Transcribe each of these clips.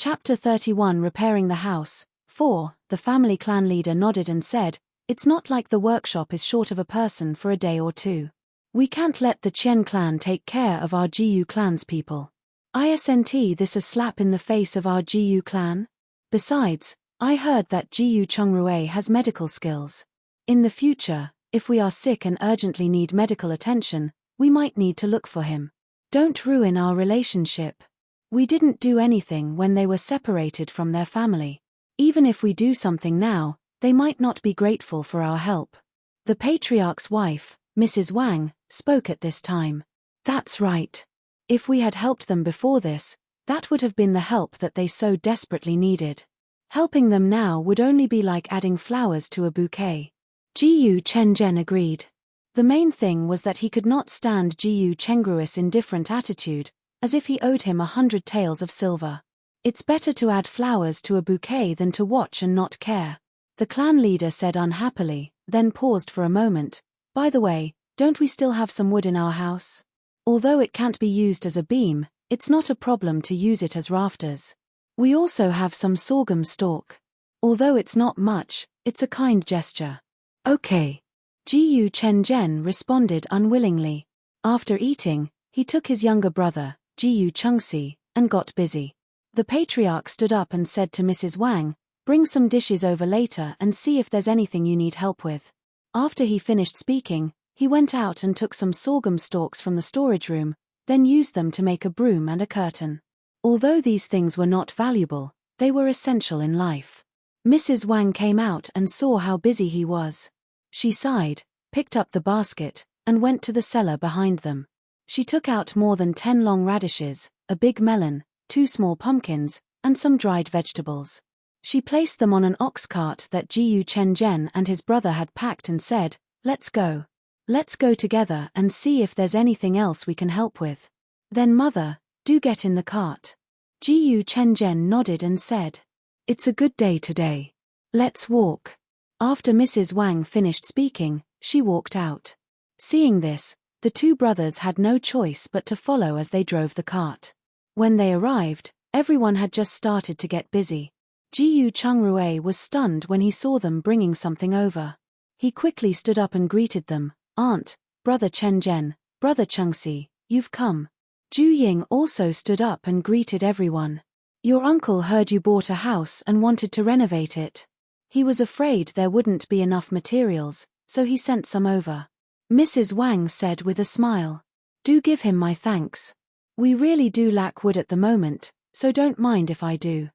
Chapter 31 Repairing the House. 4. The family clan leader nodded and said, "It's not like the workshop is short of a person for a day or two. We can't let the Chen clan take care of our Gu clan's people. Isn't this a slap in the face of our Gu clan? Besides, I heard that Gu Chongrue has medical skills. In the future, if we are sick and urgently need medical attention, we might need to look for him. Don't ruin our relationship. We didn't do anything when they were separated from their family. Even if we do something now, they might not be grateful for our help." The patriarch's wife, Mrs. Wang, spoke at this time. "That's right. If we had helped them before this, that would have been the help that they so desperately needed. Helping them now would only be like adding flowers to a bouquet." Gu Chengen agreed. The main thing was that he could not stand Gu Chengru's indifferent attitude, as if he owed him 100 taels of silver. "It's better to add flowers to a bouquet than to watch and not care," the clan leader said unhappily, then paused for a moment. "By the way, don't we still have some wood in our house? Although it can't be used as a beam, it's not a problem to use it as rafters. We also have some sorghum stalk. Although it's not much, it's a kind gesture." "Okay." Gu Chengen responded unwillingly. After eating, he took his younger brother, Gu Chengxi, and got busy. The patriarch stood up and said to Mrs. Wang, "Bring some dishes over later and see if there's anything you need help with." After he finished speaking, he went out and took some sorghum stalks from the storage room, then used them to make a broom and a curtain. Although these things were not valuable, they were essential in life. Mrs. Wang came out and saw how busy he was. She sighed, picked up the basket, and went to the cellar behind them. She took out more than 10 long radishes, a big melon, 2 small pumpkins, and some dried vegetables. She placed them on an ox cart that Gu Chengen and his brother had packed and said, "Let's go. Let's go together and see if there's anything else we can help with. Then mother, do get in the cart." Gu Chengen nodded and said, "It's a good day today. Let's walk." After Mrs. Wang finished speaking, she walked out. Seeing this, the two brothers had no choice but to follow as they drove the cart. When they arrived, everyone had just started to get busy. Gu Chongrue was stunned when he saw them bringing something over. He quickly stood up and greeted them. "Aunt, Brother Chengen, Brother Chengxi, you've come." Zhu Ying also stood up and greeted everyone. "Your uncle heard you bought a house and wanted to renovate it. He was afraid there wouldn't be enough materials, so he sent some over." Mrs. Wang said with a smile. "Do give him my thanks. We really do lack wood at the moment, so don't mind if I do."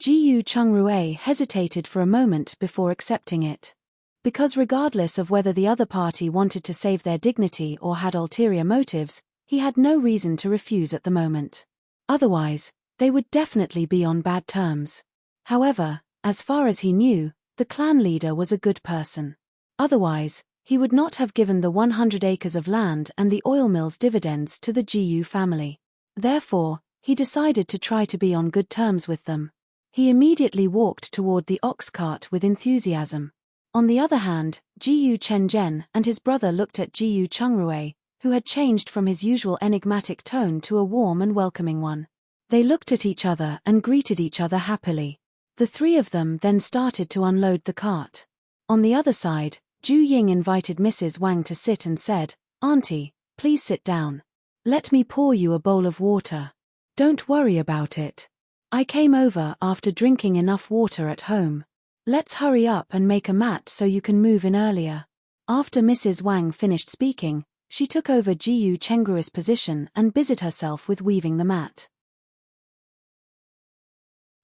Gu Chongrue hesitated for a moment before accepting it. Because regardless of whether the other party wanted to save their dignity or had ulterior motives, he had no reason to refuse at the moment. Otherwise, they would definitely be on bad terms. However, as far as he knew, the clan leader was a good person. Otherwise, he would not have given the 100 acres of land and the oil mill's dividends to the Gu family. Therefore, he decided to try to be on good terms with them. He immediately walked toward the ox cart with enthusiasm. On the other hand, Gu Chengen and his brother looked at Gu Chongrue, who had changed from his usual enigmatic tone to a warm and welcoming one. They looked at each other and greeted each other happily. The three of them then started to unload the cart. On the other side, Zhu Ying invited Mrs. Wang to sit and said, "Auntie, please sit down. Let me pour you a bowl of water. Don't worry about it. I came over after drinking enough water at home. Let's hurry up and make a mat so you can move in earlier." After Mrs. Wang finished speaking, she took over Gu Chengru's position and busied herself with weaving the mat.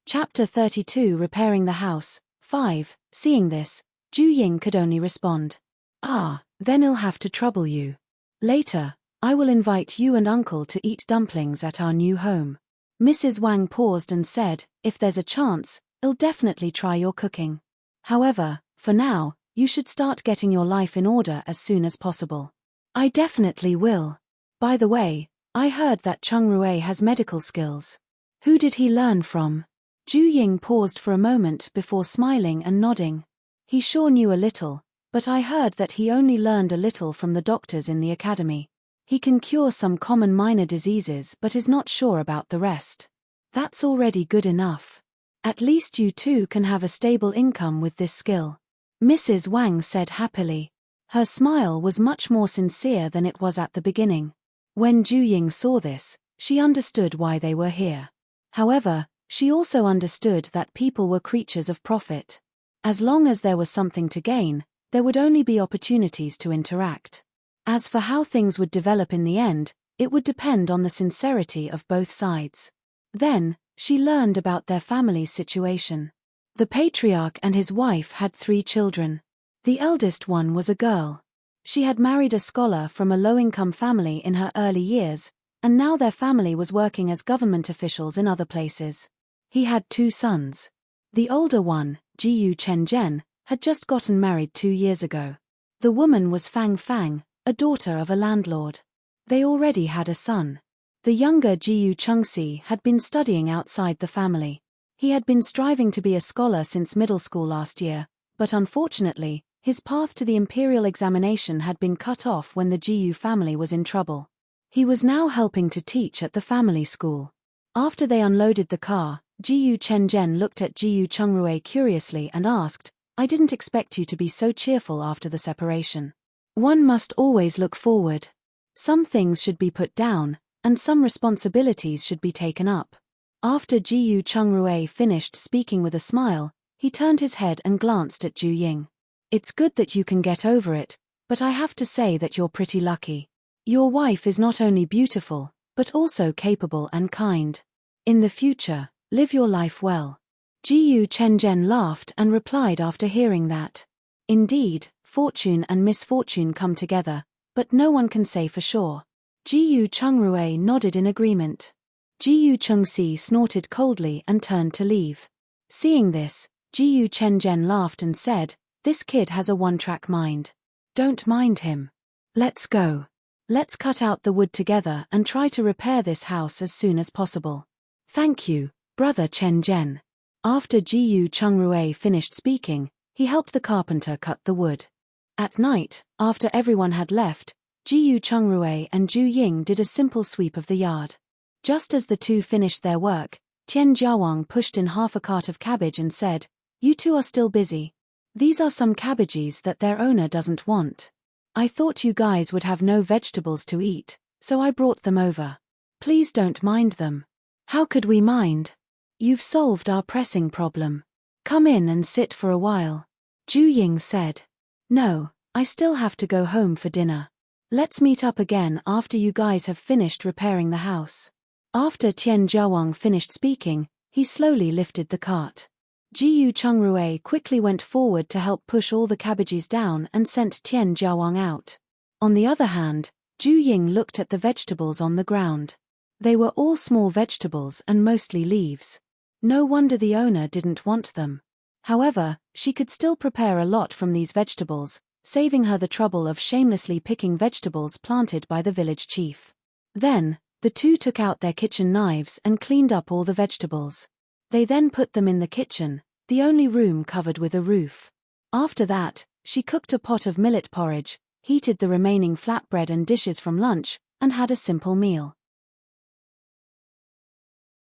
Chapter 32 Repairing the House. 5. Seeing this, Zhu Ying could only respond, "Ah, then I'll have to trouble you. Later, I will invite you and Uncle to eat dumplings at our new home." Mrs. Wang paused and said, "If there's a chance, I'll definitely try your cooking. However, for now, you should start getting your life in order as soon as possible." "I definitely will. By the way, I heard that Chongrue has medical skills. Who did he learn from?" Zhu Ying paused for a moment before smiling and nodding. "He sure knew a little, but I heard that he only learned a little from the doctors in the academy. He can cure some common minor diseases but is not sure about the rest." That's already good enough. At least you two can have a stable income with this skill. Mrs. Wang said happily. Her smile was much more sincere than it was at the beginning. When Ju Ying saw this, she understood why they were here. However, she also understood that people were creatures of profit. As long as there was something to gain, there would only be opportunities to interact. As for how things would develop in the end, it would depend on the sincerity of both sides. Then, she learned about their family's situation. The patriarch and his wife had 3 children. The eldest one was a girl. She had married a scholar from a low-income family in her early years, and now their family was working as government officials in other places. He had 2 sons. The older one, Jiyu Chenjen, had just gotten married 2 years ago. The woman was Fang Fang, a daughter of a landlord. They already had a son. The younger Jiyu Chengxi had been studying outside the family. He had been striving to be a scholar since middle school last year, but unfortunately, his path to the imperial examination had been cut off when the Jiyu family was in trouble. He was now helping to teach at the family school. After they unloaded the car, Jiyu Chenjen looked at Jiyu Chengrue curiously and asked, "I didn't expect you to be so cheerful after the separation." One must always look forward. Some things should be put down, and some responsibilities should be taken up. After Jiyu Chengrue finished speaking with a smile, he turned his head and glanced at Ju Ying. "It's good that you can get over it, but I have to say that you're pretty lucky. Your wife is not only beautiful, but also capable and kind. In the future, live your life well." Jiyu Chenjen laughed and replied after hearing that. Indeed, fortune and misfortune come together, but no one can say for sure. Jiyu Chengrue nodded in agreement. Jiyu Chengxi snorted coldly and turned to leave. Seeing this, Jiyu Chenjen laughed and said, "This kid has a one-track mind. Don't mind him. Let's go. Let's cut out the wood together and try to repair this house as soon as possible." "Thank you, Brother Chenjen." After Jiyu Chengrue finished speaking, he helped the carpenter cut the wood. At night, after everyone had left, Jiyu Chengrue and Ju Ying did a simple sweep of the yard. Just as the two finished their work, Tian Jiawang pushed in half a cart of cabbage and said, "You two are still busy. These are some cabbages that their owner doesn't want. I thought you guys would have no vegetables to eat, so I brought them over. Please don't mind them." "How could we mind? You've solved our pressing problem. Come in and sit for a while," Ju Ying said. "No, I still have to go home for dinner. Let's meet up again after you guys have finished repairing the house." After Tian Jiawang finished speaking, he slowly lifted the cart. Jiyu Chengrue quickly went forward to help push all the cabbages down and sent Tian Jiawang out. On the other hand, Ju Ying looked at the vegetables on the ground. They were all small vegetables and mostly leaves. No wonder the owner didn't want them. However, she could still prepare a lot from these vegetables, saving her the trouble of shamelessly picking vegetables planted by the village chief. Then, the two took out their kitchen knives and cleaned up all the vegetables. They then put them in the kitchen, the only room covered with a roof. After that, she cooked a pot of millet porridge, heated the remaining flatbread and dishes from lunch, and had a simple meal.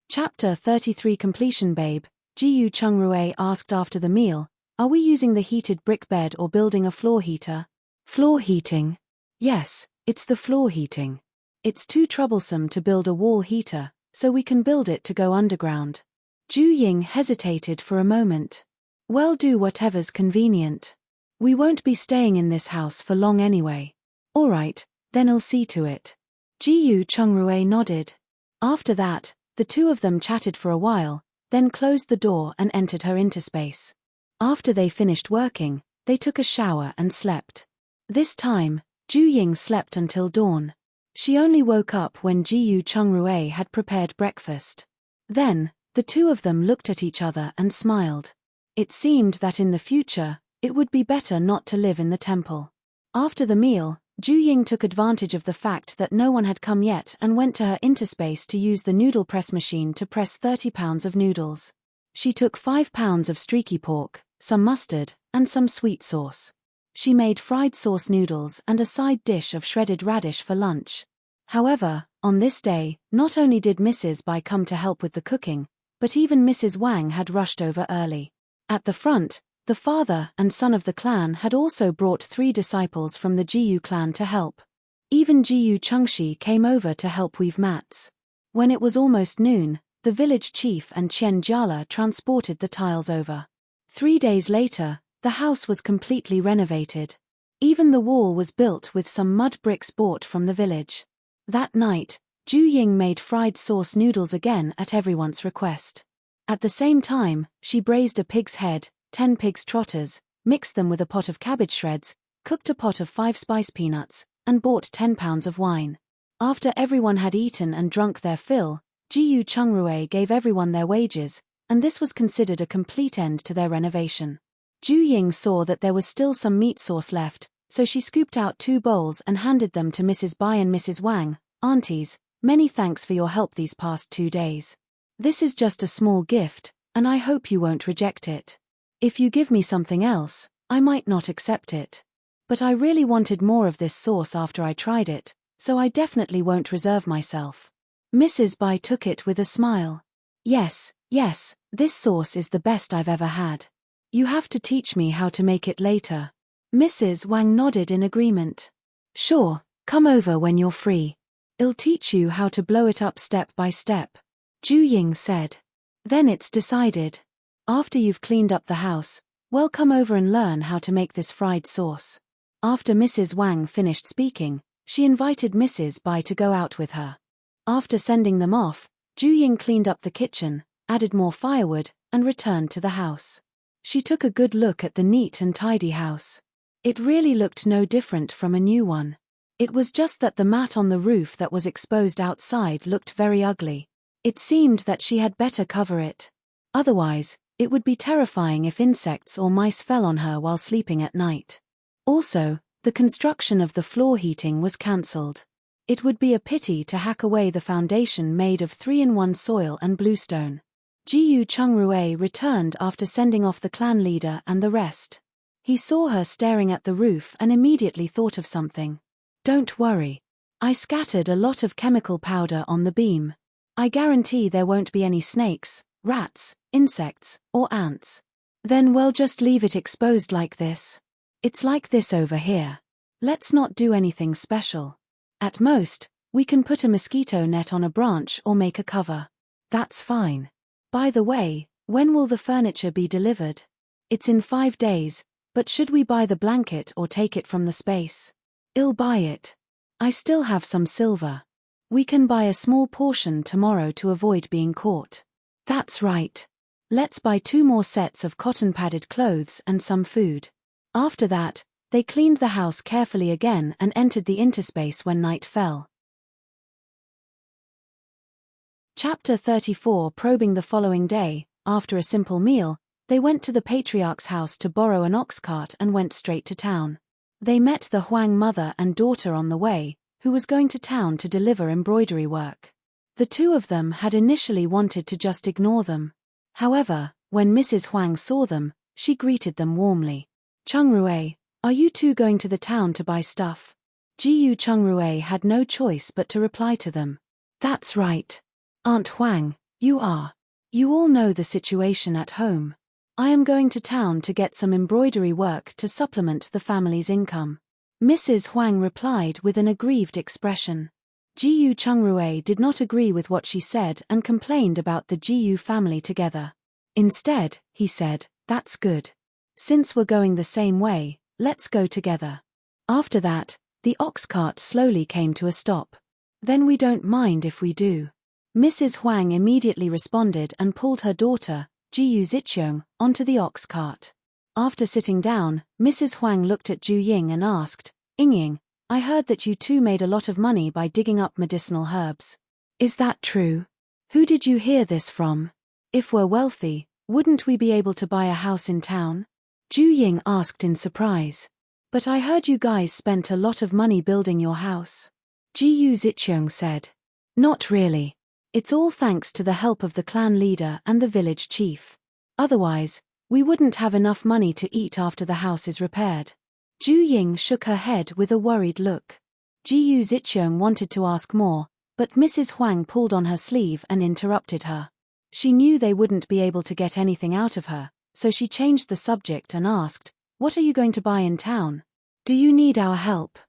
Chapter 33 Completion Babe. Jiyu Chengrue asked after the meal, "Are we using the heated brick bed or building a floor heater?" "Floor heating. Yes, it's the floor heating. It's too troublesome to build a wall heater, so we can build it to go underground." Ju Ying hesitated for a moment. "Well, do whatever's convenient. We won't be staying in this house for long anyway." "All right, then I'll see to it." Jiyu Chengrue nodded. After that, the two of them chatted for a while, then closed the door and entered her interspace. After they finished working, they took a shower and slept. This time, Ju Ying slept until dawn. She only woke up when Jiyu Chengrue had prepared breakfast. Then, the two of them looked at each other and smiled. It seemed that in the future, it would be better not to live in the temple. After the meal, Ju Ying took advantage of the fact that no one had come yet and went to her interspace to use the noodle press machine to press 30 pounds of noodles. She took 5 pounds of streaky pork, some mustard, and some sweet sauce. She made fried sauce noodles and a side dish of shredded radish for lunch. However, on this day, not only did Mrs. Bai come to help with the cooking, but even Mrs. Wang had rushed over early. At the front, the father and son of the clan had also brought 3 disciples from the Jiyu clan to help. Even Jiyu Chengshi came over to help weave mats. When it was almost noon, the village chief and Qian Jiala transported the tiles over. 3 days later, the house was completely renovated. Even the wall was built with some mud bricks bought from the village. That night, Ju Ying made fried sauce noodles again at everyone's request. At the same time, she braised a pig's head, 10 pig's trotters, mixed them with a pot of cabbage shreds, cooked a pot of 5 spice peanuts, and bought 10 pounds of wine. After everyone had eaten and drunk their fill, Jiyu Chengrui gave everyone their wages, and this was considered a complete end to their renovation. Ju Ying saw that there was still some meat sauce left, so she scooped out 2 bowls and handed them to Mrs. Bai and Mrs. Wang. "Aunties, many thanks for your help these past 2 days. This is just a small gift, and I hope you won't reject it. If you give me something else, I might not accept it. But I really wanted more of this sauce after I tried it, so I definitely won't reserve myself." Mrs. Bai took it with a smile. Yes, this sauce is the best I've ever had. You have to teach me how to make it later." Mrs. Wang nodded in agreement. "Sure, come over when you're free. I'll teach you how to blow it up step by step," Ju Ying said. "Then it's decided. After you've cleaned up the house, well, come over and learn how to make this fried sauce." After Mrs. Wang finished speaking, she invited Mrs. Bai to go out with her. After sending them off, Ju Ying cleaned up the kitchen, added more firewood, and returned to the house. She took a good look at the neat and tidy house. It really looked no different from a new one. It was just that the mat on the roof that was exposed outside looked very ugly. It seemed that she had better cover it. Otherwise, it would be terrifying if insects or mice fell on her while sleeping at night. Also, the construction of the floor heating was cancelled. It would be a pity to hack away the foundation made of 3-in-1 soil and bluestone. Jiyu Chengrui returned after sending off the clan leader and the rest. He saw her staring at the roof and immediately thought of something. "Don't worry. I scattered a lot of chemical powder on the beam. I guarantee there won't be any snakes, rats, insects, or ants. Then we'll just leave it exposed like this. It's like this over here. Let's not do anything special. At most, we can put a mosquito net on a branch or make a cover. That's fine. By the way, when will the furniture be delivered? It's in 5 days, but should we buy the blanket or take it from the space? I'll buy it. I still have some silver. We can buy a small portion tomorrow to avoid being caught." "That's right. Let's buy 2 more sets of cotton-padded clothes and some food." After that, they cleaned the house carefully again and entered the interspace when night fell. Chapter 34. Probing. The following day, after a simple meal, they went to the patriarch's house to borrow an ox cart and went straight to town. They met the Huang mother and daughter on the way, who was going to town to deliver embroidery work. The 2 of them had initially wanted to just ignore them. However, when Mrs. Huang saw them, she greeted them warmly. "Chengrui, are you 2 going to the town to buy stuff?" Jiyu Chengrui had no choice but to reply to them. "That's right. Aunt Huang, you are. You all know the situation at home. I am going to town to get some embroidery work to supplement the family's income." Mrs. Huang replied with an aggrieved expression. Jiyu Chengrui did not agree with what she said and complained about the Jiyu family together. Instead, he said, "That's good. Since we're going the same way, let's go together." After that, the ox cart slowly came to a stop. "Then we don't mind if we do." Mrs. Huang immediately responded and pulled her daughter, Jiyu Ziqiang, onto the ox cart. After sitting down, Mrs. Huang looked at Ju Ying and asked, "Ying, I heard that you 2 made a lot of money by digging up medicinal herbs. Is that true? Who did you hear this from? If we're wealthy, wouldn't we be able to buy a house in town?" Ju Ying asked in surprise. "But I heard you guys spent a lot of money building your house." Jiyu Ziqiang said. "Not really. It's all thanks to the help of the clan leader and the village chief. Otherwise, we wouldn't have enough money to eat after the house is repaired." Ju Ying shook her head with a worried look. Jiyu Zicheong wanted to ask more, but Mrs. Huang pulled on her sleeve and interrupted her. She knew they wouldn't be able to get anything out of her, so she changed the subject and asked, "What are you going to buy in town? Do you need our help?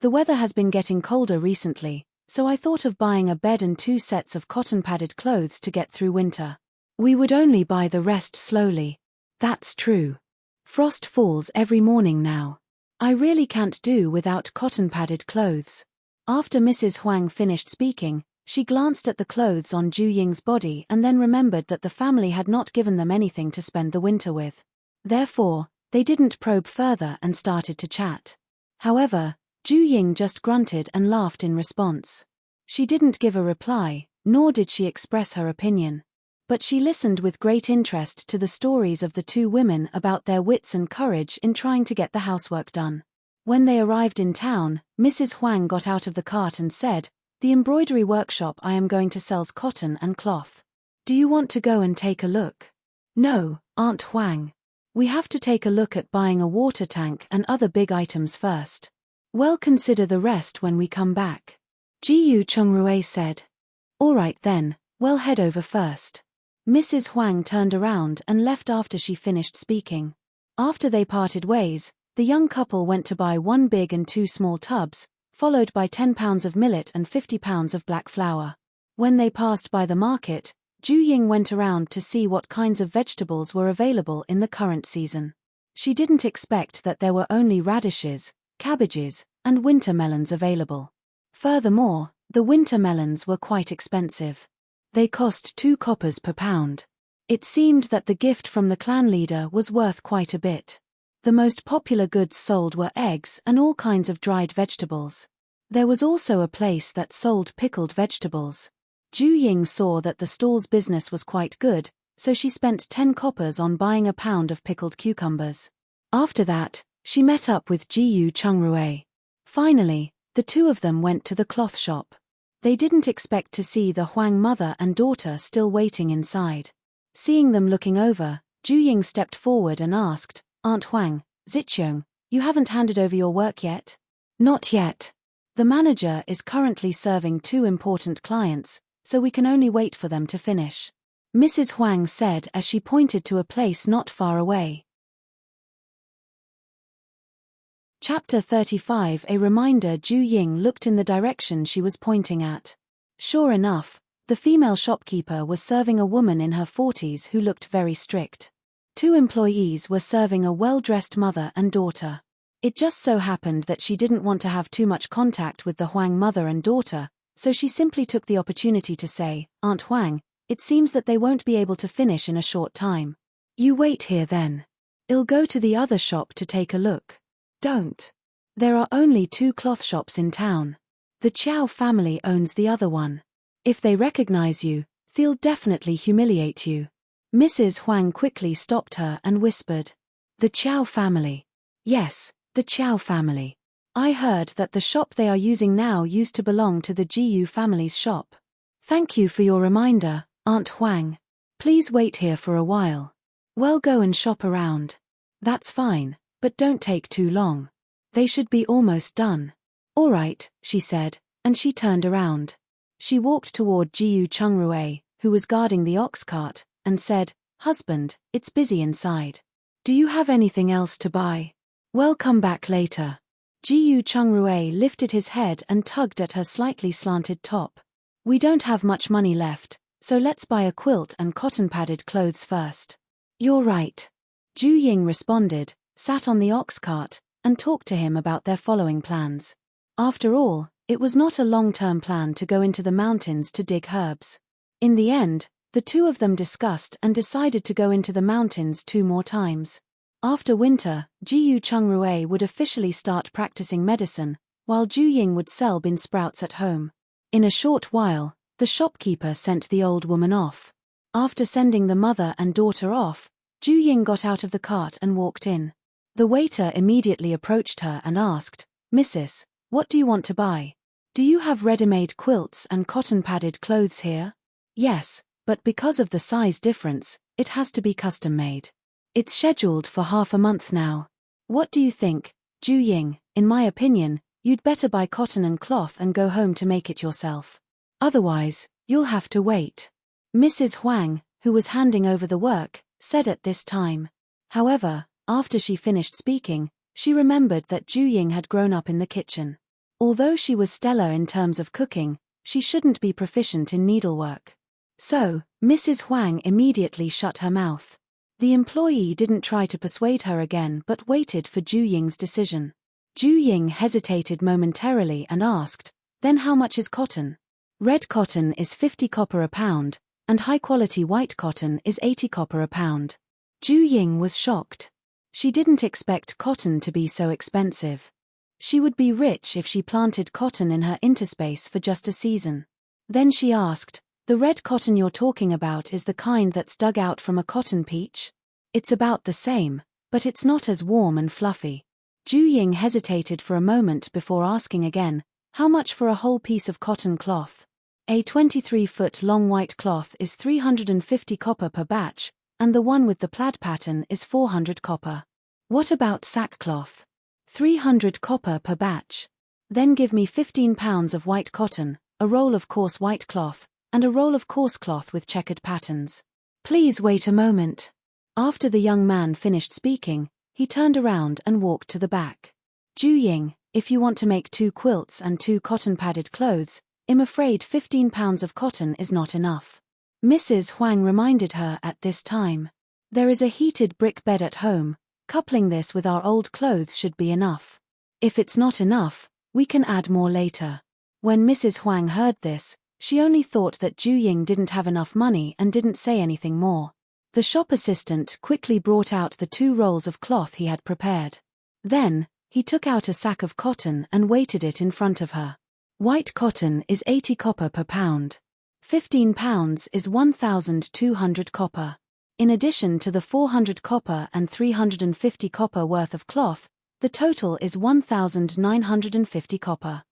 The weather has been getting colder recently, so I thought of buying a bed and 2 sets of cotton-padded clothes to get through winter. We would only buy the rest slowly." That's true. Frost falls every morning now. I really can't do without cotton-padded clothes. After Mrs. Huang finished speaking, she glanced at the clothes on Ju Ying's body and then remembered that the family had not given them anything to spend the winter with. Therefore, they didn't probe further and started to chat. However, Ju Ying just grunted and laughed in response. She didn't give a reply, nor did she express her opinion. But she listened with great interest to the stories of the 2 women about their wits and courage in trying to get the housework done. When they arrived in town, Mrs. Huang got out of the cart and said, "The embroidery workshop I am going to sells cotton and cloth. Do you want to go and take a look?" "No, Aunt Huang. We have to take a look at buying a water tank and other big items first. We'll consider the rest when we come back," Jiyu Chongrue said. "All right then, we'll head over first." Mrs. Huang turned around and left after she finished speaking. After they parted ways, the young couple went to buy 1 big and 2 small tubs, followed by 10 pounds of millet and 50 pounds of black flour. When they passed by the market, Ju Ying went around to see what kinds of vegetables were available in the current season. She didn't expect that there were only radishes, cabbages, and winter melons available. Furthermore, the winter melons were quite expensive. They cost 2 coppers per pound. It seemed that the gift from the clan leader was worth quite a bit. The most popular goods sold were eggs and all kinds of dried vegetables. There was also a place that sold pickled vegetables. Ju Ying saw that the stall's business was quite good, so she spent 10 coppers on buying a pound of pickled cucumbers. After that, she met up with Jiyu Chongrue. Finally, the 2 of them went to the cloth shop. They didn't expect to see the Huang mother and daughter still waiting inside. Seeing them looking over, Ju Ying stepped forward and asked, "Aunt Huang, Zicheong, you haven't handed over your work yet?" "Not yet. The manager is currently serving 2 important clients, so we can only wait for them to finish," Mrs. Huang said as she pointed to a place not far away. Chapter 35. A reminder. Ju Ying looked in the direction she was pointing at. Sure enough, the female shopkeeper was serving a woman in her 40s who looked very strict. 2 employees were serving a well-dressed mother and daughter. It just so happened that she didn't want to have too much contact with the Huang mother and daughter, so she simply took the opportunity to say, "Aunt Huang, it seems that they won't be able to finish in a short time. You wait here then. I'll go to the other shop to take a look." "Don't. There are only 2 cloth shops in town. The Chow family owns the other one. If they recognize you, they'll definitely humiliate you." Mrs. Huang quickly stopped her and whispered, "The Chow family." "Yes, the Chow family. I heard that the shop they are using now used to belong to the Jiyu family's shop. Thank you for your reminder, Aunt Huang. Please wait here for a while. We'll go and shop around." "That's fine, but don't take too long. They should be almost done." "All right," she said, and she turned around. She walked toward Jiyu Chongrue, who was guarding the ox cart, and said, "Husband, it's busy inside. Do you have anything else to buy? We'll come back later." Jiyu Chongrue lifted his head and tugged at her slightly slanted top. "We don't have much money left, so let's buy a quilt and cotton-padded clothes first." "You're right." Ju Ying responded, sat on the ox cart, and talked to him about their following plans. After all, it was not a long-term plan to go into the mountains to dig herbs. In the end, the 2 of them discussed and decided to go into the mountains 2 more times. After winter, Jiyu Chongrue would officially start practicing medicine, while Ju Ying would sell bean sprouts at home. In a short while, the shopkeeper sent the old woman off. After sending the mother and daughter off, Ju Ying got out of the cart and walked in. The waiter immediately approached her and asked, "Missus, what do you want to buy? Do you have ready-made quilts and cotton-padded clothes here?" "Yes, but because of the size difference, it has to be custom-made. It's scheduled for half a month now." "What do you think, Ju Ying? In my opinion, You'd better buy cotton and cloth and go home to make it yourself. Otherwise, you'll have to wait. Mrs. Huang, who was handing over the work, said at this time. However, after she finished speaking, she remembered that Ju Ying had grown up in the kitchen. Although she was stellar in terms of cooking, she shouldn't be proficient in needlework. So, Mrs. Huang immediately shut her mouth. The employee didn't try to persuade her again but waited for Ju Ying's decision. Ju Ying hesitated momentarily and asked, "Then how much is cotton?" "Red cotton is 50 copper a pound, and high-quality white cotton is 80 copper a pound." Ju Ying was shocked. She didn't expect cotton to be so expensive. She would be rich if she planted cotton in her interspace for just a season. Then she asked, "The red cotton you're talking about is the kind that's dug out from a cotton peach?" "It's about the same, but it's not as warm and fluffy." Ju Ying hesitated for a moment before asking again, "How much for a whole piece of cotton cloth?" "A 23-foot-long white cloth is 350 copper per batch, and the one with the plaid pattern is 400 copper." "What about sackcloth?" 300 copper per batch. "Then give me 15 pounds of white cotton, a roll of coarse white cloth, and a roll of coarse cloth with checkered patterns." "Please wait a moment." After the young man finished speaking, he turned around and walked to the back. "Ju Ying, if you want to make 2 quilts and 2 cotton-padded clothes, I'm afraid 15 pounds of cotton is not enough." Mrs. Huang reminded her at this time. "There is a heated brick bed at home. Coupling this with our old clothes should be enough. If it's not enough, we can add more later." When Mrs. Huang heard this, she only thought that Ju Ying didn't have enough money and didn't say anything more. The shop assistant quickly brought out the 2 rolls of cloth he had prepared. Then, he took out a sack of cotton and weighted it in front of her. "White cotton is 80 copper per pound. 15 pounds is 1,200 copper. In addition to the 400 copper and 350 copper worth of cloth, the total is 1,950 copper."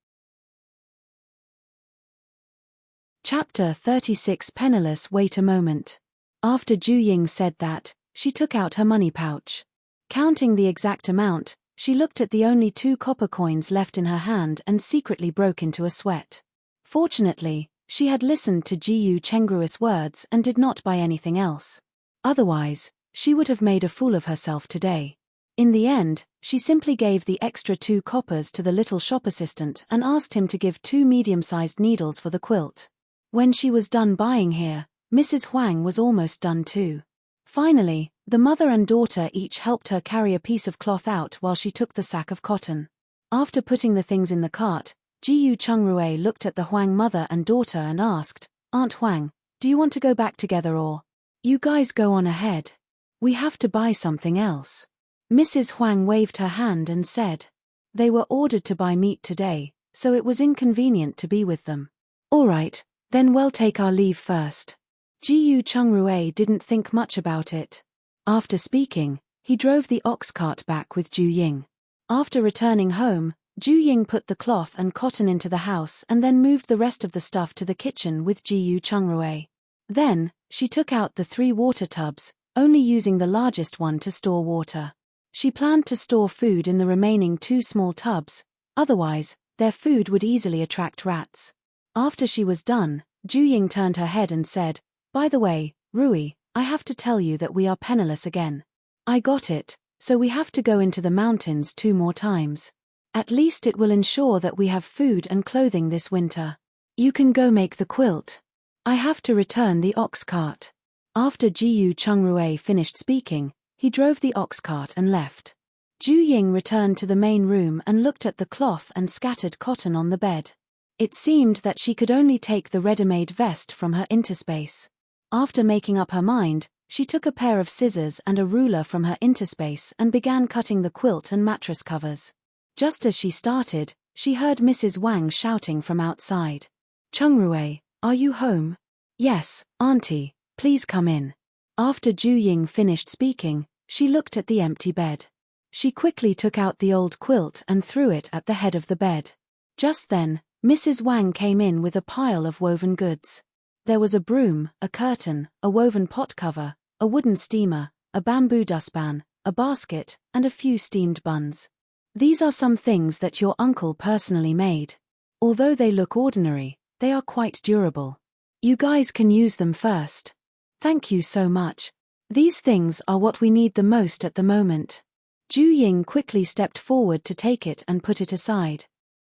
Chapter 36. Penniless. Wait a moment. After Ju Ying said that, she took out her money pouch. Counting the exact amount, she looked at the only 2 copper coins left in her hand and secretly broke into a sweat. Fortunately, she had listened to Jiyu Chengru's words and did not buy anything else. Otherwise, she would have made a fool of herself today. In the end, she simply gave the extra 2 coppers to the little shop assistant and asked him to give 2 medium-sized needles for the quilt. When she was done buying here, Mrs. Huang was almost done too. Finally, the mother and daughter each helped her carry a piece of cloth out while she took the sack of cotton. After putting the things in the cart, Jiyu Chungrue looked at the Huang mother and daughter and asked, "Aunt Huang, do you want to go back together or? You guys go on ahead. We have to buy something else." Mrs. Huang waved her hand and said. They were ordered to buy meat today, so it was inconvenient to be with them. "All right, then we'll take our leave first." Jiyu Chungrue didn't think much about it. After speaking, he drove the ox cart back with Ju Ying. After returning home, Ju Ying put the cloth and cotton into the house and then moved the rest of the stuff to the kitchen with Jiyu Chungrue. Then, she took out the 3 water tubs, only using the largest one to store water. She planned to store food in the remaining 2 small tubs, otherwise, their food would easily attract rats. After she was done, Ju Ying turned her head and said, "By the way, Rui, I have to tell you that we are penniless again." "I got it, so we have to go into the mountains 2 more times. At least it will ensure that we have food and clothing this winter. You can go make the quilt. I have to return the ox cart." After Jiyu Chungrue finished speaking, he drove the ox cart and left. Ju Ying returned to the main room and looked at the cloth and scattered cotton on the bed. It seemed that she could only take the ready-made vest from her interspace. After making up her mind, she took a pair of scissors and a ruler from her interspace and began cutting the quilt and mattress covers. Just as she started, she heard Mrs. Wang shouting from outside. "Chungrue, are you home?" "Yes, Auntie, please come in." After Ju Ying finished speaking, she looked at the empty bed. She quickly took out the old quilt and threw it at the head of the bed. Just then, Mrs. Wang came in with a pile of woven goods. There was a broom, a curtain, a woven pot cover, a wooden steamer, a bamboo dustpan, a basket, and a few steamed buns. These are some things that your uncle personally made. Although they look ordinary, they are quite durable. You guys can use them first. Thank you so much. These things are what we need the most at the moment. Ju Ying quickly stepped forward to take it and put it aside.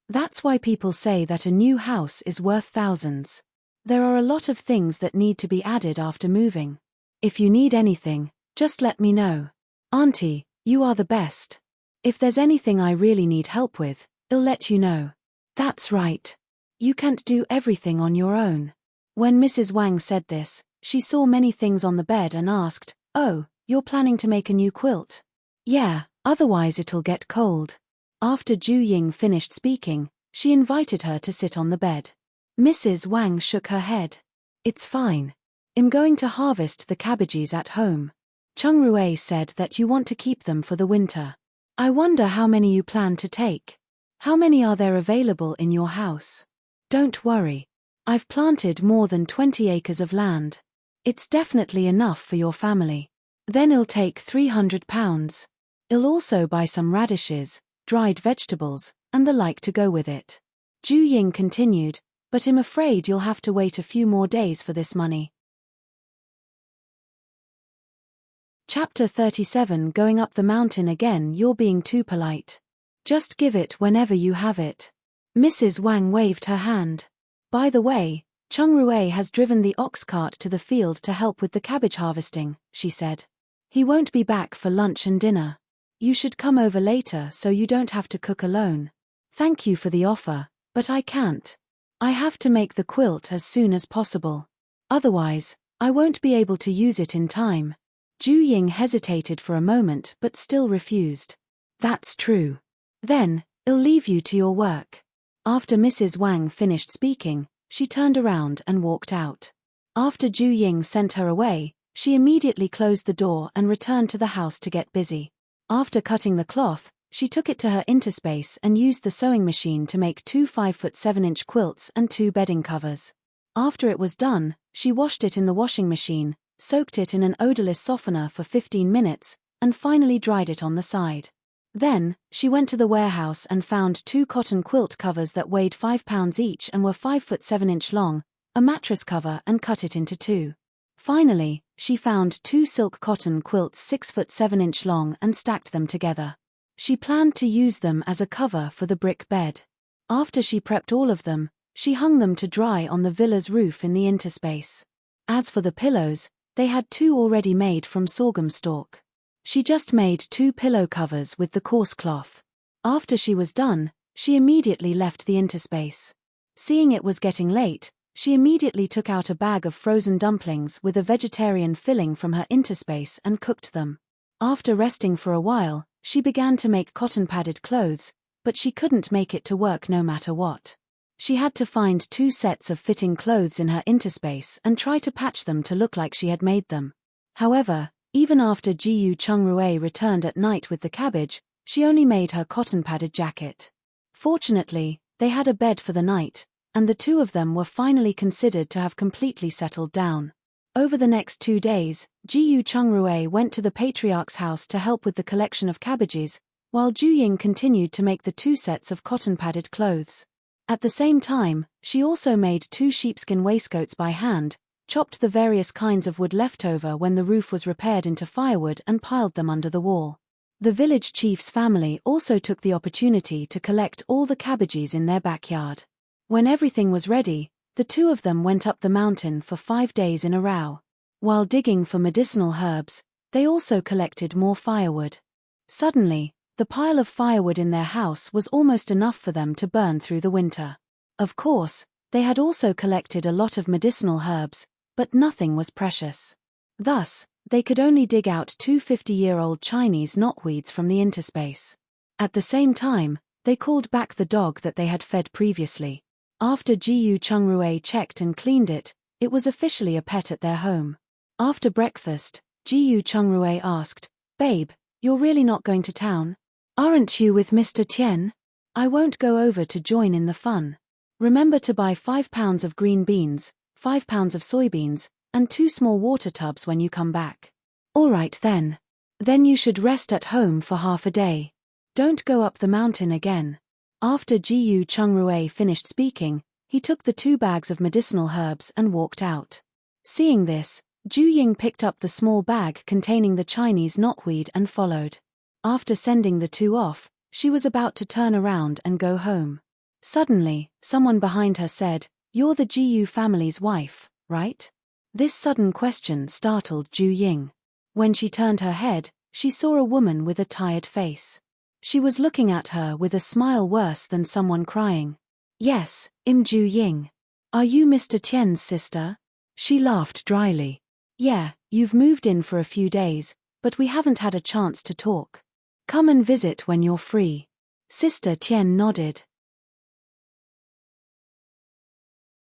That's why people say that a new house is worth thousands. There are a lot of things that need to be added after moving. If you need anything, just let me know. Auntie, you are the best. If there's anything I really need help with, I'll let you know. That's right. You can't do everything on your own. When Mrs. Wang said this, she saw many things on the bed and asked, "Oh, you're planning to make a new quilt?" "Yeah, otherwise it'll get cold." After Ju Ying finished speaking, she invited her to sit on the bed. Mrs. Wang shook her head. "It's fine. I'm going to harvest the cabbages at home. Chung Rui said that you want to keep them for the winter. I wonder how many you plan to take. How many are there available in your house?" "Don't worry. I've planted more than 20 acres of land. It's definitely enough for your family. Then I'll take 300 pounds. I'll also buy some radishes, dried vegetables, and the like to go with it." Ju Ying continued, "But I'm afraid you'll have to wait a few more days for this money." Chapter 37. Going up the mountain again. You're being too polite. Just give it whenever you have it. Mrs. Wang waved her hand. "By the way, Chung Rui has driven the ox cart to the field to help with the cabbage harvesting," she said. "He won't be back for lunch and dinner. You should come over later so you don't have to cook alone." "Thank you for the offer, but I can't. I have to make the quilt as soon as possible. Otherwise, I won't be able to use it in time." Ju Ying hesitated for a moment but still refused. "That's true. Then, I'll leave you to your work." After Mrs. Wang finished speaking, she turned around and walked out. After Ju Ying sent her away, she immediately closed the door and returned to the house to get busy. After cutting the cloth, she took it to her interspace and used the sewing machine to make 2 5'7" quilts and 2 bedding covers. After it was done, she washed it in the washing machine, soaked it in an odorless softener for 15 minutes, and finally dried it on the side. Then, she went to the warehouse and found 2 cotton quilt covers that weighed 5 pounds each and were 5'7" long, a mattress cover, and cut it into 2. Finally, she found 2 silk cotton quilts 6'7" long and stacked them together. She planned to use them as a cover for the brick bed. After she prepped all of them, she hung them to dry on the villa's roof in the interspace. As for the pillows, they had 2 already made from sorghum stalk. She just made 2 pillow covers with the coarse cloth. After she was done, she immediately left the interspace. Seeing it was getting late, she immediately took out a bag of frozen dumplings with a vegetarian filling from her interspace and cooked them. After resting for a while, she began to make cotton-padded clothes, but she couldn't make it to work no matter what. She had to find 2 sets of fitting clothes in her interspace and try to patch them to look like she had made them. However, even after Chung Rui returned at night with the cabbage, she only made her cotton-padded jacket. Fortunately, they had a bed for the night, and the 2 of them were finally considered to have completely settled down. Over the next 2 days, Chung Rui went to the patriarch's house to help with the collection of cabbages, while Ju Ying continued to make the 2 sets of cotton-padded clothes. At the same time, she also made 2 sheepskin waistcoats by hand, chopped the various kinds of wood left over when the roof was repaired into firewood and piled them under the wall. The village chief's family also took the opportunity to collect all the cabbages in their backyard. When everything was ready, the 2 of them went up the mountain for 5 days in a row. While digging for medicinal herbs, they also collected more firewood. Suddenly, the pile of firewood in their house was almost enough for them to burn through the winter. Of course, they had also collected a lot of medicinal herbs, but nothing was precious. Thus, they could only dig out 2 50-year-old Chinese knotweeds from the interspace. At the same time, they called back the dog that they had fed previously. After Chung Rui checked and cleaned it, it was officially a pet at their home. After breakfast, Chung Rui asked, "Babe, you're really not going to town? Aren't you with Mr. Tian? I won't go over to join in the fun. Remember to buy 5 pounds of green beans, 5 pounds of soybeans, and 2 small water tubs when you come back." "All right then. Then you should rest at home for half a day. Don't go up the mountain again. After Jiyu Chungrui finished speaking, he took the 2 bags of medicinal herbs and walked out. Seeing this, Ju Ying picked up the small bag containing the Chinese knotweed and followed. After sending the 2 off, she was about to turn around and go home. Suddenly, someone behind her said, "You're the Jiyu family's wife, right?" This sudden question startled Ju Ying. When she turned her head, she saw a woman with a tired face. She was looking at her with a smile worse than someone crying. "Yes, Ju Ying. Are you Mr. Tian's sister?" She laughed dryly. "Yeah, you've moved in for a few days, but we haven't had a chance to talk. Come and visit when you're free." Sister Tian nodded.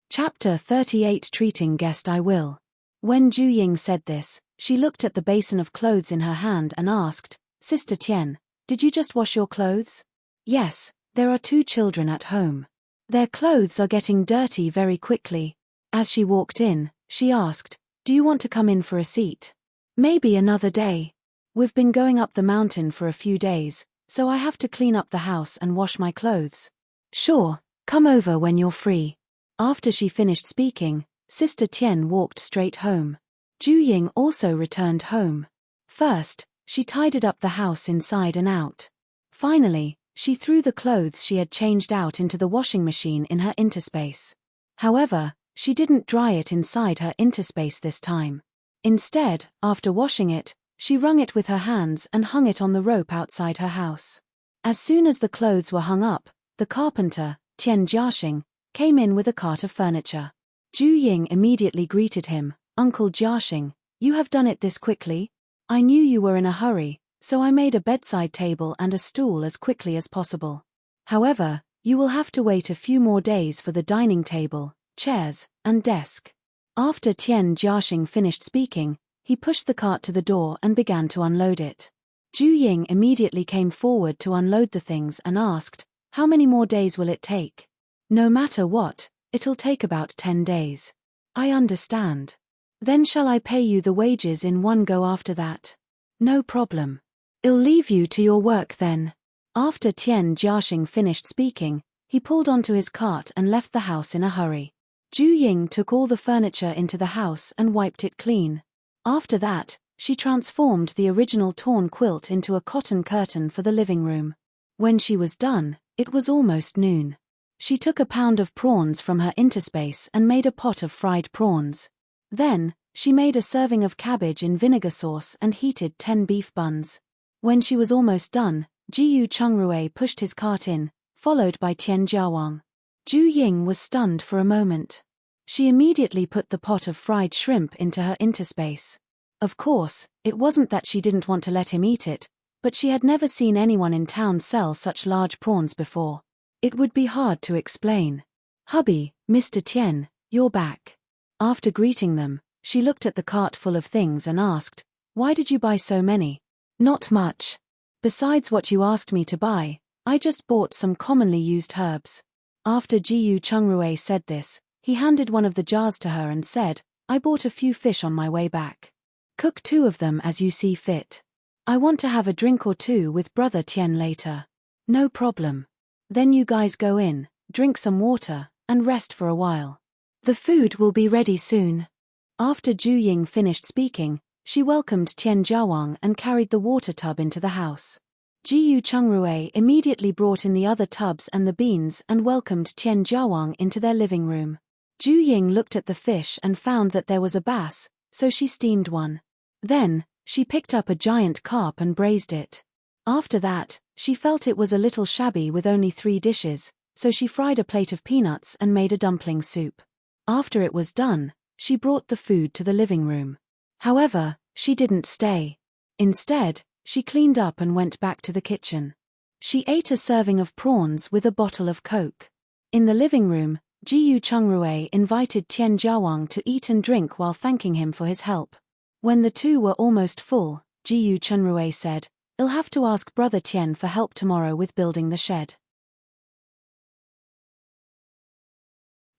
Chapter 38 Treating Guest I Will. When Ju Ying said this, she looked at the basin of clothes in her hand and asked, "Sister Tian, did you just wash your clothes?" "Yes, there are 2 children at home. Their clothes are getting dirty very quickly." As she walked in, she asked, "Do you want to come in for a seat?" "Maybe another day. We've been going up the mountain for a few days, so I have to clean up the house and wash my clothes." "Sure, come over when you're free." After she finished speaking, Sister Tian walked straight home. Ju Ying also returned home. First, she tidied up the house inside and out. Finally, she threw the clothes she had changed out into the washing machine in her interspace. However, she didn't dry it inside her interspace this time. Instead, after washing it, she wrung it with her hands and hung it on the rope outside her house. As soon as the clothes were hung up, the carpenter, Tian Jiaxing, came in with a cart of furniture. Ju Ying immediately greeted him, "Uncle Jiaxing, you have done it this quickly? I knew you were in a hurry, so I made a bedside table and a stool as quickly as possible. However, you will have to wait a few more days for the dining table, chairs, and desk." After Tian Jiaxing finished speaking, he pushed the cart to the door and began to unload it. Ju Ying immediately came forward to unload the things and asked, "How many more days will it take?" "No matter what, it'll take about 10 days. "I understand. Then shall I pay you the wages in one go after that?" "No problem. I'll leave you to your work then." After Tian Jiaxing finished speaking, he pulled onto his cart and left the house in a hurry. Ju Ying took all the furniture into the house and wiped it clean. After that, she transformed the original torn quilt into a cotton curtain for the living room. When she was done, it was almost noon. She took a pound of prawns from her interspace and made a pot of fried prawns. Then, she made a serving of cabbage in vinegar sauce and heated 10 beef buns. When she was almost done, Jiyu Chungrui pushed his cart in, followed by Tian Jiawang. Ju Ying was stunned for a moment. She immediately put the pot of fried shrimp into her interspace. Of course, it wasn't that she didn't want to let him eat it, but she had never seen anyone in town sell such large prawns before. It would be hard to explain. "Hubby, Mr. Tian, you're back." After greeting them, she looked at the cart full of things and asked, "Why did you buy so many?" "Not much. Besides what you asked me to buy, I just bought some commonly used herbs." After Jiyu Chungrui said this, he handed one of the jars to her and said, "I bought a few fish on my way back. Cook 2 of them as you see fit. I want to have a drink or 2 with Brother Tian later." "No problem. Then you guys go in, drink some water, and rest for a while. The food will be ready soon." After Ju Ying finished speaking, she welcomed Tian Jiawang and carried the water tub into the house. Jiyu Chungrui immediately brought in the other tubs and the beans and welcomed Tian Jiawang into their living room. Ju Ying looked at the fish and found that there was a bass, so she steamed one. Then, she picked up a giant carp and braised it. After that, she felt it was a little shabby with only 3 dishes, so she fried a plate of peanuts and made a dumpling soup. After it was done, she brought the food to the living room. However, she didn't stay. Instead, she cleaned up and went back to the kitchen. She ate a serving of prawns with a bottle of Coke. In the living room, Jiyu Chungrui invited Tian Jiawang to eat and drink while thanking him for his help. When the 2 were almost full, Jiyu Chungrui said, "I'll have to ask Brother Tian for help tomorrow with building the shed."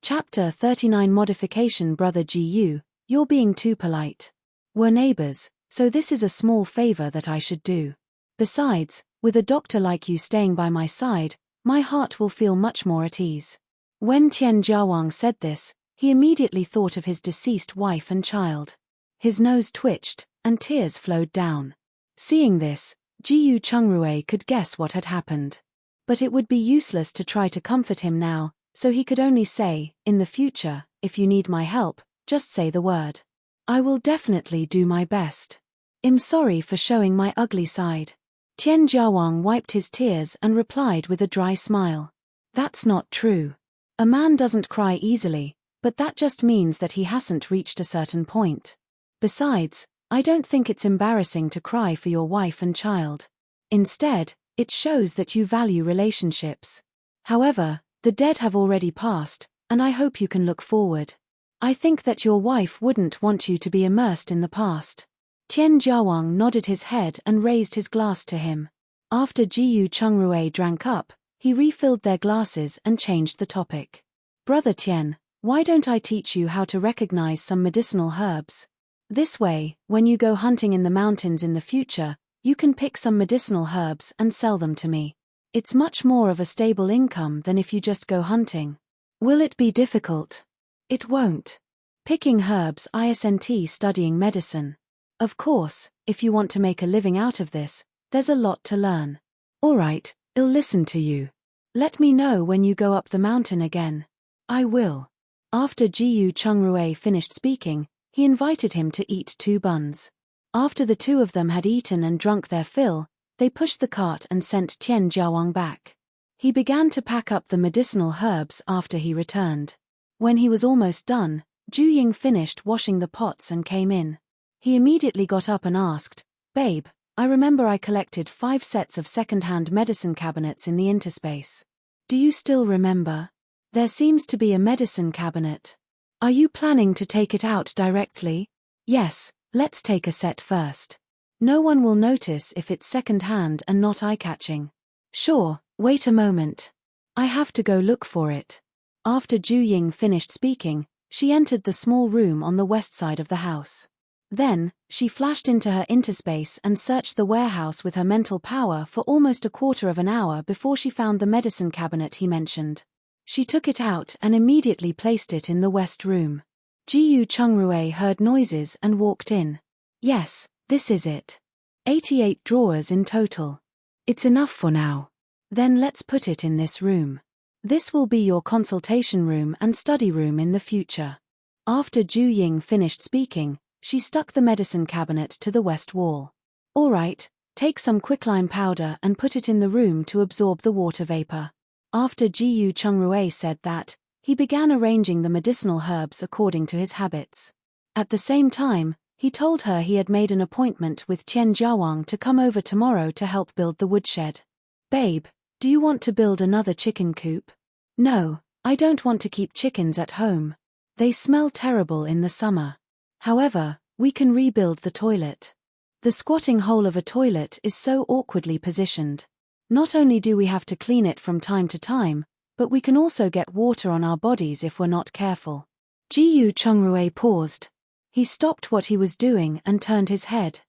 Chapter 39 Modification. Brother Jiyu, you're being too polite. We're neighbors, so this is a small favor that I should do. Besides, with a doctor like you staying by my side, my heart will feel much more at ease. When Tian Jiawang said this, he immediately thought of his deceased wife and child. His nose twitched, and tears flowed down. Seeing this, Jiyu Chungrui could guess what had happened. But it would be useless to try to comfort him now, so he could only say, in the future, if you need my help, just say the word. I will definitely do my best. I'm sorry for showing my ugly side. Tian Jiawang wiped his tears and replied with a dry smile. That's not true. A man doesn't cry easily, but that just means that he hasn't reached a certain point. Besides, I don't think it's embarrassing to cry for your wife and child. Instead, it shows that you value relationships. However, the dead have already passed, and I hope you can look forward. I think that your wife wouldn't want you to be immersed in the past. Tian Jiawang nodded his head and raised his glass to him. After Jiyu Chungrui drank up, he refilled their glasses and changed the topic. Brother Tian, why don't I teach you how to recognize some medicinal herbs? This way, when you go hunting in the mountains in the future, you can pick some medicinal herbs and sell them to me. It's much more of a stable income than if you just go hunting. Will it be difficult? It won't. Picking herbs isn't studying medicine. Of course, if you want to make a living out of this, there's a lot to learn. Alright, I'll listen to you. Let me know when you go up the mountain again. I will. After Jiyu Chungrui finished speaking, he invited him to eat 2 buns. After the 2 of them had eaten and drunk their fill, they pushed the cart and sent Tian Jiawang back. He began to pack up the medicinal herbs after he returned. When he was almost done, Zhu Ying finished washing the pots and came in. He immediately got up and asked, Babe, I remember I collected 5 sets of second-hand medicine cabinets in the interspace. Do you still remember? There seems to be a medicine cabinet. Are you planning to take it out directly? Yes, let's take a set first. No one will notice if it's second-hand and not eye-catching. Sure, wait a moment. I have to go look for it. After Zhu Ying finished speaking, she entered the small room on the west side of the house. Then, she flashed into her interspace and searched the warehouse with her mental power for almost a quarter of an hour before she found the medicine cabinet he mentioned. She took it out and immediately placed it in the west room. Jiyu Chungrui heard noises and walked in. Yes, this is it. 88 drawers in total. It's enough for now. Then let's put it in this room. This will be your consultation room and study room in the future. After Zhu Ying finished speaking, she stuck the medicine cabinet to the west wall. Alright, take some quicklime powder and put it in the room to absorb the water vapor. After Jiyu Chungrui said that, he began arranging the medicinal herbs according to his habits. At the same time, he told her he had made an appointment with Tian Jiawang to come over tomorrow to help build the woodshed. Babe, do you want to build another chicken coop? No, I don't want to keep chickens at home. They smell terrible in the summer. However, we can rebuild the toilet. The squatting hole of a toilet is so awkwardly positioned. Not only do we have to clean it from time to time, but we can also get water on our bodies if we're not careful. Jiyu Chungrui paused. He stopped what he was doing and turned his head.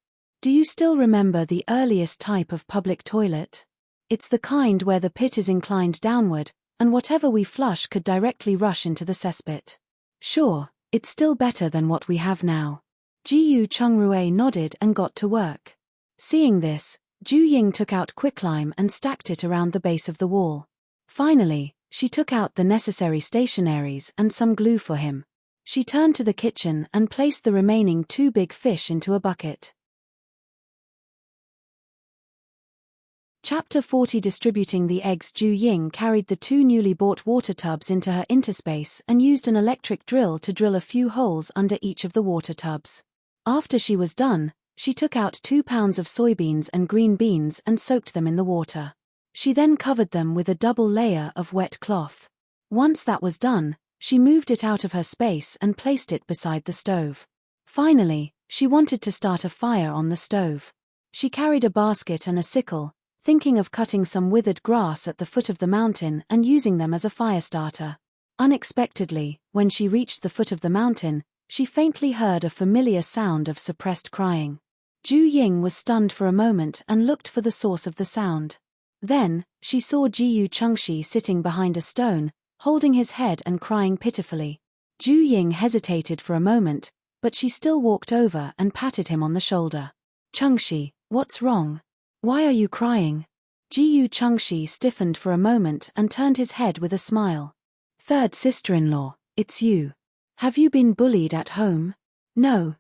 Do you still remember the earliest type of public toilet? It's the kind where the pit is inclined downward, and whatever we flush could directly rush into the cesspit. Sure. It's still better than what we have now. Jiyu Chungrui nodded and got to work. Seeing this, Zhu Ying took out quicklime and stacked it around the base of the wall. Finally, she took out the necessary stationaries and some glue for him. She turned to the kitchen and placed the remaining 2 big fish into a bucket. Chapter 40. Distributing the eggs. Zhu Ying carried the 2 newly bought water tubs into her interspace and used an electric drill to drill a few holes under each of the water tubs. After she was done, she took out 2 pounds of soybeans and green beans and soaked them in the water. She then covered them with a double layer of wet cloth. Once that was done, she moved it out of her space and placed it beside the stove. Finally, she wanted to start a fire on the stove. She carried a basket and a sickle, thinking of cutting some withered grass at the foot of the mountain and using them as a fire starter. Unexpectedly, when she reached the foot of the mountain, she faintly heard a familiar sound of suppressed crying. Ju Ying was stunned for a moment and looked for the source of the sound. Then, she saw Jiyu Chengxi sitting behind a stone, holding his head and crying pitifully. Ju Ying hesitated for a moment, but she still walked over and patted him on the shoulder. Chengxi, what's wrong? Why are you crying? Jiyu Chengxi stiffened for a moment and turned his head with a smile. Third sister-in-law, it's you. Have you been bullied at home? No,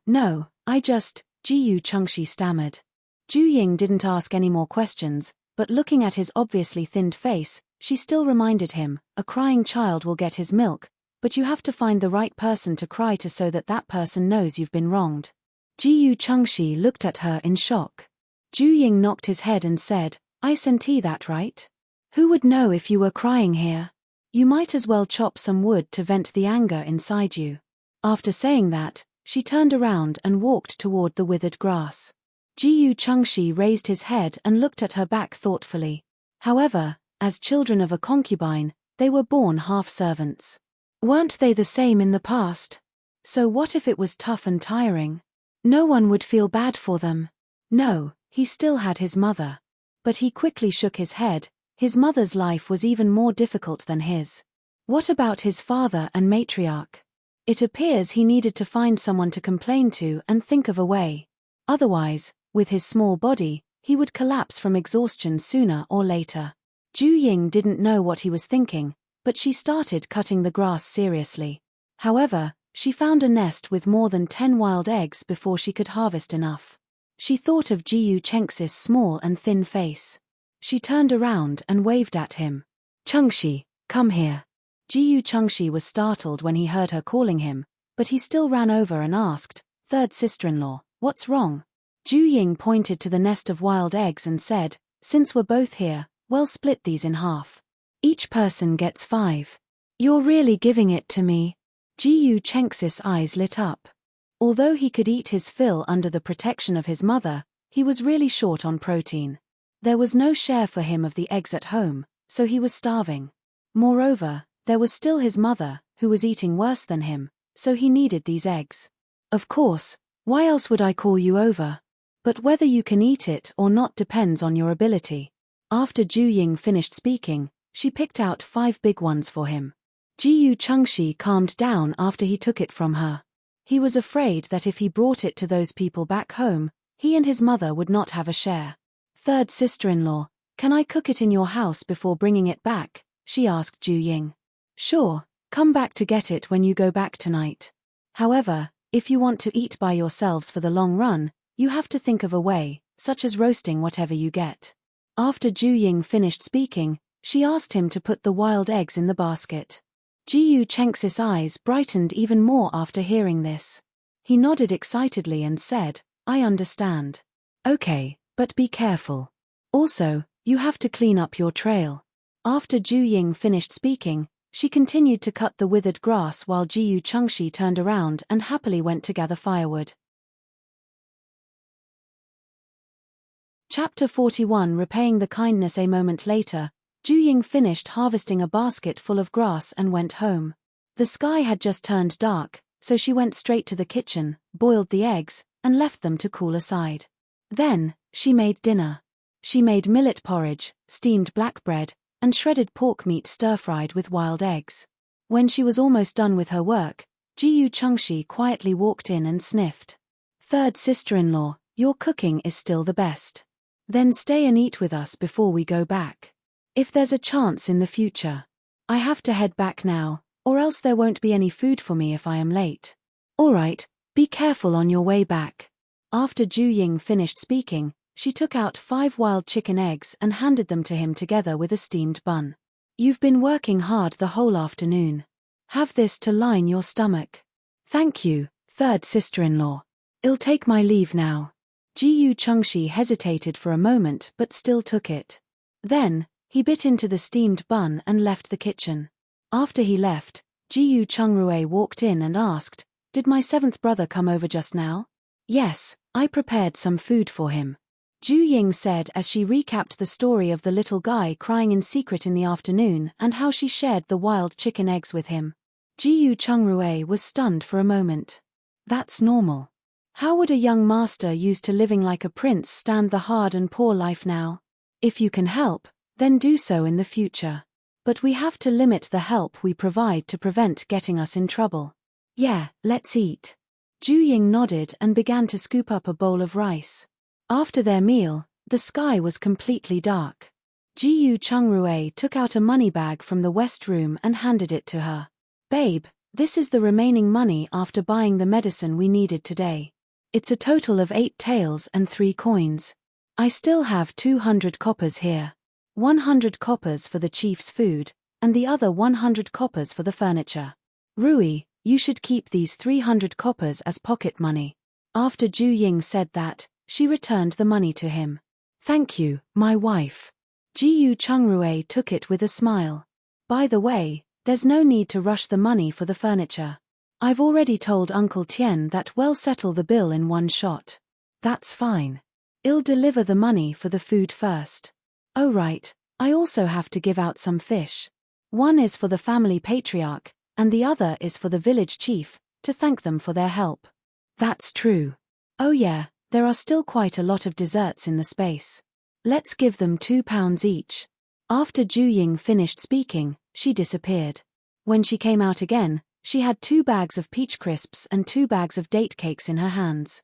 Jiyu Chengxi stammered. Ju Ying didn't ask any more questions, but looking at his obviously thinned face, she still reminded him, a crying child will get his milk, but you have to find the right person to cry to so that that person knows you've been wronged. Jiyu Chengxi looked at her in shock. Ju Ying knocked his head and said, I senti that right? Who would know if you were crying here? You might as well chop some wood to vent the anger inside you. After saying that, she turned around and walked toward the withered grass. Jiyu Chengxi raised his head and looked at her back thoughtfully. However, as children of a concubine, they were born half-servants. Weren't they the same in the past? So what if it was tough and tiring? No one would feel bad for them. No, he still had his mother. But he quickly shook his head. His mother's life was even more difficult than his. What about his father and matriarch? It appears he needed to find someone to complain to and think of a way. Otherwise, with his small body, he would collapse from exhaustion sooner or later. Ju Ying didn't know what he was thinking, but she started cutting the grass seriously. However, she found a nest with more than 10 wild eggs before she could harvest enough. She thought of Jiyu Chengxi's small and thin face. She turned around and waved at him. Chengxi, come here. Jiyu Chengxi was startled when he heard her calling him, but he still ran over and asked, Third sister-in-law, what's wrong? Ju Ying pointed to the nest of wild eggs and said, Since we're both here, we'll split these in half. Each person gets 5. You're really giving it to me? Jiyu Chengxi's eyes lit up. Although he could eat his fill under the protection of his mother, he was really short on protein. There was no share for him of the eggs at home, so he was starving. Moreover, there was still his mother, who was eating worse than him, so he needed these eggs. Of course, why else would I call you over? But whether you can eat it or not depends on your ability. After Ju Ying finished speaking, she picked out 5 big ones for him. Jiyu Chengxi calmed down after he took it from her. He was afraid that if he brought it to those people back home, he and his mother would not have a share. Third sister-in-law, can I cook it in your house before bringing it back? She asked Ju Ying. Sure, come back to get it when you go back tonight. However, if you want to eat by yourselves for the long run, you have to think of a way, such as roasting whatever you get. After Ju Ying finished speaking, she asked him to put the wild eggs in the basket. Jiyu Chengxi's eyes brightened even more after hearing this. He nodded excitedly and said, I understand. Okay, but be careful. Also, you have to clean up your trail. After Ju Ying finished speaking, she continued to cut the withered grass while Jiyu Chengxi turned around and happily went to gather firewood. Chapter 41 Repaying the kindness. A moment later, Ju Ying finished harvesting a basket full of grass and went home. The sky had just turned dark, so she went straight to the kitchen, boiled the eggs, and left them to cool aside. Then, she made dinner. She made millet porridge, steamed black bread, and shredded pork meat stir-fried with wild eggs. When she was almost done with her work, Jiyu Chengxi quietly walked in and sniffed. Third sister-in-law, your cooking is still the best. Then stay and eat with us before we go back. If there's a chance in the future. I have to head back now, or else there won't be any food for me if I am late. Alright, be careful on your way back. After Ju Ying finished speaking, she took out 5 wild chicken eggs and handed them to him together with a steamed bun. You've been working hard the whole afternoon. Have this to line your stomach. Thank you, third sister-in-law. I'll take my leave now. Jiyu Chengxi hesitated for a moment but still took it. Then, he bit into the steamed bun and left the kitchen. After he left, Jiyu Chengrue walked in and asked, Did my 7th brother come over just now? Yes, I prepared some food for him. Ju Ying said as she recapped the story of the little guy crying in secret in the afternoon and how she shared the wild chicken eggs with him. Jiyu Chengrue was stunned for a moment. That's normal. How would a young master used to living like a prince stand the hard and poor life now? If you can help, then do so in the future. But we have to limit the help we provide to prevent getting us in trouble. Yeah, let's eat. Ju Ying nodded and began to scoop up a bowl of rice. After their meal, the sky was completely dark. Jiyu Chungrui took out a money bag from the west room and handed it to her. Babe, this is the remaining money after buying the medicine we needed today. It's a total of 8 taels and 3 coins. I still have 200 coppers here. 100 coppers for the chief's food, and the other 100 coppers for the furniture. Rui, you should keep these 300 coppers as pocket money. After Ju Ying said that, she returned the money to him. Thank you, my wife. Jiyu Chungrui took it with a smile. By the way, there's no need to rush the money for the furniture. I've already told Uncle Tian that we'll settle the bill in one shot. That's fine. I'll deliver the money for the food first. Oh right, I also have to give out some fish. One is for the family patriarch, and the other is for the village chief, to thank them for their help. That's true. Oh yeah, there are still quite a lot of desserts in the space. Let's give them £2 each. After Ju Ying finished speaking, she disappeared. When she came out again, she had 2 bags of peach crisps and 2 bags of date cakes in her hands.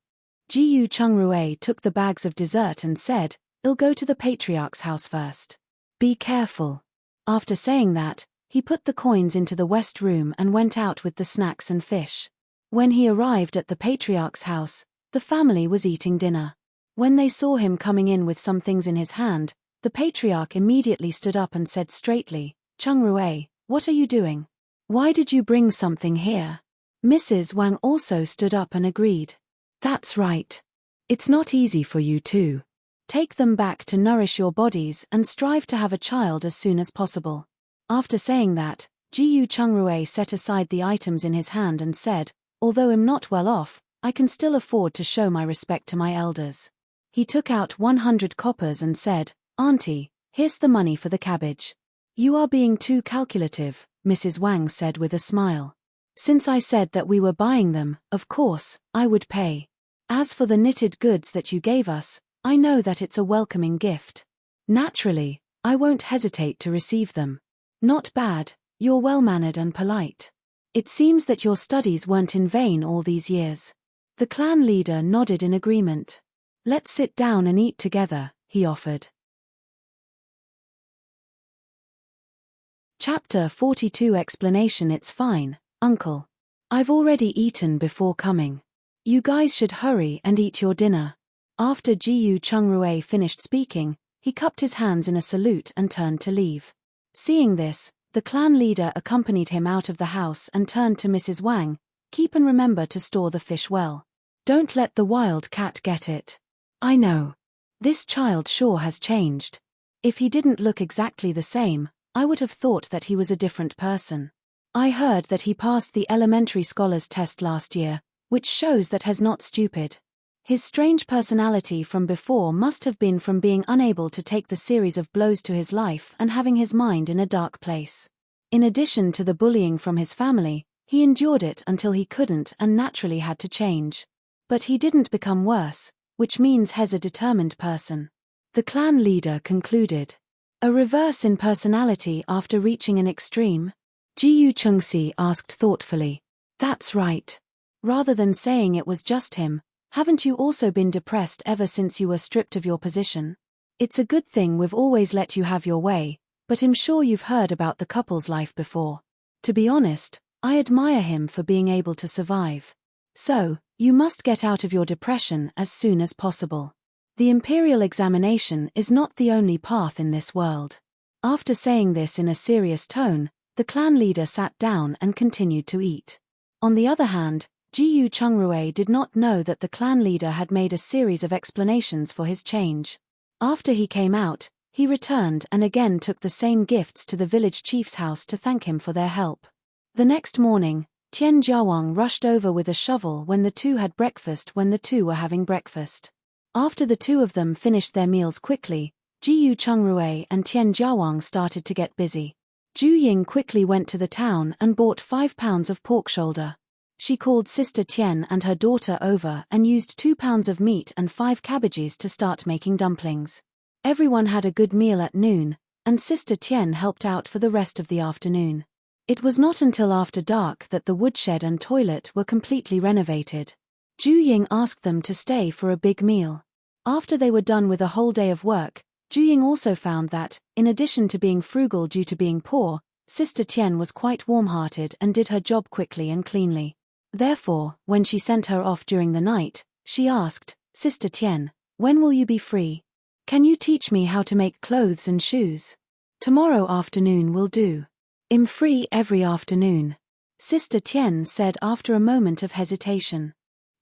Jiyu Chungrui took the bags of dessert and said, I'll go to the patriarch's house first. Be careful. After saying that, he put the coins into the west room and went out with the snacks and fish. When he arrived at the patriarch's house, the family was eating dinner. When they saw him coming in with some things in his hand, the patriarch immediately stood up and said straightly, Chungrui, what are you doing? Why did you bring something here? Mrs. Wang also stood up and agreed. That's right. It's not easy for you too. Take them back to nourish your bodies and strive to have a child as soon as possible. After saying that, Jiyu Chungrui set aside the items in his hand and said, although I'm not well off, I can still afford to show my respect to my elders. He took out 100 coppers and said, Auntie, here's the money for the cabbage. You are being too calculative, Mrs. Wang said with a smile. Since I said that we were buying them, of course, I would pay. As for the knitted goods that you gave us, I know that it's a welcoming gift. Naturally, I won't hesitate to receive them. Not bad, you're well-mannered and polite. It seems that your studies weren't in vain all these years. The clan leader nodded in agreement. Let's sit down and eat together, he offered. Chapter 42 Explanation. It's fine, Uncle. I've already eaten before coming. You guys should hurry and eat your dinner. After Jiyu Chungrui finished speaking, he cupped his hands in a salute and turned to leave. Seeing this, the clan leader accompanied him out of the house and turned to Mrs. Wang, keep and remember to store the fish well. Don't let the wild cat get it. I know. This child sure has changed. If he didn't look exactly the same, I would have thought that he was a different person. I heard that he passed the elementary scholars test last year, which shows that he's not stupid. His strange personality from before must have been from being unable to take the series of blows to his life and having his mind in a dark place. In addition to the bullying from his family, he endured it until he couldn't and naturally had to change. But he didn't become worse, which means he's a determined person. The clan leader concluded. A reverse in personality after reaching an extreme? Jiyu Chungsi asked thoughtfully. That's right. Rather than saying it was just him, haven't you also been depressed ever since you were stripped of your position? It's a good thing we've always let you have your way, but I'm sure you've heard about the couple's life before. To be honest, I admire him for being able to survive. So, you must get out of your depression as soon as possible. The imperial examination is not the only path in this world. After saying this in a serious tone, the clan leader sat down and continued to eat. On the other hand, Jiyu Chungrui did not know that the clan leader had made a series of explanations for his change. After he came out, he returned and again took the same gifts to the village chief's house to thank him for their help. The next morning, Tian Jiawang rushed over with a shovel when the two had breakfast were having breakfast. After the two of them finished their meals quickly, Jiyu Chungrui and Tian Jiawang started to get busy. Ju Ying quickly went to the town and bought 5 pounds of pork shoulder. She called Sister Tian and her daughter over and used 2 pounds of meat and 5 cabbages to start making dumplings. Everyone had a good meal at noon, and Sister Tian helped out for the rest of the afternoon. It was not until after dark that the woodshed and toilet were completely renovated. Ju Ying asked them to stay for a big meal. After they were done with a whole day of work, Ju Ying also found that, in addition to being frugal due to being poor, Sister Tian was quite warm-hearted and did her job quickly and cleanly. Therefore, when she sent her off during the night, she asked, "Sister Tian, when will you be free? Can you teach me how to make clothes and shoes? Tomorrow afternoon will do. I'm free every afternoon." Sister Tian said after a moment of hesitation.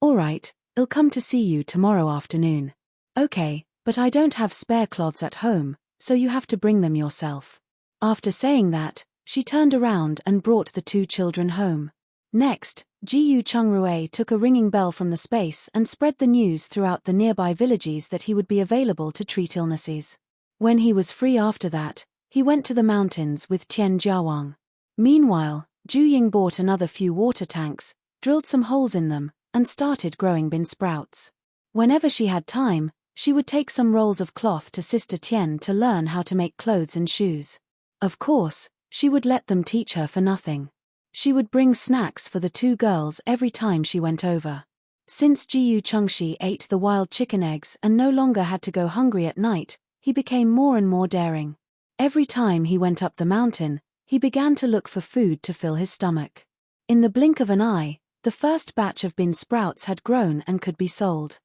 "All right, I'll come to see you tomorrow afternoon." "Okay, but I don't have spare cloths at home, so you have to bring them yourself." After saying that, she turned around and brought the 2 children home. Next, Jiyu Chungrui took a ringing bell from the space and spread the news throughout the nearby villages that he would be available to treat illnesses. When he was free after that, he went to the mountains with Tian Jiawang. Meanwhile, Ju Ying bought another few water tanks, drilled some holes in them, and started growing bean sprouts. Whenever she had time, she would take some rolls of cloth to Sister Tian to learn how to make clothes and shoes. Of course, she would let them teach her for nothing. She would bring snacks for the 2 girls every time she went over. Since Jiyu Chengshi ate the wild chicken eggs and no longer had to go hungry at night, he became more and more daring. Every time he went up the mountain, he began to look for food to fill his stomach. In the blink of an eye, the first batch of bean sprouts had grown and could be sold.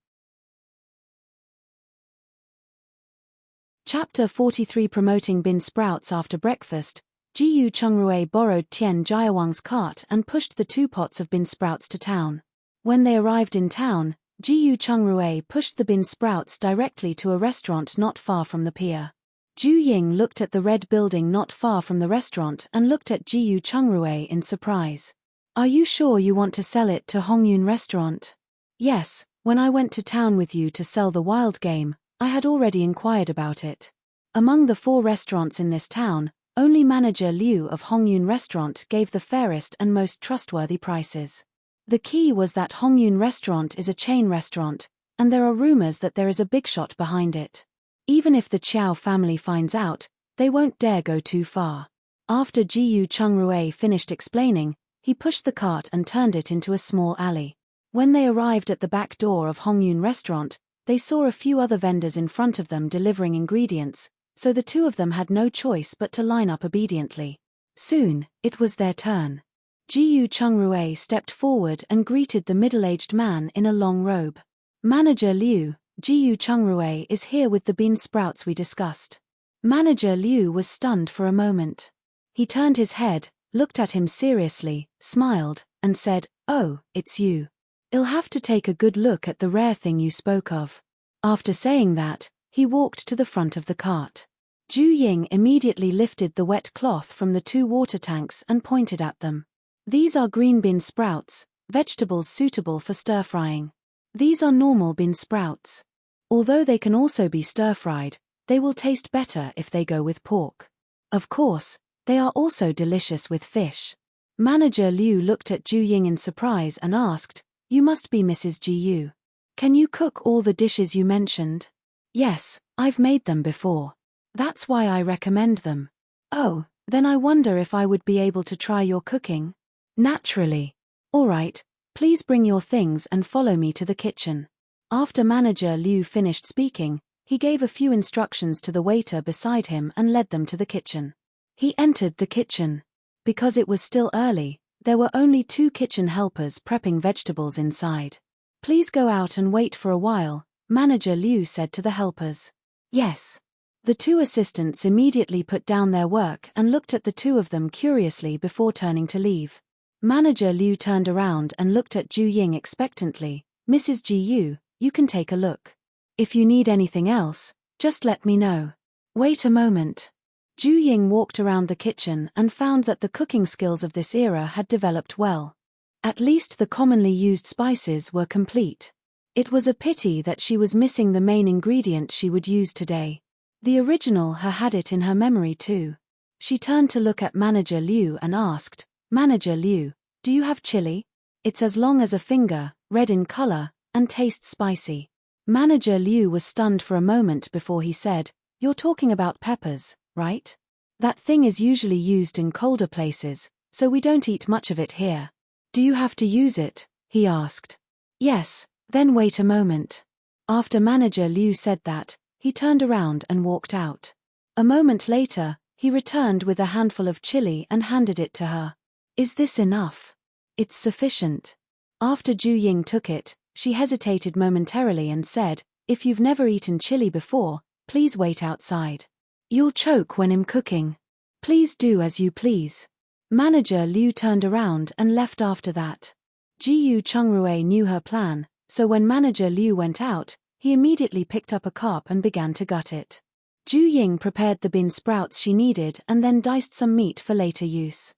Chapter 43. Promoting bean sprouts. After breakfast, Jiyu Chungrui borrowed Tian Jiawang's cart and pushed the 2 pots of bean sprouts to town. When they arrived in town, Jiyu Chungrui pushed the bean sprouts directly to a restaurant not far from the pier. Ju Ying looked at the red building not far from the restaurant and looked at Jiyu Chungrui in surprise. "Are you sure you want to sell it to Hongyun restaurant?" "Yes, when I went to town with you to sell the wild game, I had already inquired about it. Among the 4 restaurants in this town, only manager Liu of Hongyun restaurant gave the fairest and most trustworthy prices. The key was that Hongyun restaurant is a chain restaurant, and there are rumors that there is a big shot behind it. Even if the Chiao family finds out, they won't dare go too far." After Jiyu Chungrui finished explaining, he pushed the cart and turned it into a small alley. When they arrived at the back door of Hongyun restaurant, they saw a few other vendors in front of them delivering ingredients, so the 2 of them had no choice but to line up obediently. Soon, it was their turn. Jiyu Chungrui stepped forward and greeted the middle-aged man in a long robe. "Manager Liu, Jiyu Chungrui is here with the bean sprouts we discussed." Manager Liu was stunned for a moment. He turned his head, looked at him seriously, smiled, and said, "Oh, it's you. I'll have to take a good look at the rare thing you spoke of." After saying that, he walked to the front of the cart. Ju Ying immediately lifted the wet cloth from the 2 water tanks and pointed at them. "These are green bean sprouts, vegetables suitable for stir-frying. These are normal bean sprouts. Although they can also be stir-fried, they will taste better if they go with pork. Of course, they are also delicious with fish." Manager Liu looked at Ju Ying in surprise and asked, "You must be Mrs. Jiyu. Can you cook all the dishes you mentioned?" "Yes, I've made them before. That's why I recommend them." "Oh, then I wonder if I would be able to try your cooking?" "Naturally." "All right, please bring your things and follow me to the kitchen." After Manager Liu finished speaking, he gave a few instructions to the waiter beside him and led them to the kitchen. He entered the kitchen. Because it was still early, there were only 2 kitchen helpers prepping vegetables inside. "Please go out and wait for a while," Manager Liu said to the helpers. "Yes." The 2 assistants immediately put down their work and looked at the 2 of them curiously before turning to leave. Manager Liu turned around and looked at Ju Ying expectantly. "Mrs. Jiyu, you can take a look. If you need anything else, just let me know." "Wait a moment." Ju Ying walked around the kitchen and found that the cooking skills of this era had developed well. At least the commonly used spices were complete. It was a pity that she was missing the main ingredient she would use today. The original her had it in her memory too. She turned to look at Manager Liu and asked, "Manager Liu, do you have chili?" It's as long as a finger, red in color, and tastes spicy. Manager Liu was stunned for a moment before he said, "You're talking about peppers, right? That thing is usually used in colder places, so we don't eat much of it here." "Do you have to use it?" he asked. "Yes, then wait a moment." After Manager Liu said that, he turned around and walked out. A moment later, he returned with a handful of chili and handed it to her. "Is this enough?" "It's sufficient." After Ju Ying took it, she hesitated momentarily and said, "If you've never eaten chili before, please wait outside. You'll choke when I'm cooking. Please do as you please." Manager Liu turned around and left after that. Jiyu Chungrui knew her plan, so when Manager Liu went out, he immediately picked up a carp and began to gut it. Ju Ying prepared the bean sprouts she needed and then diced some meat for later use.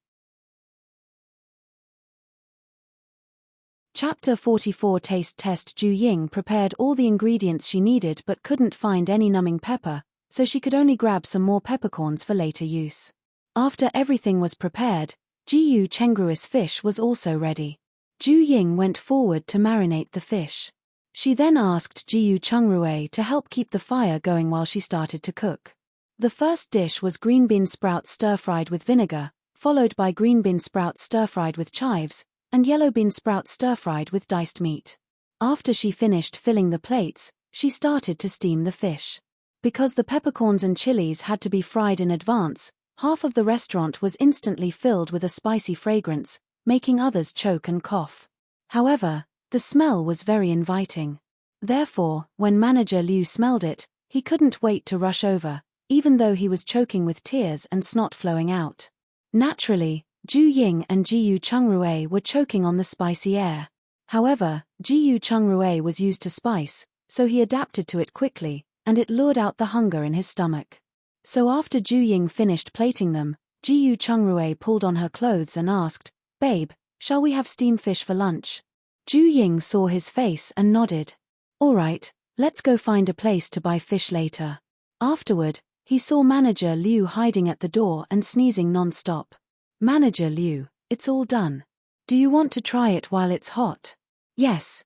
Chapter 44 Taste Test. Ju Ying prepared all the ingredients she needed but couldn't find any numbing pepper, so she could only grab some more peppercorns for later use. After everything was prepared, Jiyu Chengrui's fish was also ready. Ju Ying went forward to marinate the fish. She then asked Jiyu Chungrui to help keep the fire going while she started to cook. The first dish was green bean sprouts stir-fried with vinegar, followed by green bean sprouts stir-fried with chives, and yellow bean sprouts stir-fried with diced meat. After she finished filling the plates, she started to steam the fish. Because the peppercorns and chilies had to be fried in advance, half of the restaurant was instantly filled with a spicy fragrance, making others choke and cough. However, the smell was very inviting. Therefore, when Manager Liu smelled it, he couldn't wait to rush over, even though he was choking with tears and snot flowing out. Naturally, Ju Ying and Jiyu Chungrui were choking on the spicy air. However, Jiyu Chungrui was used to spice, so he adapted to it quickly, and it lured out the hunger in his stomach. So after Ju Ying finished plating them, Jiyu Chungrui pulled on her clothes and asked, "Babe, shall we have steamed fish for lunch?" Ju Ying saw his face and nodded. "All right, let's go find a place to buy fish later." Afterward, he saw Manager Liu hiding at the door and sneezing non-stop. "Manager Liu, it's all done. Do you want to try it while it's hot?" Yes.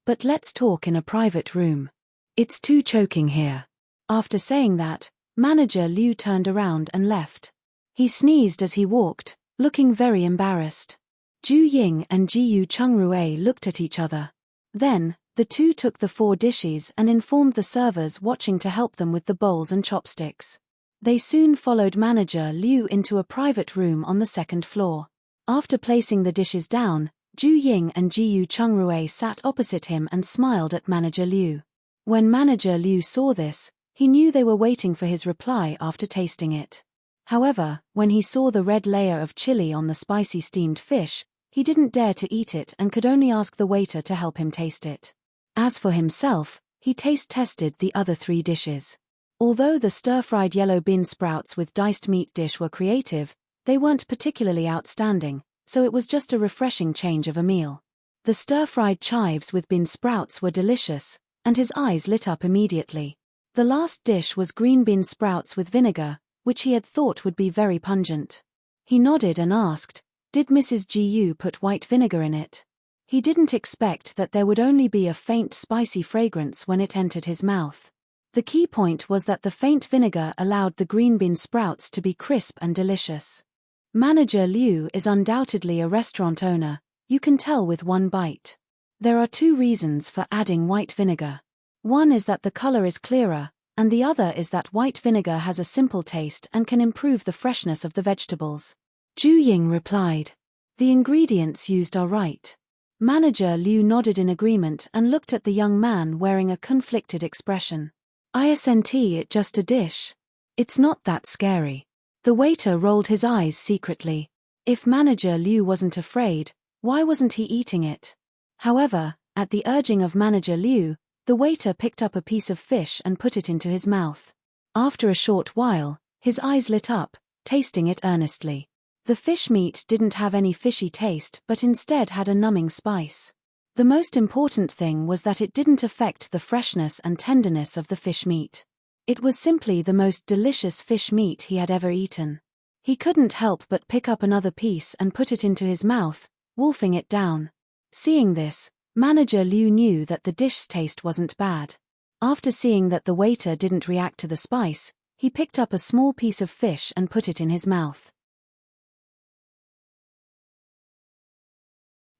But let's talk in a private room. It's too choking here." After saying that, Manager Liu turned around and left. He sneezed as he walked, looking very embarrassed. Ju Ying and Jiyu Chungrui looked at each other. Then, the two took the 4 dishes and informed the servers watching to help them with the bowls and chopsticks. They soon followed Manager Liu into a private room on the 2nd floor. After placing the dishes down, Ju Ying and Jiyu Chungrui sat opposite him and smiled at Manager Liu. When Manager Liu saw this, he knew they were waiting for his reply after tasting it. However, when he saw the red layer of chili on the spicy steamed fish, he didn't dare to eat it and could only ask the waiter to help him taste it. As for himself, he taste-tested the other 3 dishes. Although the stir-fried yellow bean sprouts with diced meat dish were creative, they weren't particularly outstanding, so it was just a refreshing change of a meal. The stir-fried chives with bean sprouts were delicious, and his eyes lit up immediately. The last dish was green bean sprouts with vinegar, which he had thought would be very pungent. He nodded and asked, "Did Mrs. Jiyu put white vinegar in it?" He didn't expect that there would only be a faint spicy fragrance when it entered his mouth. The key point was that the faint vinegar allowed the green bean sprouts to be crisp and delicious. Manager Liu is undoubtedly a restaurant owner, you can tell with one bite. There are 2 reasons for adding white vinegar. One is that the color is clearer, and the other is that white vinegar has a simple taste and can improve the freshness of the vegetables. Ju Ying replied, "The ingredients used are right." Manager Liu nodded in agreement and looked at the young man wearing a conflicted expression. "Isn't it just a dish? It's not that scary." The waiter rolled his eyes secretly. If Manager Liu wasn't afraid, why wasn't he eating it? However, at the urging of Manager Liu, the waiter picked up a piece of fish and put it into his mouth. After a short while, his eyes lit up, tasting it earnestly. The fish meat didn't have any fishy taste but instead had a numbing spice. The most important thing was that it didn't affect the freshness and tenderness of the fish meat. It was simply the most delicious fish meat he had ever eaten. He couldn't help but pick up another piece and put it into his mouth, wolfing it down. Seeing this, Manager Liu knew that the dish's taste wasn't bad. After seeing that the waiter didn't react to the spice, he picked up a small piece of fish and put it in his mouth.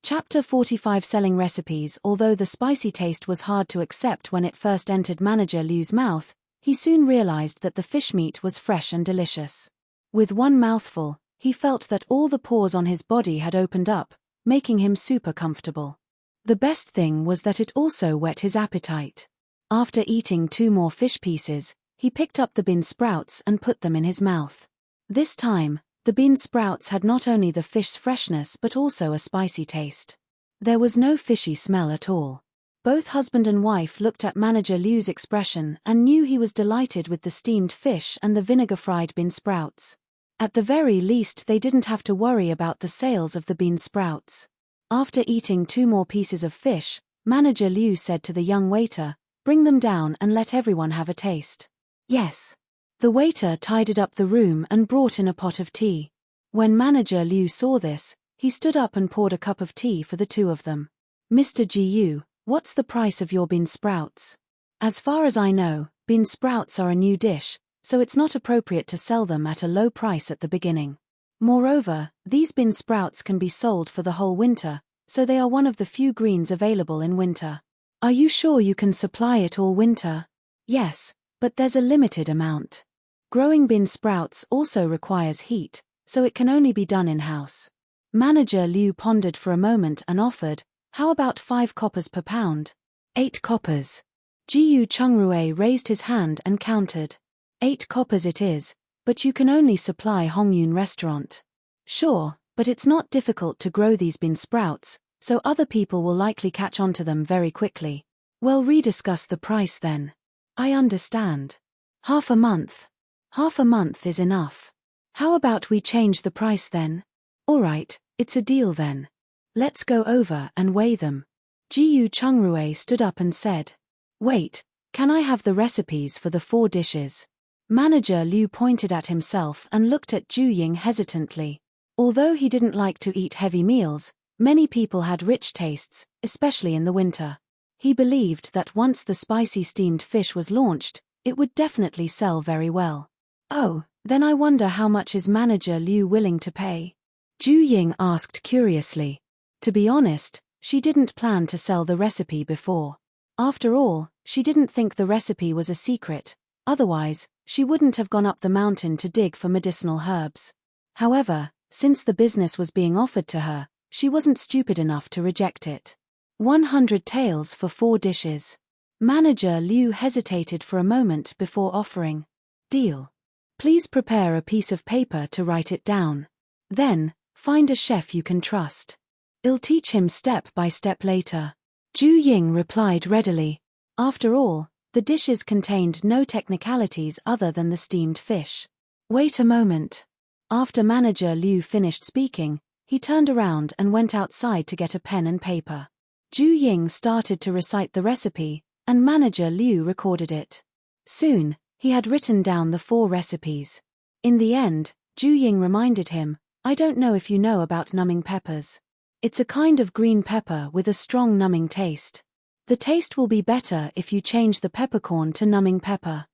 Chapter 45 Selling Recipes. Although the spicy taste was hard to accept when it first entered Manager Liu's mouth, he soon realized that the fish meat was fresh and delicious. With one mouthful, he felt that all the pores on his body had opened up, making him super comfortable. The best thing was that it also whet his appetite. After eating 2 more fish pieces, he picked up the bean sprouts and put them in his mouth. This time, the bean sprouts had not only the fish's freshness but also a spicy taste. There was no fishy smell at all. Both husband and wife looked at Manager Liu's expression and knew he was delighted with the steamed fish and the vinegar-fried bean sprouts. At the very least, they didn't have to worry about the sales of the bean sprouts. After eating 2 more pieces of fish, Manager Liu said to the young waiter, "Bring them down and let everyone have a taste." Yes. The waiter tidied up the room and brought in a pot of tea. When Manager Liu saw this, he stood up and poured a cup of tea for the 2 of them. "Mr. Gu, what's the price of your bean sprouts?" "As far as I know, bean sprouts are a new dish, so it's not appropriate to sell them at a low price at the beginning. Moreover, these bean sprouts can be sold for the whole winter, so they are one of the few greens available in winter." "Are you sure you can supply it all winter?" "Yes, but there's a limited amount. Growing bean sprouts also requires heat, so it can only be done in-house." Manager Liu pondered for a moment and offered, "How about 5 coppers per pound?" 8 coppers. Jiyu Chungrue raised his hand and countered. 8 coppers it is, but you can only supply Hongyun restaurant. Sure, but it's not difficult to grow these bean sprouts, so other people will likely catch on to them very quickly. We'll rediscuss the price then. I understand. Half a month. Half a month is enough. How about we change the price then? Alright, it's a deal then. Let's go over and weigh them. Jiyu Chungrue stood up and said. Wait, can I have the recipes for the 4 dishes? Manager Liu pointed at himself and looked at Ju Ying hesitantly. Although he didn't like to eat heavy meals, many people had rich tastes, especially in the winter. He believed that once the spicy steamed fish was launched, it would definitely sell very well. Oh, then I wonder how much is Manager Liu willing to pay? Ju Ying asked curiously. To be honest, she didn't plan to sell the recipe before. After all, she didn't think the recipe was a secret, otherwise, she wouldn't have gone up the mountain to dig for medicinal herbs. However, since the business was being offered to her, she wasn't stupid enough to reject it. 100 taels for 4 dishes. Manager Liu hesitated for a moment before offering. Deal. Please prepare a piece of paper to write it down. Then, find a chef you can trust. I'll teach him step by step later. Ju Ying replied readily. After all, the dishes contained no technicalities other than the steamed fish. Wait a moment. After Manager Liu finished speaking, he turned around and went outside to get a pen and paper. Ju Ying started to recite the recipe, and Manager Liu recorded it. Soon, he had written down the 4 recipes. In the end, Ju Ying reminded him, I don't know if you know about numbing peppers. It's a kind of green pepper with a strong numbing taste. The taste will be better if you change the peppercorn to numbing pepper.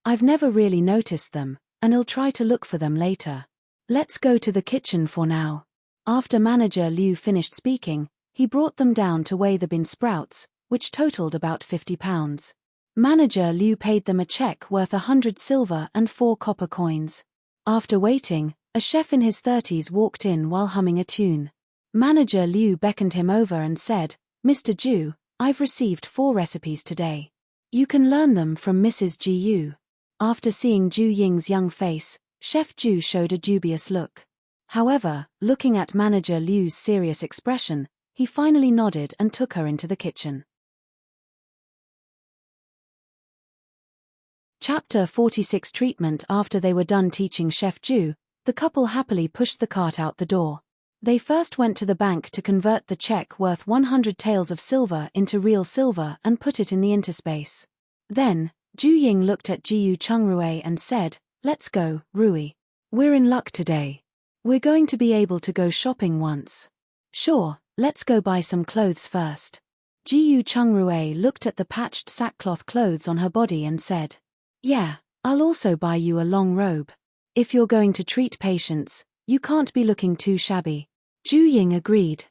I've never really noticed them, and I'll try to look for them later. Let's go to the kitchen for now. After Manager Liu finished speaking, he brought them down to weigh the bean sprouts, which totaled about 50 pounds. Manager Liu paid them a check worth 100 silver and 4 copper coins. After waiting, a chef in his 30s walked in while humming a tune. Manager Liu beckoned him over and said, Mr. Ju, I've received 4 recipes today. You can learn them from Mrs. Gu. After seeing Ju Ying's young face, Chef Ju showed a dubious look. However, looking at Manager Liu's serious expression, he finally nodded and took her into the kitchen. Chapter 46 Treatment. After they were done teaching Chef Ju, the couple happily pushed the cart out the door. They first went to the bank to convert the check worth 100 taels of silver into real silver and put it in the interspace. Then, Ju Ying looked at Jiyu Chungrue and said, Let's go, Rui. We're in luck today. We're going to be able to go shopping once. Sure, let's go buy some clothes first. Jiyu Chungrui looked at the patched sackcloth clothes on her body and said, Yeah, I'll also buy you a long robe. If you're going to treat patients, you can't be looking too shabby. Ju Ying agreed.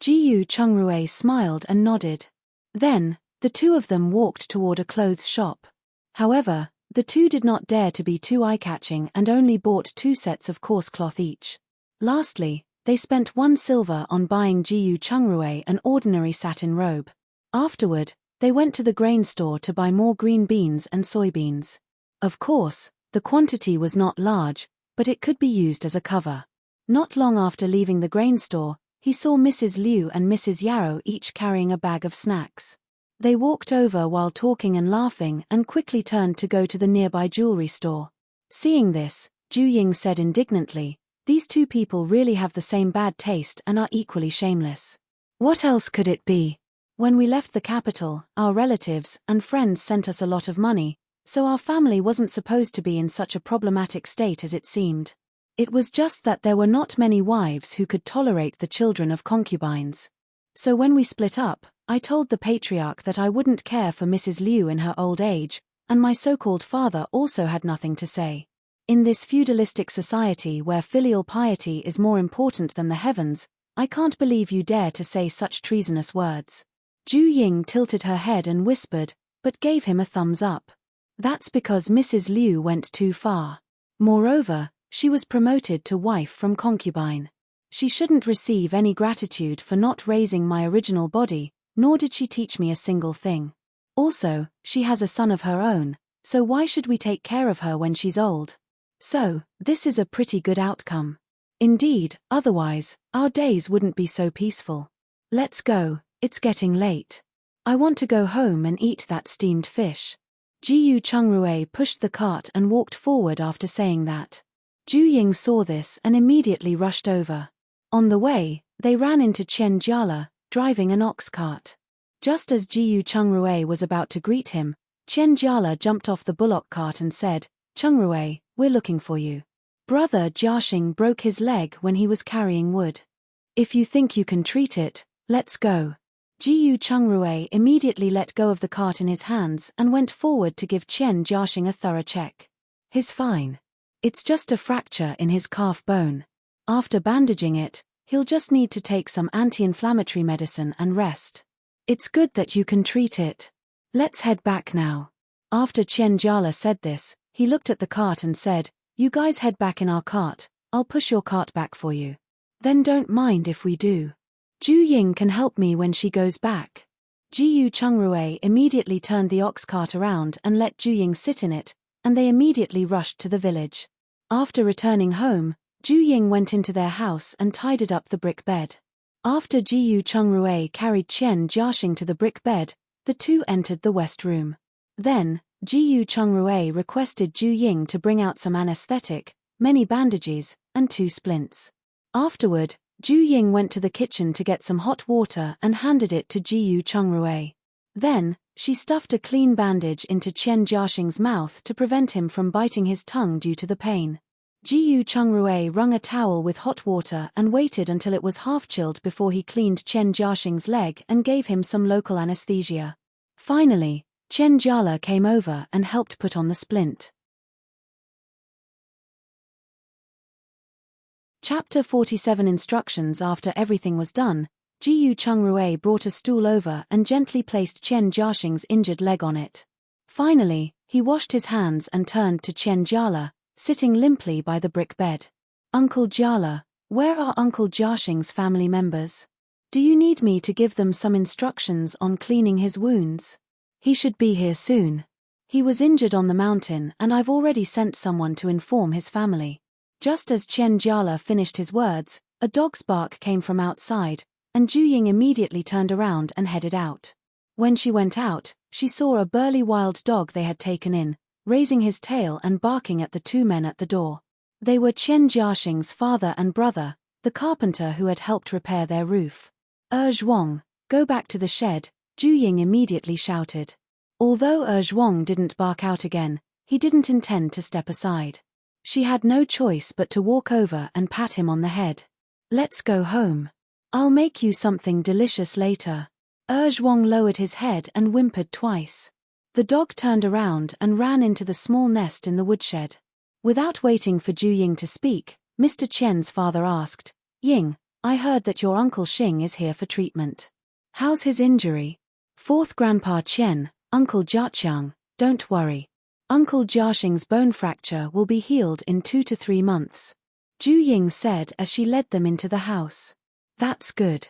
Jiyu Chungrui smiled and nodded. Then, the two of them walked toward a clothes shop. However, the two did not dare to be too eye-catching and only bought 2 sets of coarse cloth each. Lastly, they spent 1 silver on buying Jiyu Chungrui an ordinary satin robe. Afterward, they went to the grain store to buy more green beans and soybeans. Of course, the quantity was not large, but it could be used as a cover. Not long after leaving the grain store, he saw Mrs. Liu and Mrs. Yarrow each carrying a bag of snacks. They walked over while talking and laughing and quickly turned to go to the nearby jewelry store. Seeing this, Ju Ying said indignantly, These two people really have the same bad taste and are equally shameless. What else could it be? When we left the capital, our relatives and friends sent us a lot of money, so our family wasn't supposed to be in such a problematic state as it seemed. It was just that there were not many wives who could tolerate the children of concubines. So when we split up, I told the patriarch that I wouldn't care for Mrs. Liu in her old age, and my so-called father also had nothing to say. In this feudalistic society where filial piety is more important than the heavens, I can't believe you dare to say such treasonous words. Ju Ying tilted her head and whispered, but gave him a thumbs up. That's because Mrs. Liu went too far. Moreover, she was promoted to wife from concubine. She shouldn't receive any gratitude for not raising my original body, nor did she teach me a single thing. Also, she has a son of her own, so why should we take care of her when she's old? So, this is a pretty good outcome. Indeed, otherwise, our days wouldn't be so peaceful. Let's go, it's getting late. I want to go home and eat that steamed fish. Jiyu Chungrui pushed the cart and walked forward after saying that. Ju Ying saw this and immediately rushed over. On the way, they ran into Chen Jiala, driving an ox cart. Just as Jiyu Chungrui was about to greet him, Chen Jiala jumped off the bullock cart and said, Chungrui, we're looking for you. Brother Jiaxing broke his leg when he was carrying wood. If you think you can treat it, let's go. Jiyu Chungrui immediately let go of the cart in his hands and went forward to give Chen Jiaxing a thorough check. He's fine. It's just a fracture in his calf bone. After bandaging it, he'll just need to take some anti-inflammatory medicine and rest. It's good that you can treat it. Let's head back now. After Chen Jiala said this, he looked at the cart and said, You guys head back in our cart, I'll push your cart back for you. Then don't mind if we do. Ju Ying can help me when she goes back. Jiyu Chungrui immediately turned the ox cart around and let Ju Ying sit in it, and they immediately rushed to the village. After returning home, Ju Ying went into their house and tidied up the brick bed. After Jiyu Chungrui carried Chen Jiaxing to the brick bed, the two entered the west room. Then, Jiyu Chungrui requested Ju Ying to bring out some anesthetic, many bandages, and 2 splints. Afterward, Ju Ying went to the kitchen to get some hot water and handed it to Jiyu Chungrui. Then, she stuffed a clean bandage into Chen Jiaxing's mouth to prevent him from biting his tongue due to the pain. Jiyu Chungrui wrung a towel with hot water and waited until it was half-chilled before he cleaned Chen Jiaxing's leg and gave him some local anesthesia. Finally, Chen Jiala came over and helped put on the splint. Chapter 47 Instructions. After everything was done, Jiyu Chungrui brought a stool over and gently placed Chen Jiaxing's injured leg on it. Finally, he washed his hands and turned to Chen Jiala, sitting limply by the brick bed. Uncle Jiala, where are Uncle Jiaxing's family members? Do you need me to give them some instructions on cleaning his wounds? He should be here soon. He was injured on the mountain and I've already sent someone to inform his family. Just as Chen Jiala finished his words, a dog's bark came from outside, and Ju Ying immediately turned around and headed out. When she went out, she saw a burly wild dog they had taken in, raising his tail and barking at the 2 men at the door. They were Chen Jiaxing's father and brother, the carpenter who had helped repair their roof. Zhuang, go back to the shed, Ju Ying immediately shouted. Although Zhuang didn't bark out again, he didn't intend to step aside. She had no choice but to walk over and pat him on the head. Let's go home. I'll make you something delicious later. Zhuang lowered his head and whimpered twice. The dog turned around and ran into the small nest in the woodshed. Without waiting for Ju Ying to speak, Mr. Qian's father asked, Ying, I heard that your Uncle Xing is here for treatment. How's his injury? Fourth Grandpa Qian, Uncle Jiaqiang, don't worry. Uncle Jiaxing's bone fracture will be healed in 2 to 3 months. Ju Ying said as she led them into the house. That's good.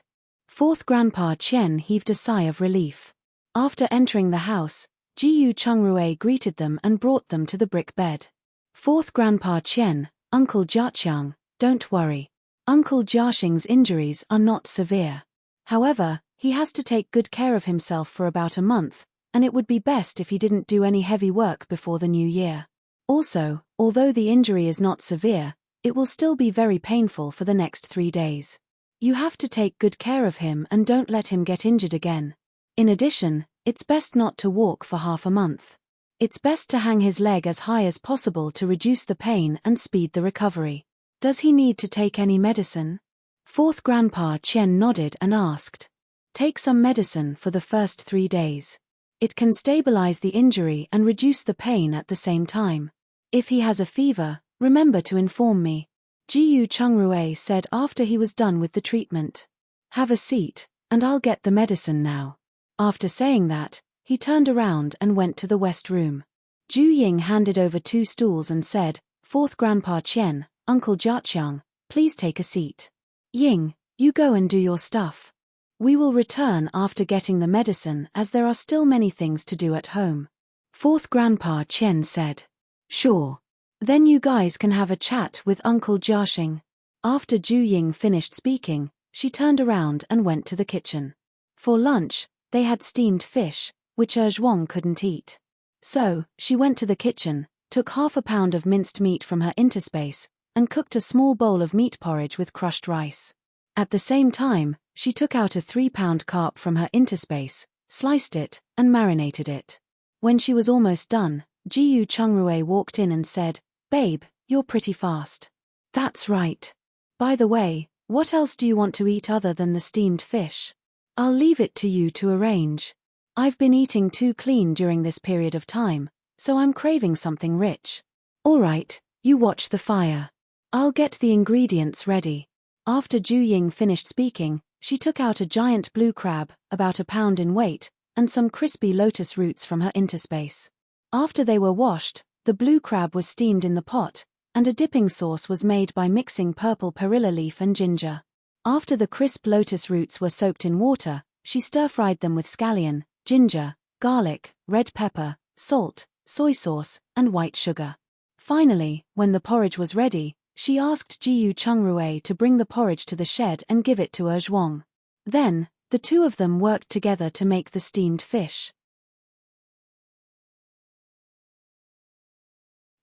Fourth Grandpa Qian heaved a sigh of relief. After entering the house, Jiyu Chungrui greeted them and brought them to the brick bed. Fourth Grandpa Qian, Uncle Jiaqiang, don't worry. Uncle Jiaxing's injuries are not severe. However, he has to take good care of himself for about a month, and it would be best if he didn't do any heavy work before the new year. Also, although the injury is not severe, it will still be very painful for the next 3 days. You have to take good care of him and don't let him get injured again. In addition, it's best not to walk for half a month. It's best to hang his leg as high as possible to reduce the pain and speed the recovery. Does he need to take any medicine? Fourth Grandpa Qian nodded and asked. Take some medicine for the first 3 days. It can stabilize the injury and reduce the pain at the same time. If he has a fever, remember to inform me. Jiyu Chungrui said after he was done with the treatment. Have a seat, and I'll get the medicine now. After saying that, he turned around and went to the west room. Ju Ying handed over 2 stools and said, Fourth Grandpa Qian, Uncle Jiaqiang, please take a seat. Ying, you go and do your stuff. We will return after getting the medicine as there are still many things to do at home. Fourth Grandpa Qian said. Sure. Then you guys can have a chat with Uncle Jiaxing. After Ju Ying finished speaking, she turned around and went to the kitchen. For lunch, they had steamed fish, which Zhuang couldn't eat. So, she went to the kitchen, took half a pound of minced meat from her interspace, and cooked a small bowl of meat porridge with crushed rice. At the same time, she took out a 3-pound carp from her interspace, sliced it, and marinated it. When she was almost done, Jiyu Chungrui walked in and said, Babe, you're pretty fast. That's right. By the way, what else do you want to eat other than the steamed fish? I'll leave it to you to arrange. I've been eating too clean during this period of time, so I'm craving something rich. All right, you watch the fire. I'll get the ingredients ready. After Ju Ying finished speaking, she took out a giant blue crab, about a pound in weight, and some crispy lotus roots from her interspace. After they were washed, the blue crab was steamed in the pot, and a dipping sauce was made by mixing purple perilla leaf and ginger. After the crisp lotus roots were soaked in water, she stir-fried them with scallion, ginger, garlic, red pepper, salt, soy sauce, and white sugar. Finally, when the porridge was ready, she asked Jiyu Chungrui to bring the porridge to the shed and give it to Zhuang. Then, the two of them worked together to make the steamed fish.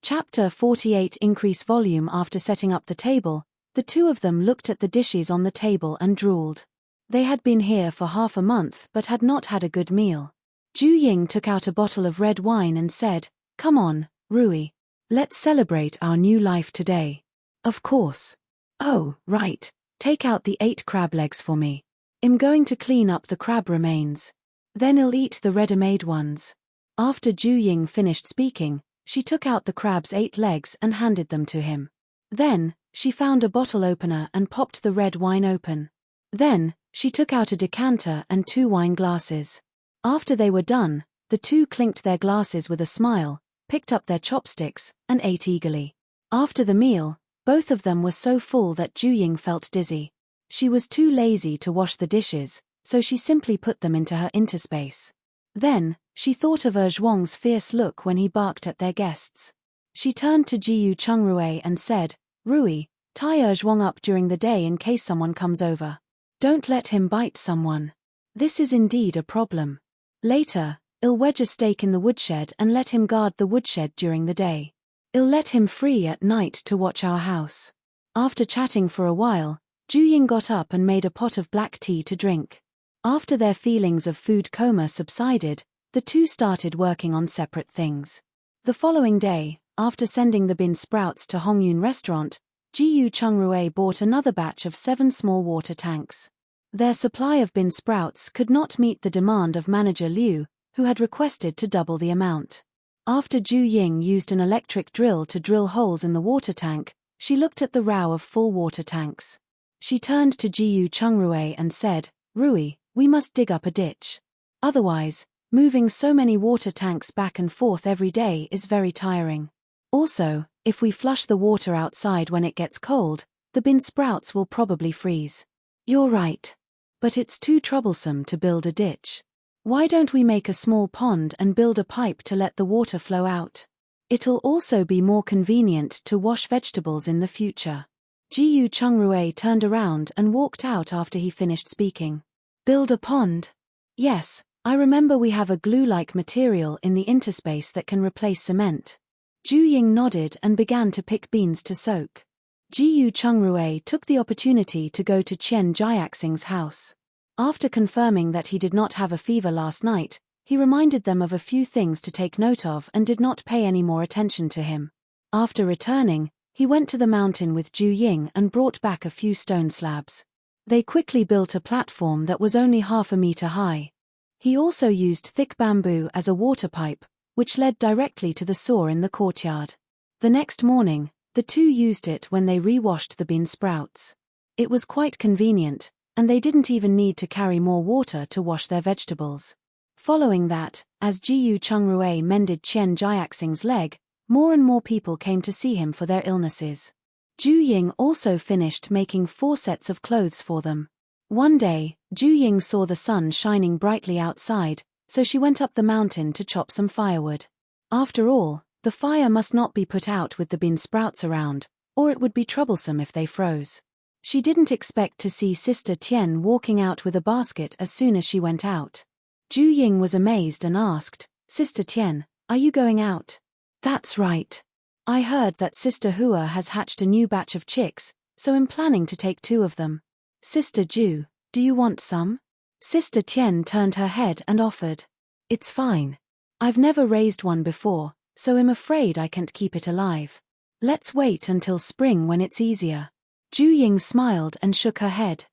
Chapter 48. Increase volume. After setting up the table, the two of them looked at the dishes on the table and drooled. They had been here for half a month but had not had a good meal. Ju Ying took out a bottle of red wine and said, Come on, Rui. Let's celebrate our new life today. Of course. Oh, right. Take out the 8 crab legs for me. I'm going to clean up the crab remains. Then I'll eat the ready-made ones. After Ju Ying finished speaking, she took out the crab's 8 legs and handed them to him. Then, she found a bottle opener and popped the red wine open. Then, she took out a decanter and 2 wine glasses. After they were done, the two clinked their glasses with a smile, picked up their chopsticks, and ate eagerly. After the meal, both of them were so full that Ju Ying felt dizzy. She was too lazy to wash the dishes, so she simply put them into her interspace. Then, she thought of Zhuang's fierce look when he barked at their guests. She turned to Jiyu Chungrui and said, Rui, tie Zhuang up during the day in case someone comes over. Don't let him bite someone. This is indeed a problem. Later, I'll wedge a stake in the woodshed and let him guard the woodshed during the day. I'll let him free at night to watch our house. After chatting for a while, Ju Ying got up and made a pot of black tea to drink. After their feelings of food coma subsided, the two started working on separate things. The following day, after sending the bean sprouts to Hongyun restaurant, Jiyu Chungrui bought another batch of 7 small water tanks. Their supply of bean sprouts could not meet the demand of manager Liu, who had requested to double the amount. After Ju Ying used an electric drill to drill holes in the water tank, she looked at the row of full water tanks. She turned to Jiyu Chungrui and said, "Rui, we must dig up a ditch. Otherwise, moving so many water tanks back and forth every day is very tiring. Also, if we flush the water outside when it gets cold, the bean sprouts will probably freeze." "You're right. But it's too troublesome to build a ditch. Why don't we make a small pond and build a pipe to let the water flow out? It'll also be more convenient to wash vegetables in the future." Jiyu Chungrui turned around and walked out after he finished speaking. "Build a pond? Yes, I remember we have a glue-like material in the interspace that can replace cement." Ju Ying nodded and began to pick beans to soak. Jiyu Chungrui took the opportunity to go to Qian Jiaxing's house. After confirming that he did not have a fever last night, he reminded them of a few things to take note of and did not pay any more attention to him. After returning, he went to the mountain with Ju Ying and brought back a few stone slabs. They quickly built a platform that was only half a meter high. He also used thick bamboo as a water pipe, which led directly to the sewer in the courtyard. The next morning, the two used it when they re-washed the bean sprouts. It was quite convenient, and they didn't even need to carry more water to wash their vegetables. Following that, as Jiyu Chungrui mended Qian Jiaxing's leg, more and more people came to see him for their illnesses. Ju Ying also finished making 4 sets of clothes for them. One day, Ju Ying saw the sun shining brightly outside, so she went up the mountain to chop some firewood. After all, the fire must not be put out with the bean sprouts around, or it would be troublesome if they froze. She didn't expect to see Sister Tian walking out with a basket as soon as she went out. Ju Ying was amazed and asked, "Sister Tian, are you going out?" "That's right. I heard that Sister Hua has hatched a new batch of chicks, so I'm planning to take 2 of them. Sister Ju, do you want some?" Sister Tian turned her head and offered. "It's fine. I've never raised one before, so I'm afraid I can't keep it alive. Let's wait until spring when it's easier." Ju Ying smiled and shook her head.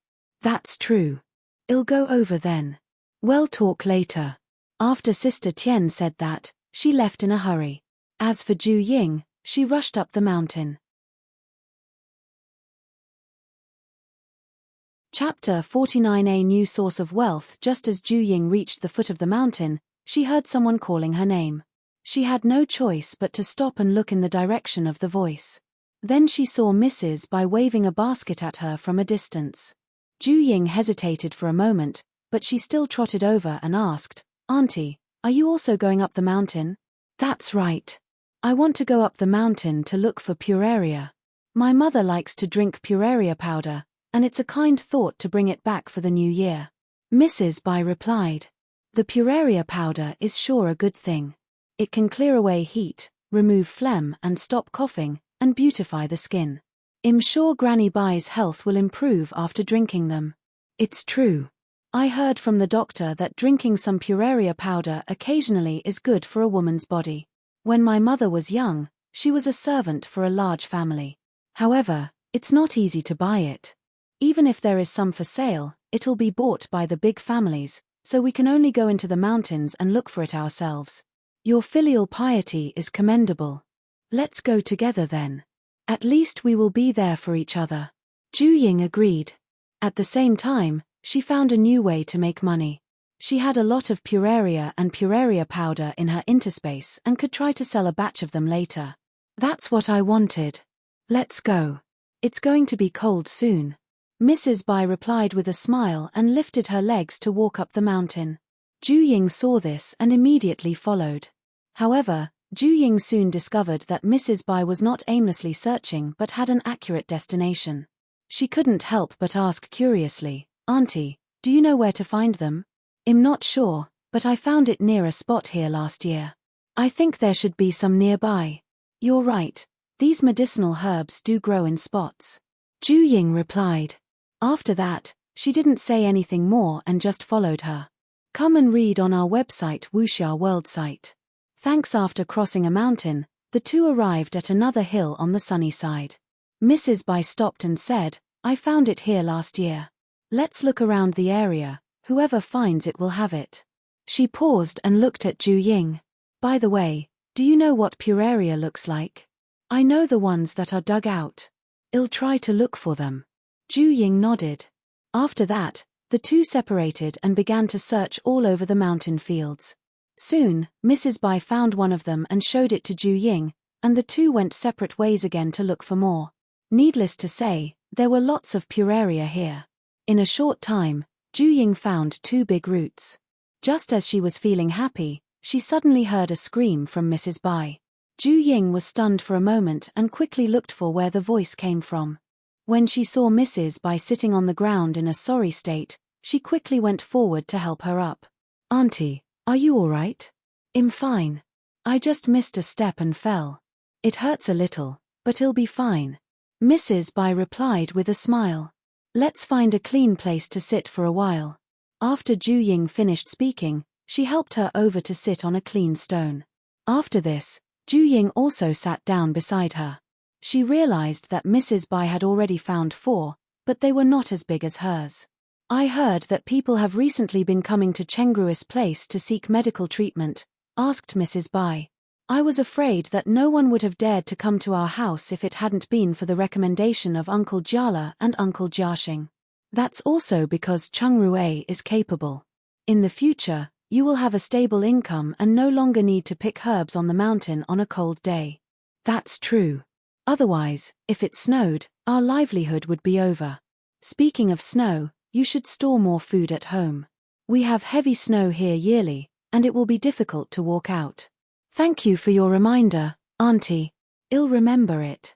"That's true. I'll go over then. We'll talk later." After Sister Tian said that, she left in a hurry. As for Ju Ying, she rushed up the mountain. Chapter 49. A new source of wealth. Just as Ju Ying reached the foot of the mountain, she heard someone calling her name. She had no choice but to stop and look in the direction of the voice. Then she saw Mrs. Bai waving a basket at her from a distance. Ju Ying hesitated for a moment, but she still trotted over and asked, "Auntie, are you also going up the mountain?" "That's right. I want to go up the mountain to look for Puraria. My mother likes to drink Puraria powder, and it's a kind thought to bring it back for the new year." Mrs. Bai replied, "The Puraria powder is sure a good thing. It can clear away heat, remove phlegm and stop coughing, and beautify the skin. I'm sure Granny Bai's health will improve after drinking them." "It's true. I heard from the doctor that drinking some Puraria powder occasionally is good for a woman's body. When my mother was young, she was a servant for a large family. However, it's not easy to buy it. Even if there is some for sale, it'll be bought by the big families, so we can only go into the mountains and look for it ourselves. Your filial piety is commendable. Let's go together then. At least we will be there for each other." Ju Ying agreed. At the same time, she found a new way to make money. She had a lot of Puraria and Puraria powder in her interspace and could try to sell a batch of them later. "That's what I wanted. Let's go. It's going to be cold soon." Mrs. Bai replied with a smile and lifted her legs to walk up the mountain. Ju Ying saw this and immediately followed. However, Ju Ying soon discovered that Mrs. Bai was not aimlessly searching but had an accurate destination. She couldn't help but ask curiously, "Auntie, do you know where to find them?" "I'm not sure, but I found it near a spot here last year. I think there should be some nearby." "You're right. These medicinal herbs do grow in spots," Ju Ying replied. After that, she didn't say anything more and just followed her. Come and read on our website Wuxia World site. Thanks. After crossing a mountain, the two arrived at another hill on the sunny side. Mrs. Bai stopped and said, "I found it here last year. Let's look around the area, whoever finds it will have it. She paused and looked at Ju Ying. By the way, do you know what Pureria looks like? I know the ones that are dug out. I'll try to look for them. Ju Ying nodded. After that, the two separated and began to search all over the mountain fields. Soon, Mrs. Bai found one of them and showed it to Ju Ying, and the two went separate ways again to look for more. Needless to say, there were lots of Pureria here. In a short time, Ju Ying found 2 big roots. Just as she was feeling happy, she suddenly heard a scream from Mrs. Bai. Ju Ying was stunned for a moment and quickly looked for where the voice came from. When she saw Mrs. Bai sitting on the ground in a sorry state, she quickly went forward to help her up. Auntie, are you all right? I'm fine. I just missed a step and fell. It hurts a little, but I'll be fine. Mrs. Bai replied with a smile. Let's find a clean place to sit for a while. After Ju Ying finished speaking, she helped her over to sit on a clean stone. After this, Ju Ying also sat down beside her. She realized that Mrs. Bai had already found 4, but they were not as big as hers. I heard that people have recently been coming to Chengru's place to seek medical treatment, asked Mrs. Bai. I was afraid that no one would have dared to come to our house if it hadn't been for the recommendation of Uncle Jiala and Uncle Jiaxing. That's also because Chengru is capable. In the future, you will have a stable income and no longer need to pick herbs on the mountain on a cold day. That's true. Otherwise, if it snowed, our livelihood would be over. Speaking of snow, you should store more food at home. We have heavy snow here yearly, and it will be difficult to walk out. Thank you for your reminder, Auntie. I'll remember it.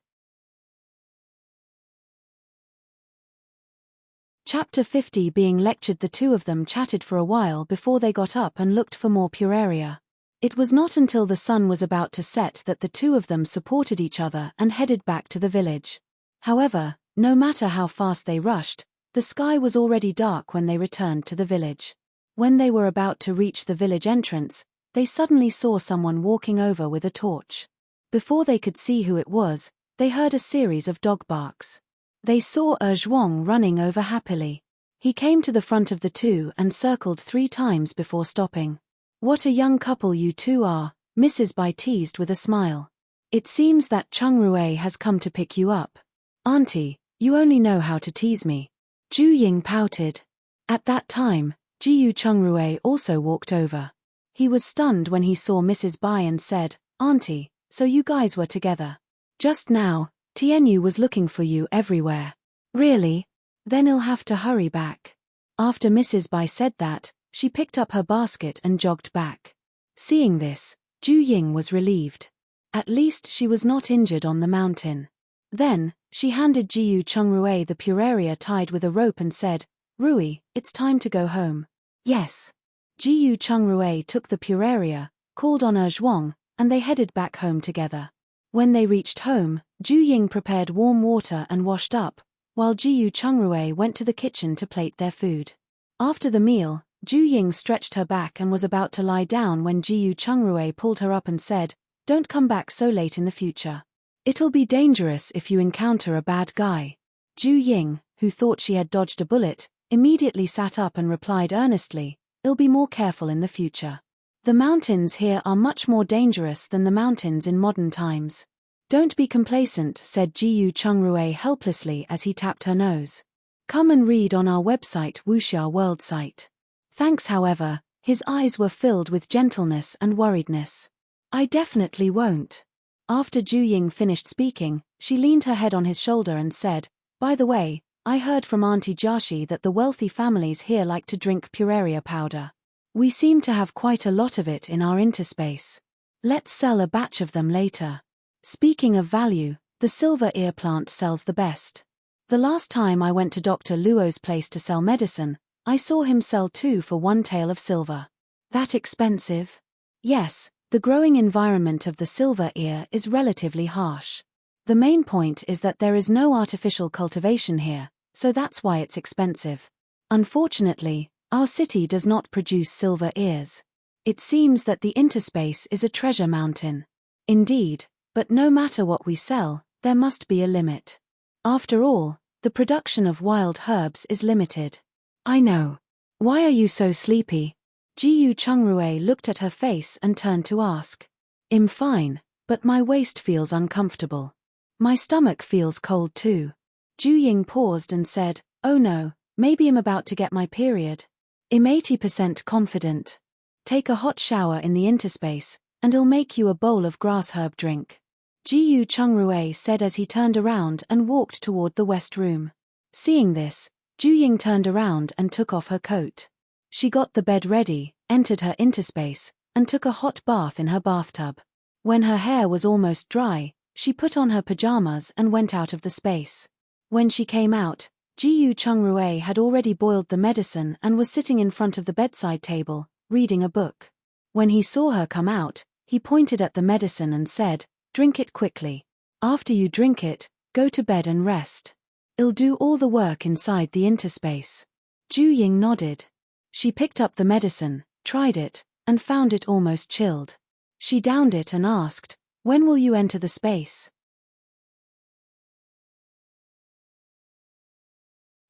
Chapter 50. Being lectured. The two of them chatted for a while before they got up and looked for more Pureria. It was not until the sun was about to set that the two of them supported each other and headed back to the village. However, no matter how fast they rushed, the sky was already dark when they returned to the village. When they were about to reach the village entrance, they suddenly saw someone walking over with a torch. Before they could see who it was, they heard a series of dog barks. They saw Zhuang running over happily. He came to the front of the two and circled 3 times before stopping. What a young couple you two are, Mrs. Bai teased with a smile. It seems that Chengru has come to pick you up. Auntie, you only know how to tease me. Ju Ying pouted. At that time, Jiyu Chengru also walked over. He was stunned when he saw Mrs. Bai and said, Auntie, so you guys were together. Just now, Tianyu was looking for you everywhere. Really? Then I'll have to hurry back. After Mrs. Bai said that, she picked up her basket and jogged back. Seeing this, Ju Ying was relieved. At least she was not injured on the mountain. Then, she handed Jiyu Chengru the Pureria tied with a rope and said, Rui, it's time to go home. Yes. Jiyu Chengru took the Pureria, called on Zhuang, and they headed back home together. When they reached home, Ju Ying prepared warm water and washed up, while Jiyu Chengru went to the kitchen to plate their food. After the meal, Ju Ying stretched her back and was about to lie down when Jiyu Chengru pulled her up and said, Don't come back so late in the future. It'll be dangerous if you encounter a bad guy. Ju Ying, who thought she had dodged a bullet, immediately sat up and replied earnestly, I'll be more careful in the future. The mountains here are much more dangerous than the mountains in modern times. Don't be complacent, said Jiyu Chengru helplessly as he tapped her nose. Come and read on our website Wuxia World site. Thanks. However, his eyes were filled with gentleness and worriedness. I definitely won't. After Ju Ying finished speaking, she leaned her head on his shoulder and said, By the way, I heard from Auntie Jiaxi that the wealthy families here like to drink Pureria powder. We seem to have quite a lot of it in our interspace. Let's sell a batch of them later. Speaking of value, the silver ear plant sells the best. The last time I went to Dr. Luo's place to sell medicine, I saw him sell 2 for 1 tael of silver. That expensive? Yes, the growing environment of the silver ear is relatively harsh. The main point is that there is no artificial cultivation here, so that's why it's expensive. Unfortunately, our city does not produce silver ears. It seems that the interspace is a treasure mountain. Indeed, but no matter what we sell, there must be a limit. After all, the production of wild herbs is limited. I know. Why are you so sleepy? Jiyu Chungrui looked at her face and turned to ask. I'm fine, but my waist feels uncomfortable. My stomach feels cold too. Ju Ying paused and said, oh no, maybe I'm about to get my period. I'm 80% confident. Take a hot shower in the interspace, and I'll make you a bowl of grass herb drink. Jiyu Chungrui said as he turned around and walked toward the west room. Seeing this, Ju Ying turned around and took off her coat. She got the bed ready, entered her interspace, and took a hot bath in her bathtub. When her hair was almost dry, she put on her pajamas and went out of the space. When she came out, Jiyu Chungrui had already boiled the medicine and was sitting in front of the bedside table, reading a book. When he saw her come out, he pointed at the medicine and said, drink it quickly. After you drink it, go to bed and rest. I'll do all the work inside the interspace. Ju Ying nodded. She picked up the medicine, tried it, and found it almost chilled. She downed it and asked, when will you enter the space?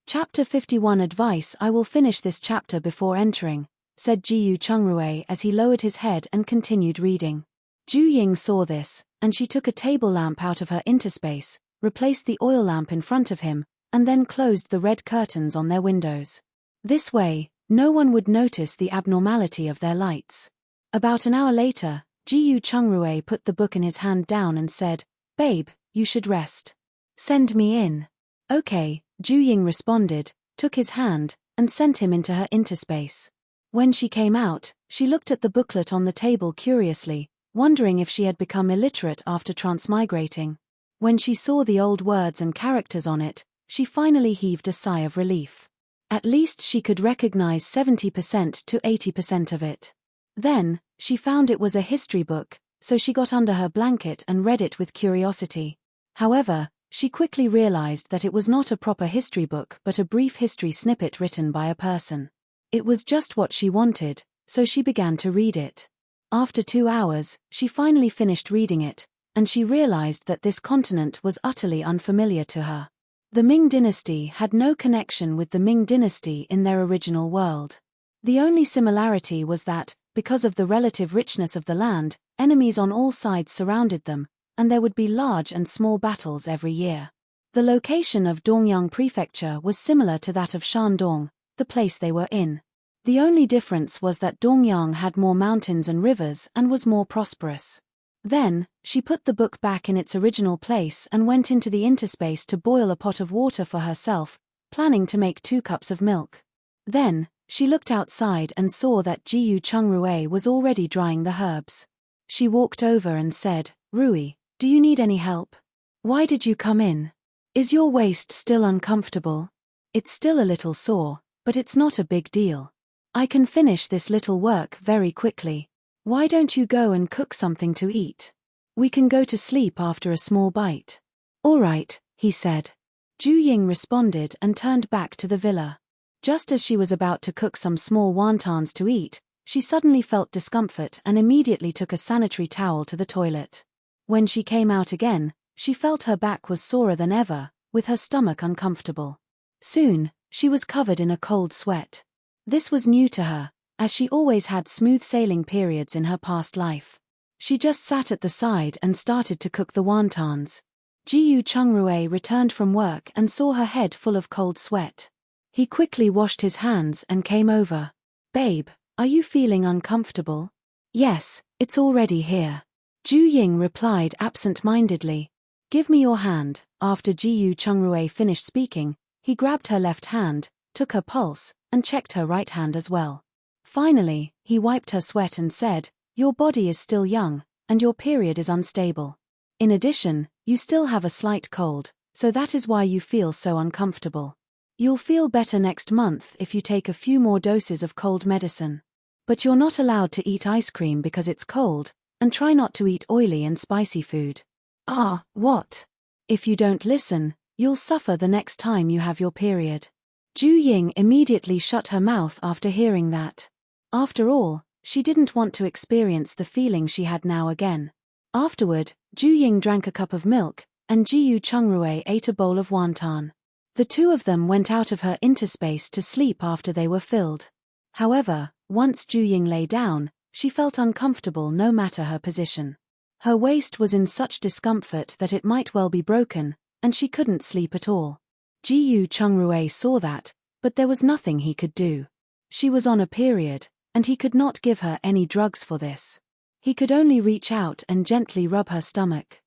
Chapter 51 Advice. I will finish this chapter before entering, said Jiyu Chungrui as he lowered his head and continued reading. Ju Ying saw this, and she took a table lamp out of her interspace, replaced the oil lamp in front of him, and then closed the red curtains on their windows. This way, no one would notice the abnormality of their lights. About an hour later, Jiyu Chungrui put the book in his hand down and said, babe, you should rest. Send me in. Okay, Ju Ying responded, took his hand, and sent him into her interspace. When she came out, she looked at the booklet on the table curiously, wondering if she had become illiterate after transmigrating. When she saw the old words and characters on it, she finally heaved a sigh of relief. At least she could recognize 70% to 80% of it. Then, she found it was a history book, so she got under her blanket and read it with curiosity. However, she quickly realized that it was not a proper history book but a brief history snippet written by a person. It was just what she wanted, so she began to read it. After 2 hours, she finally finished reading it, and she realized that this continent was utterly unfamiliar to her. The Ming dynasty had no connection with the Ming dynasty in their original world. The only similarity was that, because of the relative richness of the land, enemies on all sides surrounded them, and there would be large and small battles every year. The location of Dongyang Prefecture was similar to that of Shandong, the place they were in. The only difference was that Dongyang had more mountains and rivers and was more prosperous. Then, she put the book back in its original place and went into the interspace to boil a pot of water for herself, planning to make 2 cups of milk. Then, she looked outside and saw that Jiyu Chungrui was already drying the herbs. She walked over and said, Rui, do you need any help? Why did you come in? Is your waist still uncomfortable? It's still a little sore, but it's not a big deal. I can finish this little work very quickly. Why don't you go and cook something to eat? We can go to sleep after a small bite. All right, he said. Ju Ying responded and turned back to the villa. Just as she was about to cook some small wontons to eat, she suddenly felt discomfort and immediately took a sanitary towel to the toilet. When she came out again, she felt her back was sorer than ever, with her stomach uncomfortable. Soon, she was covered in a cold sweat. This was new to her, as she always had smooth sailing periods in her past life. She just sat at the side and started to cook the wontons. Jiyu Chungrui returned from work and saw her head full of cold sweat. He quickly washed his hands and came over. Babe, are you feeling uncomfortable? Yes, it's already here. Ju Ying replied absent-mindedly. Give me your hand. After Jiyu Chungrui finished speaking, he grabbed her left hand, took her pulse, and checked her right hand as well. Finally, he wiped her sweat and said, your body is still young, and your period is unstable. In addition, you still have a slight cold, so that is why you feel so uncomfortable. You'll feel better next month if you take a few more doses of cold medicine. But you're not allowed to eat ice cream because it's cold, and try not to eat oily and spicy food. Ah, what? If you don't listen, you'll suffer the next time you have your period. Ju Ying immediately shut her mouth after hearing that. After all, she didn't want to experience the feeling she had now again. Afterward, Ju Ying drank a cup of milk, and Jiyu Chungrui ate a bowl of wonton. The two of them went out of her interspace to sleep after they were filled. However, once Ju Ying lay down, she felt uncomfortable no matter her position. Her waist was in such discomfort that it might well be broken, and she couldn't sleep at all. Ji Chungrui saw that, but there was nothing he could do. She was on a period, and he could not give her any drugs for this. He could only reach out and gently rub her stomach.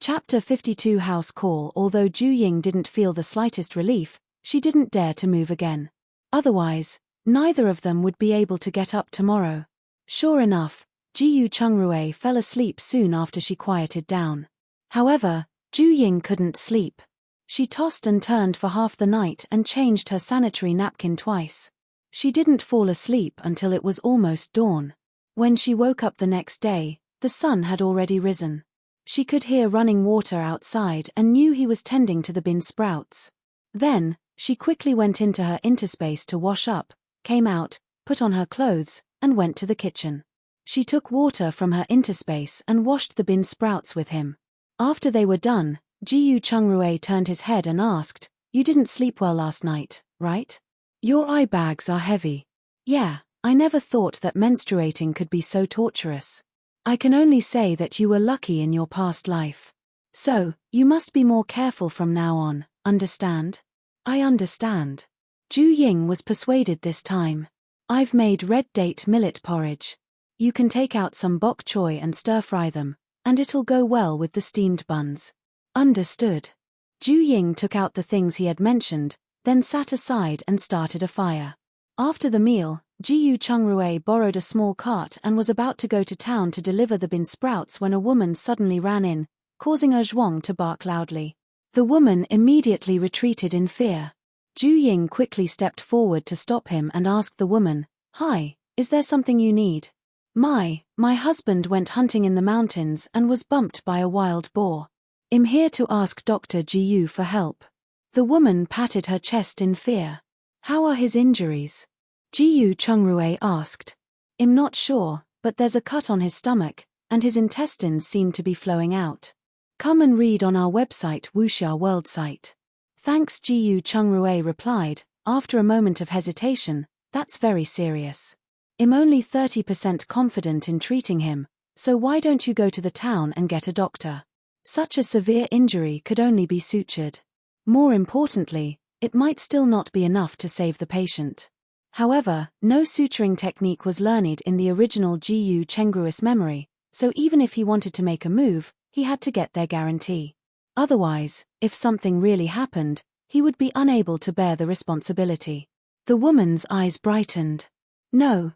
Chapter 52 House Call. Although Ju Ying didn't feel the slightest relief, she didn't dare to move again. Otherwise, neither of them would be able to get up tomorrow. Sure enough, Ji Chungrui fell asleep soon after she quieted down. However, Ju Ying couldn't sleep. She tossed and turned for half the night and changed her sanitary napkin twice. She didn't fall asleep until it was almost dawn. When she woke up the next day, the sun had already risen. She could hear running water outside and knew he was tending to the bean sprouts. Then, she quickly went into her interspace to wash up, came out, put on her clothes, and went to the kitchen. She took water from her interspace and washed the bean sprouts with him. After they were done, Ji Chungrui turned his head and asked, "You didn't sleep well last night, right? Your eye bags are heavy." "Yeah, I never thought that menstruating could be so torturous. I can only say that you were lucky in your past life. So, you must be more careful from now on, understand?" "I understand." Ju Ying was persuaded this time. "I've made red date millet porridge. You can take out some bok choy and stir-fry them, and it'll go well with the steamed buns." "Understood." Ju Ying took out the things he had mentioned, then sat aside and started a fire. After the meal, Ji Chungrui borrowed a small cart and was about to go to town to deliver the bean sprouts when a woman suddenly ran in, causing Zhuang to bark loudly. The woman immediately retreated in fear. Ju Ying quickly stepped forward to stop him and asked the woman, "Hi, is there something you need?" My husband went hunting in the mountains and was bumped by a wild boar. I'm here to ask Dr. Jiu for help." The woman patted her chest in fear. "How are his injuries?" Ji Chungrui asked. "I'm not sure, but there's a cut on his stomach, and his intestines seem to be flowing out. Come and read on our website Wuxia World site." "Thanks," Ji Chungrui replied, after a moment of hesitation. "That's very serious. I'm only 30% confident in treating him, so why don't you go to the town and get a doctor? Such a severe injury could only be sutured. More importantly, it might still not be enough to save the patient." However, no suturing technique was learned in the original Ji Chengrui's memory, so even if he wanted to make a move, he had to get their guarantee. Otherwise, if something really happened, he would be unable to bear the responsibility. The woman's eyes brightened. No,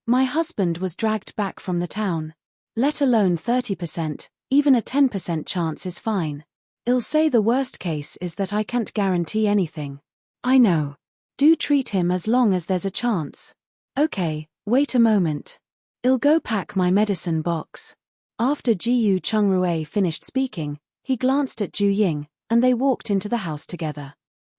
my husband was dragged back from the town. Let alone 30%, even a 10% chance is fine. I'll say the worst case is that I can't guarantee anything." "I know. Do treat him as long as there's a chance." "Okay, wait a moment. I'll go pack my medicine box." After Ji Chungrui finished speaking, he glanced at Ju Ying, and they walked into the house together.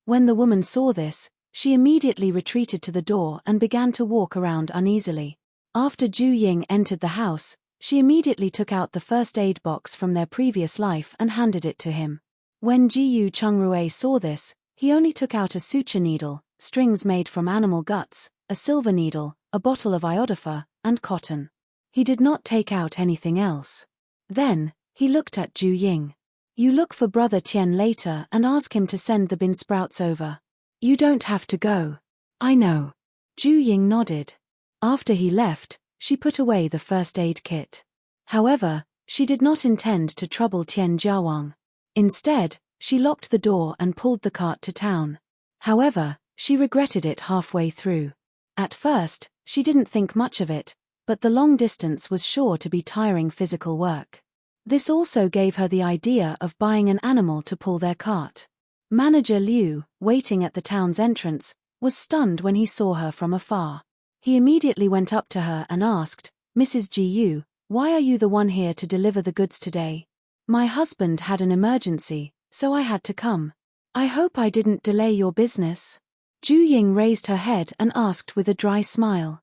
When the woman saw this, she immediately retreated to the door and began to walk around uneasily. After Ju Ying entered the house, she immediately took out the first aid box from their previous life and handed it to him. When Ji Chungrui saw this, he only took out a suture needle, strings made from animal guts, a silver needle, a bottle of iodophor, and cotton. He did not take out anything else. Then, he looked at Ju Ying. "You look for Brother Tian later and ask him to send the bean sprouts over. You don't have to go." "I know." Ju Ying nodded. After he left, she put away the first aid kit. However, she did not intend to trouble Tian Jiawang. Instead, she locked the door and pulled the cart to town. However, she regretted it halfway through. At first, she didn't think much of it, but the long distance was sure to be tiring physical work. This also gave her the idea of buying an animal to pull their cart. Manager Liu, waiting at the town's entrance, was stunned when he saw her from afar. He immediately went up to her and asked, "Mrs. Jiu, why are you the one here to deliver the goods today?" "My husband had an emergency, so I had to come. I hope I didn't delay your business." Ju Ying raised her head and asked with a dry smile.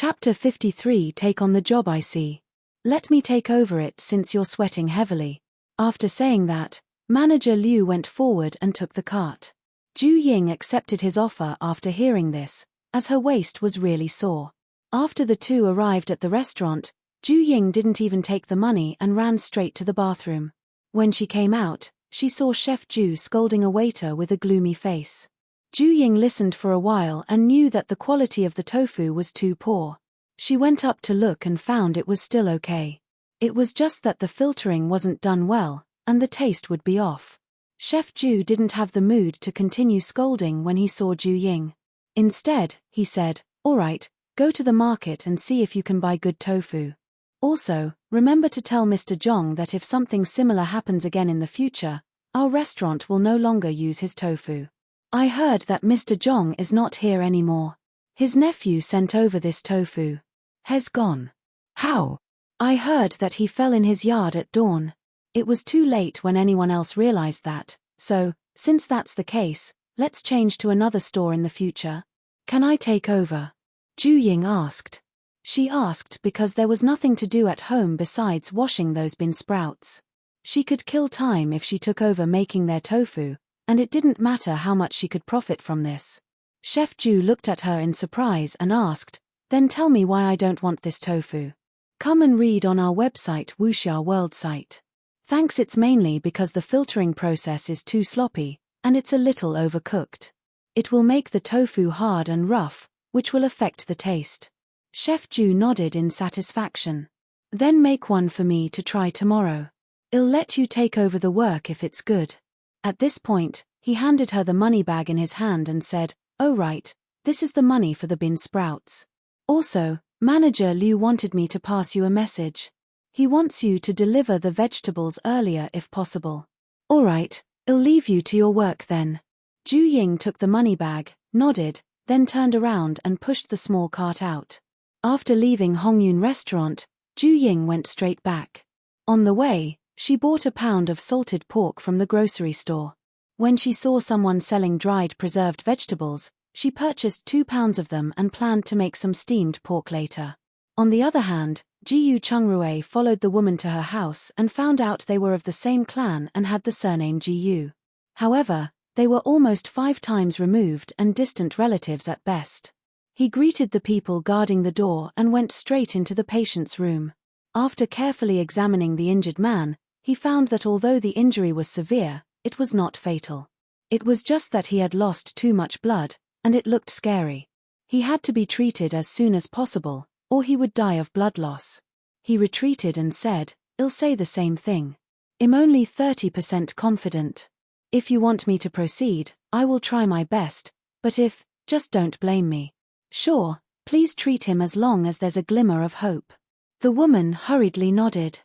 Chapter 53. Take on the job, I see. Let me take over it since you're sweating heavily. After saying that, Manager Liu went forward and took the cart. Ju Ying accepted his offer after hearing this, as her waist was really sore. After the two arrived at the restaurant, Ju Ying didn't even take the money and ran straight to the bathroom. When she came out, she saw Chef Ju scolding a waiter with a gloomy face. Ju Ying listened for a while and knew that the quality of the tofu was too poor. She went up to look and found it was still okay. It was just that the filtering wasn't done well, and the taste would be off. Chef Ju didn't have the mood to continue scolding when he saw Ju Ying. Instead, he said, "All right, go to the market and see if you can buy good tofu. Also, remember to tell Mr. Zhong that if something similar happens again in the future, our restaurant will no longer use his tofu. I heard that Mr. Zhong is not here anymore. His nephew sent over this tofu. Has gone." "How?" "I heard that he fell in his yard at dawn. It was too late when anyone else realized that, so, since that's the case, let's change to another store in the future. Can I take over?" Ju Ying asked. She asked because there was nothing to do at home besides washing those bean sprouts. She could kill time if she took over making their tofu, and it didn't matter how much she could profit from this. Chef Ju looked at her in surprise and asked, "Then tell me why I don't want this tofu. Come and read on our website Wuxia World site. Thanks, it's mainly because the filtering process is too sloppy, and it's a little overcooked. It will make the tofu hard and rough, which will affect the taste." Chef Ju nodded in satisfaction. "Then make one for me to try tomorrow. I'll let you take over the work if it's good." At this point, he handed her the money bag in his hand and said, "Oh right, this is the money for the bean sprouts. Also, Manager Liu wanted me to pass you a message. He wants you to deliver the vegetables earlier if possible." "All right, I'll leave you to your work then." Ju Ying took the money bag, nodded, then turned around and pushed the small cart out. After leaving Hongyun restaurant, Ju Ying went straight back. On the way, she bought a pound of salted pork from the grocery store. When she saw someone selling dried preserved vegetables, she purchased 2 pounds of them and planned to make some steamed pork later. On the other hand, Jiyu Chungrui followed the woman to her house and found out they were of the same clan and had the surname Jiyu. However, they were almost 5 times removed and distant relatives at best. He greeted the people guarding the door and went straight into the patient's room. After carefully examining the injured man, he found that although the injury was severe, it was not fatal. It was just that he had lost too much blood, and it looked scary. He had to be treated as soon as possible, or he would die of blood loss. He retreated and said, "I'll say the same thing. I'm only 30% confident. If you want me to proceed, I will try my best, but if, just don't blame me." "Sure, please treat him as long as there's a glimmer of hope." The woman hurriedly nodded.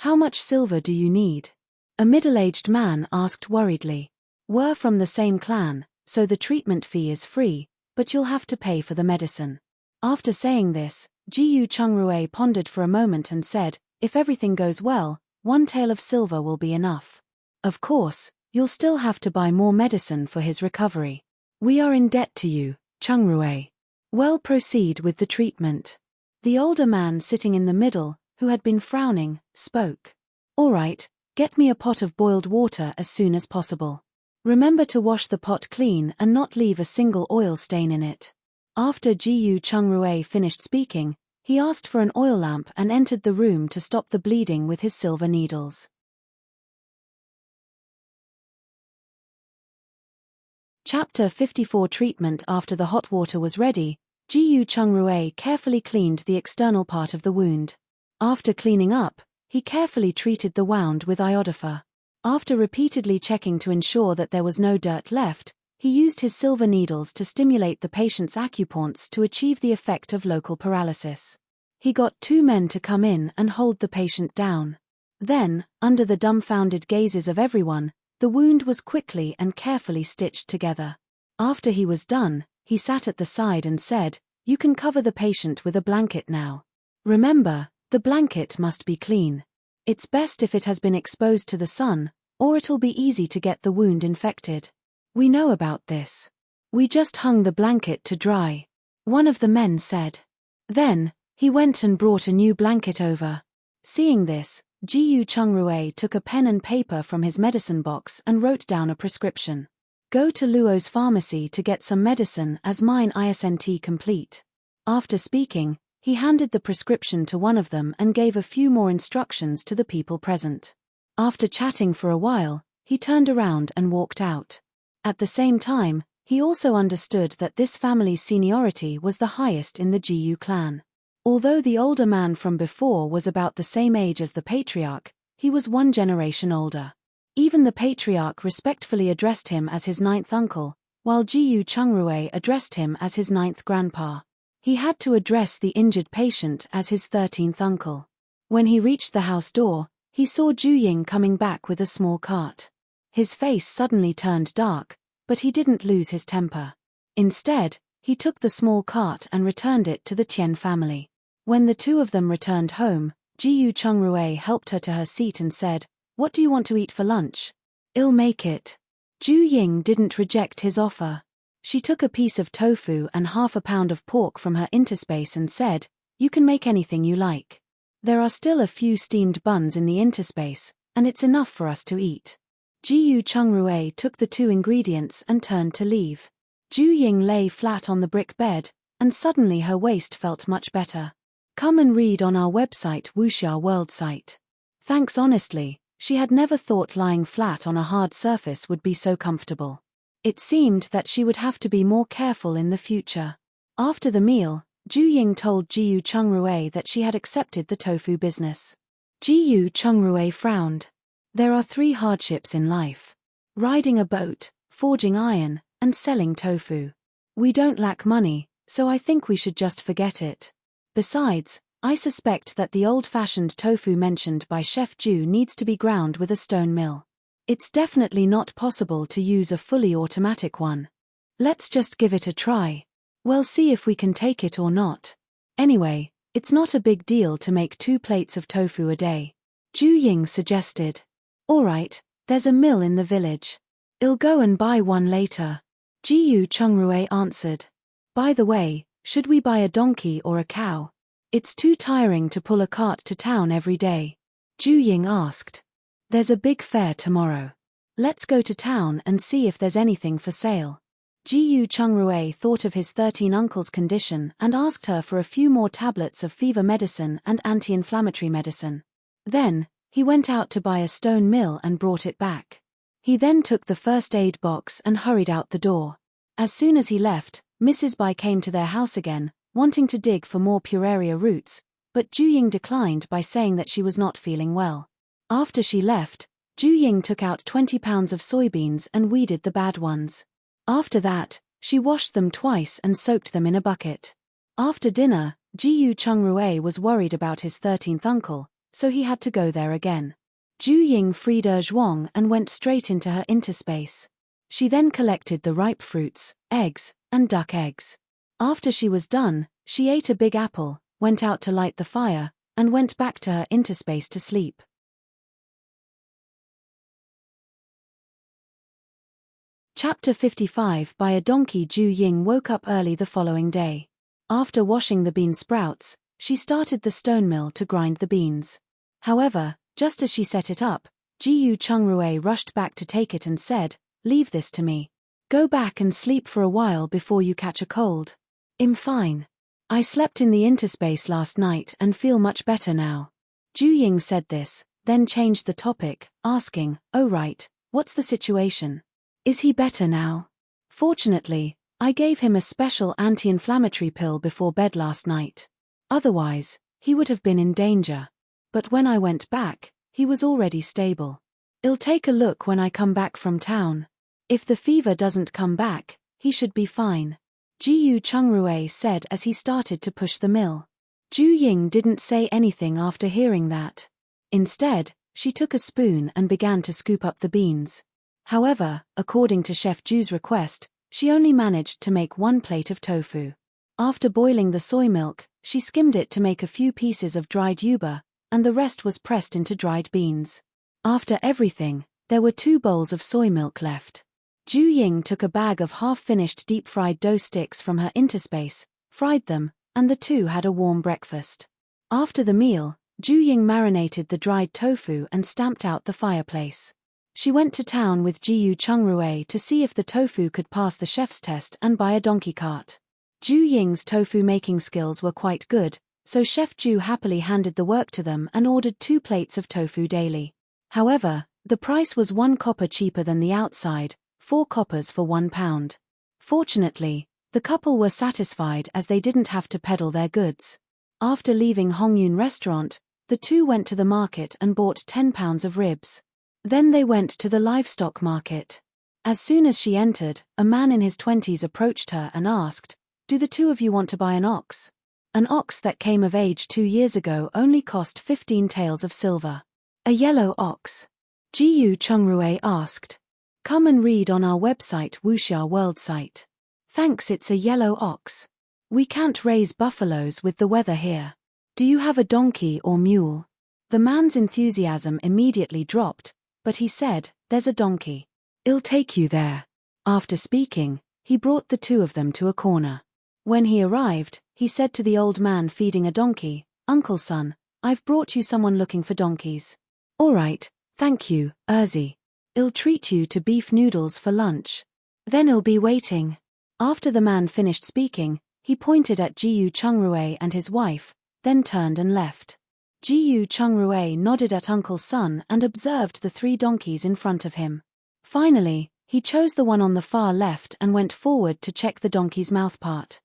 "How much silver do you need?" A middle-aged man asked worriedly. "We're from the same clan, so the treatment fee is free, but you'll have to pay for the medicine." After saying this, Jiyu Chungrui pondered for a moment and said, "If everything goes well, 1 tael of silver will be enough. Of course, you'll still have to buy more medicine for his recovery. We are in debt to you, Chungrui. Well, proceed with the treatment." The older man sitting in the middle, who had been frowning, spoke. "All right, get me a pot of boiled water as soon as possible. Remember to wash the pot clean and not leave a single oil stain in it." After Jiyu Chungrui finished speaking, he asked for an oil lamp and entered the room to stop the bleeding with his silver needles. Chapter 54. Treatment. After the hot water was ready, Jiyu Chungrui carefully cleaned the external part of the wound. After cleaning up, he carefully treated the wound with iodophor. After repeatedly checking to ensure that there was no dirt left, he used his silver needles to stimulate the patient's acupoints to achieve the effect of local paralysis. He got 2 men to come in and hold the patient down. Then, under the dumbfounded gazes of everyone, the wound was quickly and carefully stitched together. After he was done, he sat at the side and said, "You can cover the patient with a blanket now. Remember, the blanket must be clean. It's best if it has been exposed to the sun, or it'll be easy to get the wound infected. We know about this. We just hung the blanket to dry," one of the men said. Then, he went and brought a new blanket over. Seeing this, Jiyu Chungrui took a pen and paper from his medicine box and wrote down a prescription. Go to Luo's pharmacy to get some medicine as mine isn't complete. After speaking, he handed the prescription to one of them and gave a few more instructions to the people present. After chatting for a while, he turned around and walked out. At the same time, he also understood that this family's seniority was the highest in the Jiyu clan. Although the older man from before was about the same age as the patriarch, he was one generation older. Even the patriarch respectfully addressed him as his 9th uncle, while Jiyu Chungrui addressed him as his 9th grandpa. He had to address the injured patient as his 13th uncle. When he reached the house door, he saw Ju Ying coming back with a small cart. His face suddenly turned dark, but he didn't lose his temper. Instead, he took the small cart and returned it to the Tian family. When the two of them returned home, Jiyu Chungrui helped her to her seat and said, "What do you want to eat for lunch? I'll make it." Ju Ying didn't reject his offer. She took a piece of tofu and half a pound of pork from her interspace and said, "You can make anything you like. There are still a few steamed buns in the interspace, and it's enough for us to eat." Jiyu Chungrui took the 2 ingredients and turned to leave. Ju Ying lay flat on the brick bed, and suddenly her waist felt much better. Come and read on our website Wuxia World site. Thanks honestly, she had never thought lying flat on a hard surface would be so comfortable. It seemed that she would have to be more careful in the future. After the meal, Ju Ying told Jiyu Chungrui that she had accepted the tofu business. Jiyu Chungrui frowned. There are 3 hardships in life: riding a boat, forging iron, and selling tofu. We don't lack money, so I think we should just forget it. Besides, I suspect that the old-fashioned tofu mentioned by Chef Ju needs to be ground with a stone mill. It's definitely not possible to use a fully automatic one. Let's just give it a try. We'll see if we can take it or not. Anyway, it's not a big deal to make 2 plates of tofu a day. Ju Ying suggested. Alright, there's a mill in the village. I'll go and buy one later. Jiyu Chungrui answered. By the way, should we buy a donkey or a cow? It's too tiring to pull a cart to town every day. Ju Ying asked. There's a big fair tomorrow. Let's go to town and see if there's anything for sale. Jiyu Chungrui thought of his 13 uncle's condition and asked her for a few more tablets of fever medicine and anti-inflammatory medicine. Then, he went out to buy a stone mill and brought it back. He then took the first aid box and hurried out the door. As soon as he left, Mrs. Bai came to their house again, wanting to dig for more Puraria roots, but Ju Ying declined by saying that she was not feeling well. After she left, Ju Ying took out 20 pounds of soybeans and weeded the bad ones. After that, she washed them twice and soaked them in a bucket. After dinner, Jiyu Chungrui was worried about his 13th uncle, so he had to go there again. Ju Ying freed Zhuang and went straight into her interspace. She then collected the ripe fruits, eggs, and duck eggs. After she was done, she ate a big apple, went out to light the fire, and went back to her interspace to sleep. Chapter 55. By a donkey. Ju Ying woke up early the following day. After washing the bean sprouts, she started the stone mill to grind the beans. However, just as she set it up, Jiyu Chungrui rushed back to take it and said, "Leave this to me. Go back and sleep for a while before you catch a cold." "I'm fine. I slept in the interspace last night and feel much better now." Ju Ying said this, then changed the topic, asking, "Oh right, what's the situation? Is he better now?" "Fortunately, I gave him a special anti-inflammatory pill before bed last night. Otherwise, he would have been in danger. But when I went back, he was already stable. I'll take a look when I come back from town. If the fever doesn't come back, he should be fine," Jiyu Chungrui said as he started to push the mill. Ju Ying didn't say anything after hearing that. Instead, she took a spoon and began to scoop up the beans. However, according to Chef Ju's request, she only managed to make 1 plate of tofu. After boiling the soy milk, she skimmed it to make a few pieces of dried yuba, and the rest was pressed into dried beans. After everything, there were 2 bowls of soy milk left. Ju Ying took a bag of half-finished deep-fried dough sticks from her interspace, fried them, and the two had a warm breakfast. After the meal, Ju Ying marinated the dried tofu and stamped out the fireplace. She went to town with Jiyu Chungrui to see if the tofu could pass the chef's test and buy a donkey cart. Ju Ying's tofu making skills were quite good, so Chef Ju happily handed the work to them and ordered 2 plates of tofu daily. However, the price was 1 copper cheaper than the outside, 4 coppers for 1 pound. Fortunately, the couple were satisfied as they didn't have to peddle their goods. After leaving Hongyun restaurant, the two went to the market and bought 10 pounds of ribs. Then they went to the livestock market. As soon as she entered, a man in his 20s approached her and asked, "Do the two of you want to buy an ox?" An ox that came of age 2 years ago only cost 15 taels of silver. A yellow ox? Jiyu Chungrui asked. Come and read on our website Wuxia World site. Thanks, it's a yellow ox. We can't raise buffaloes with the weather here. Do you have a donkey or mule? The man's enthusiasm immediately dropped, but he said, "There's a donkey. I'll take you there." After speaking, he brought the two of them to a corner. When he arrived, he said to the old man feeding a donkey, "Uncle Son, I've brought you someone looking for donkeys." "All right, thank you, Urzi. I'll treat you to beef noodles for lunch. Then I'll be waiting." After the man finished speaking, he pointed at Jiyu Chungrui and his wife, then turned and left. Jiyu Chungrui nodded at Uncle Son and observed the 3 donkeys in front of him. Finally, he chose the one on the far left and went forward to check the donkey's mouthpart.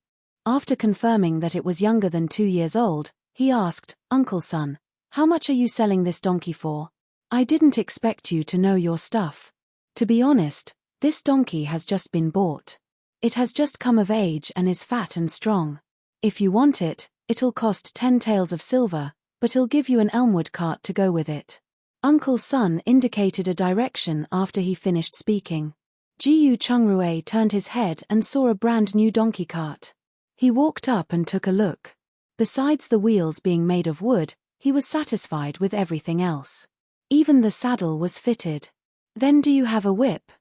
After confirming that it was younger than 2 years old, he asked, "Uncle Son, how much are you selling this donkey for? I didn't expect you to know your stuff. To be honest, this donkey has just been bought. It has just come of age and is fat and strong. If you want it, it'll cost 10 taels of silver, but I'll give you an elmwood cart to go with it." Uncle Son indicated a direction after he finished speaking. Jiyu Chungrui turned his head and saw a brand new donkey cart. He walked up and took a look. Besides the wheels being made of wood, he was satisfied with everything else. Even the saddle was fitted. "Then do you have a whip?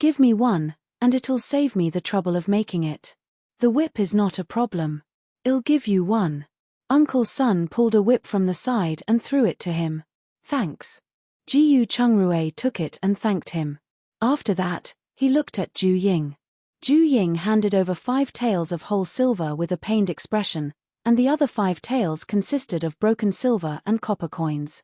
Give me one, and it'll save me the trouble of making it." "The whip is not a problem. I'll give you one." Uncle Son pulled a whip from the side and threw it to him. "Thanks." Jiyu Chungrui took it and thanked him. After that, he looked at Ju Ying. Ju Ying handed over 5 taels of whole silver with a pained expression, and the other 5 taels consisted of broken silver and copper coins.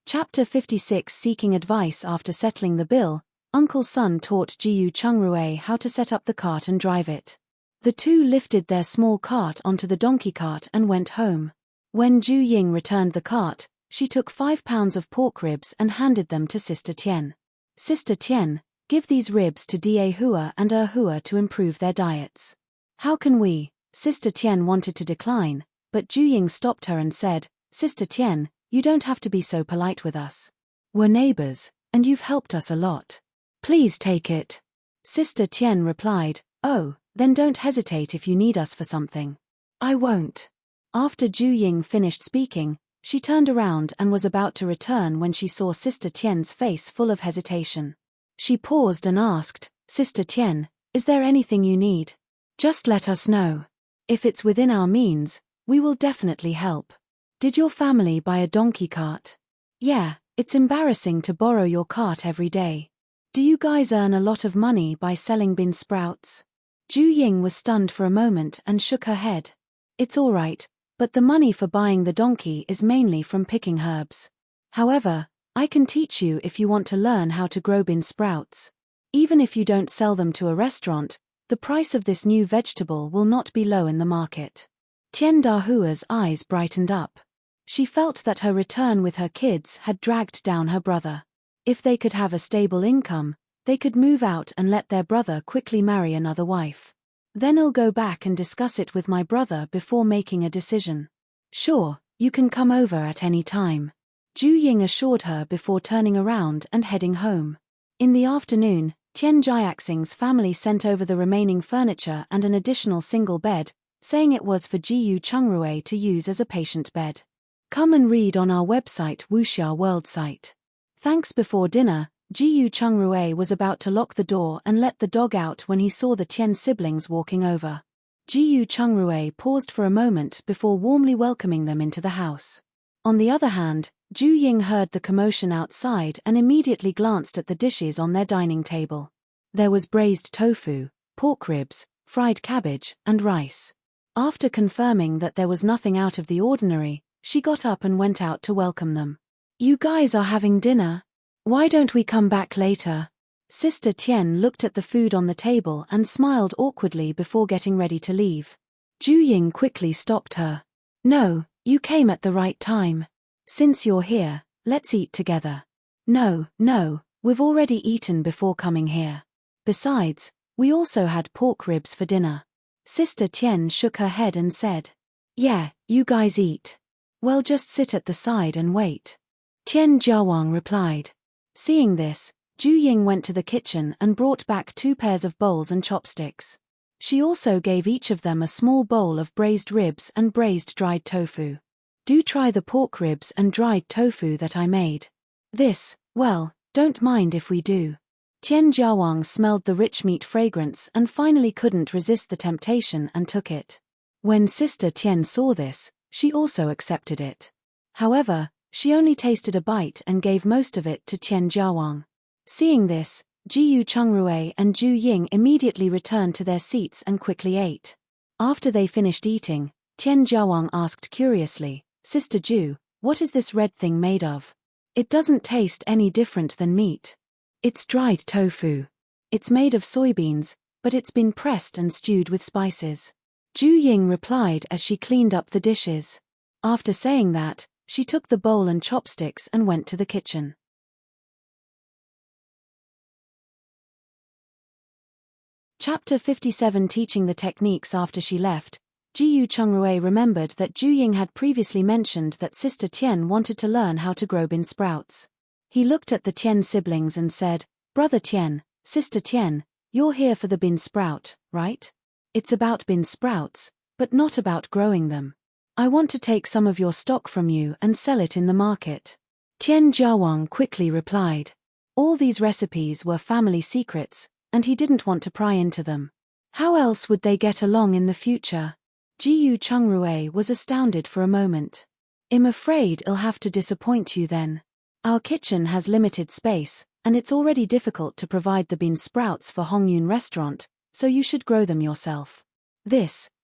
Chapter 56. Seeking advice. After settling the bill, Uncle Son taught Jiyu Chungrui how to set up the cart and drive it. The two lifted their small cart onto the donkey cart and went home. When Ju Ying returned the cart, she took 5 pounds of pork ribs and handed them to Sister Tian. "Sister Tian, give these ribs to Da Hua and Hua to improve their diets." "How can we?" Sister Tian wanted to decline, but Ju Ying stopped her and said, "Sister Tian, you don't have to be so polite with us. We're neighbors, and you've helped us a lot. Please take it." Sister Tian replied, "Oh, then don't hesitate if you need us for something." "I won't." After Ju Ying finished speaking, she turned around and was about to return when she saw Sister Tian's face full of hesitation. She paused and asked, "Sister Tian, is there anything you need? Just let us know. If it's within our means, we will definitely help." "Did your family buy a donkey cart?" "Yeah, it's embarrassing to borrow your cart every day." "Do you guys earn a lot of money by selling bean sprouts?" Ju Ying was stunned for a moment and shook her head. "It's all right, but the money for buying the donkey is mainly from picking herbs. However, I can teach you if you want to learn how to grow bean sprouts. Even if you don't sell them to a restaurant, the price of this new vegetable will not be low in the market." Tian Dahua's eyes brightened up. She felt that her return with her kids had dragged down her brother. If they could have a stable income, they could move out and let their brother quickly marry another wife. "Then I'll go back and discuss it with my brother before making a decision." "Sure, you can come over at any time," Ju Ying assured her before turning around and heading home. In the afternoon, Tian Jiaxing's family sent over the remaining furniture and an additional single bed, saying it was for Jiyu Chungrui to use as a patient bed. Come and read on our website Wuxia World site. Thanks. Before dinner, Jiyu Chungrui was about to lock the door and let the dog out when he saw the Tian siblings walking over. Jiyu Chungrui paused for a moment before warmly welcoming them into the house. On the other hand, Ju Ying heard the commotion outside and immediately glanced at the dishes on their dining table. There was braised tofu, pork ribs, fried cabbage, and rice. After confirming that there was nothing out of the ordinary, she got up and went out to welcome them. "You guys are having dinner? Why don't we come back later?" Sister Tian looked at the food on the table and smiled awkwardly before getting ready to leave. Ju Ying quickly stopped her. "No, you came at the right time. Since you're here, let's eat together." No, we've already eaten before coming here. Besides, we also had pork ribs for dinner." Sister Tian shook her head and said, "Yeah, you guys eat. Well, just sit at the side and wait." Tian Jiawang replied. Seeing this, Ju Ying went to the kitchen and brought back 2 pairs of bowls and chopsticks. She also gave each of them a small bowl of braised ribs and braised dried tofu. "Do try the pork ribs and dried tofu that I made. Well, don't mind if we do." Tian Jiawang smelled the rich meat fragrance and finally couldn't resist the temptation and took it. When Sister Tian saw this, she also accepted it. However, she only tasted a bite and gave most of it to Tian Jiawang. Seeing this, Jiyu Chungrui and Ju Ying immediately returned to their seats and quickly ate. After they finished eating, Tian Jiawang asked curiously, "Sister Ju, what is this red thing made of? It doesn't taste any different than meat." "It's dried tofu. It's made of soybeans, but it's been pressed and stewed with spices," Ju Ying replied as she cleaned up the dishes. After saying that, she took the bowl and chopsticks and went to the kitchen. Chapter 57. Teaching the techniques. After she left, Jiyu Chungrui remembered that Ju Ying had previously mentioned that Sister Tian wanted to learn how to grow bean sprouts. He looked at the Tian siblings and said, "Brother Tian, Sister Tian, you're here for the bean sprout, right? It's about bean sprouts, but not about growing them. I want to take some of your stock from you and sell it in the market." Tian Jiawang quickly replied. All these recipes were family secrets, and he didn't want to pry into them. How else would they get along in the future? Jiyu Chungrui was astounded for a moment. "I'm afraid I'll have to disappoint you then. Our kitchen has limited space, and it's already difficult to provide the bean sprouts for Hongyun restaurant, so you should grow them yourself."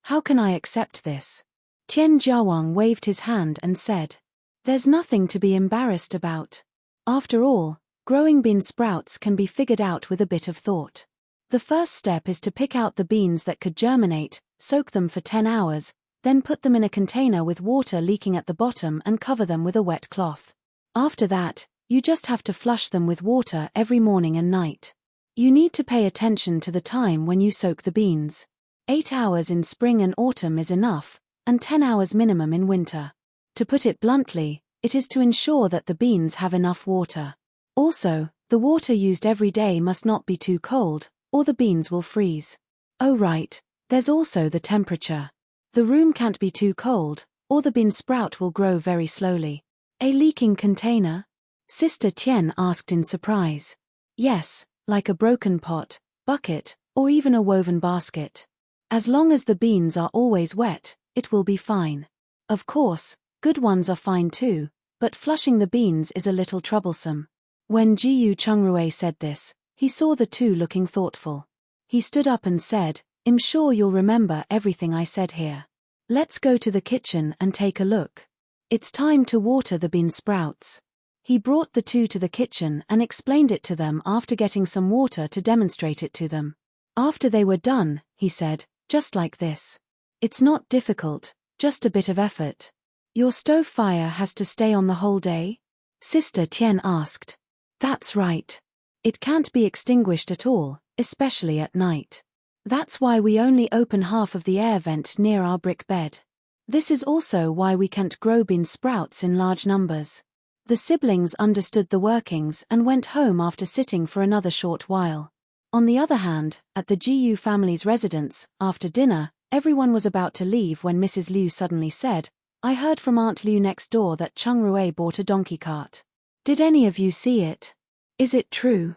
How can I accept this?" Tian Jiawang waved his hand and said, "There's nothing to be embarrassed about. After all, growing bean sprouts can be figured out with a bit of thought. The first step is to pick out the beans that could germinate, soak them for 10 hours, then put them in a container with water leaking at the bottom and cover them with a wet cloth. After that, you just have to flush them with water every morning and night. You need to pay attention to the time when you soak the beans. 8 hours in spring and autumn is enough, and 10 hours minimum in winter. To put it bluntly, it is to ensure that the beans have enough water. Also, the water used every day must not be too cold, or the beans will freeze. Oh right, there's also the temperature. The room can't be too cold, or the bean sprout will grow very slowly." "A leaking container?" Sister Tian asked in surprise. "Yes, like a broken pot, bucket, or even a woven basket. As long as the beans are always wet, it will be fine. Of course, good ones are fine too, but flushing the beans is a little troublesome." When Jiyu Chungrui said this, he saw the two looking thoughtful. He stood up and said, "I'm sure you'll remember everything I said here. Let's go to the kitchen and take a look. It's time to water the bean sprouts." He brought the two to the kitchen and explained it to them after getting some water to demonstrate it to them. After they were done, he said, "Just like this. It's not difficult, just a bit of effort." "Your stove fire has to stay on the whole day?" Sister Tian asked. "That's right. It can't be extinguished at all, especially at night. That's why we only open half of the air vent near our brick bed. This is also why we can't grow bean sprouts in large numbers." The siblings understood the workings and went home after sitting for another short while. On the other hand, at the Jiyu family's residence, after dinner, everyone was about to leave when Mrs. Liu suddenly said, "I heard from Aunt Liu next door that Chungrui bought a donkey cart. Did any of you see it? Is it true?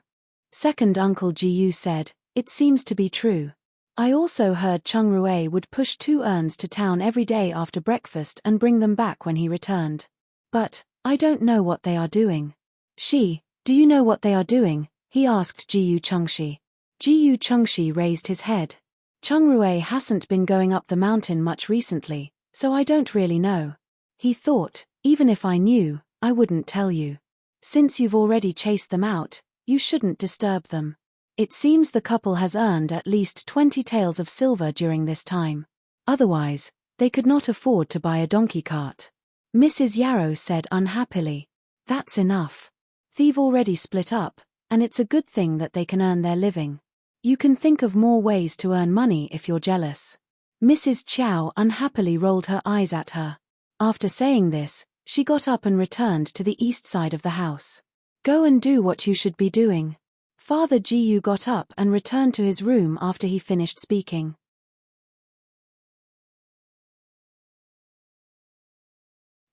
Second Uncle Jiyu said, it seems to be true. I also heard Chung Rui would push 2 urns to town every day after breakfast and bring them back when he returned. But, I don't know what they are doing. Do you know what they are doing? He asked Jiyu Chengshi. Jiyu Chengshi raised his head. Chung Rui hasn't been going up the mountain much recently, so I don't really know. He thought, even if I knew, I wouldn't tell you. Since you've already chased them out, you shouldn't disturb them. It seems the couple has earned at least 20 taels of silver during this time. Otherwise, they could not afford to buy a donkey cart. Mrs. Yarrow said unhappily. That's enough. They've already split up, and it's a good thing that they can earn their living. You can think of more ways to earn money if you're jealous. Mrs. Chow unhappily rolled her eyes at her. After saying this, she got up and returned to the east side of the house. Go and do what you should be doing. Father Jiyu got up and returned to his room after he finished speaking.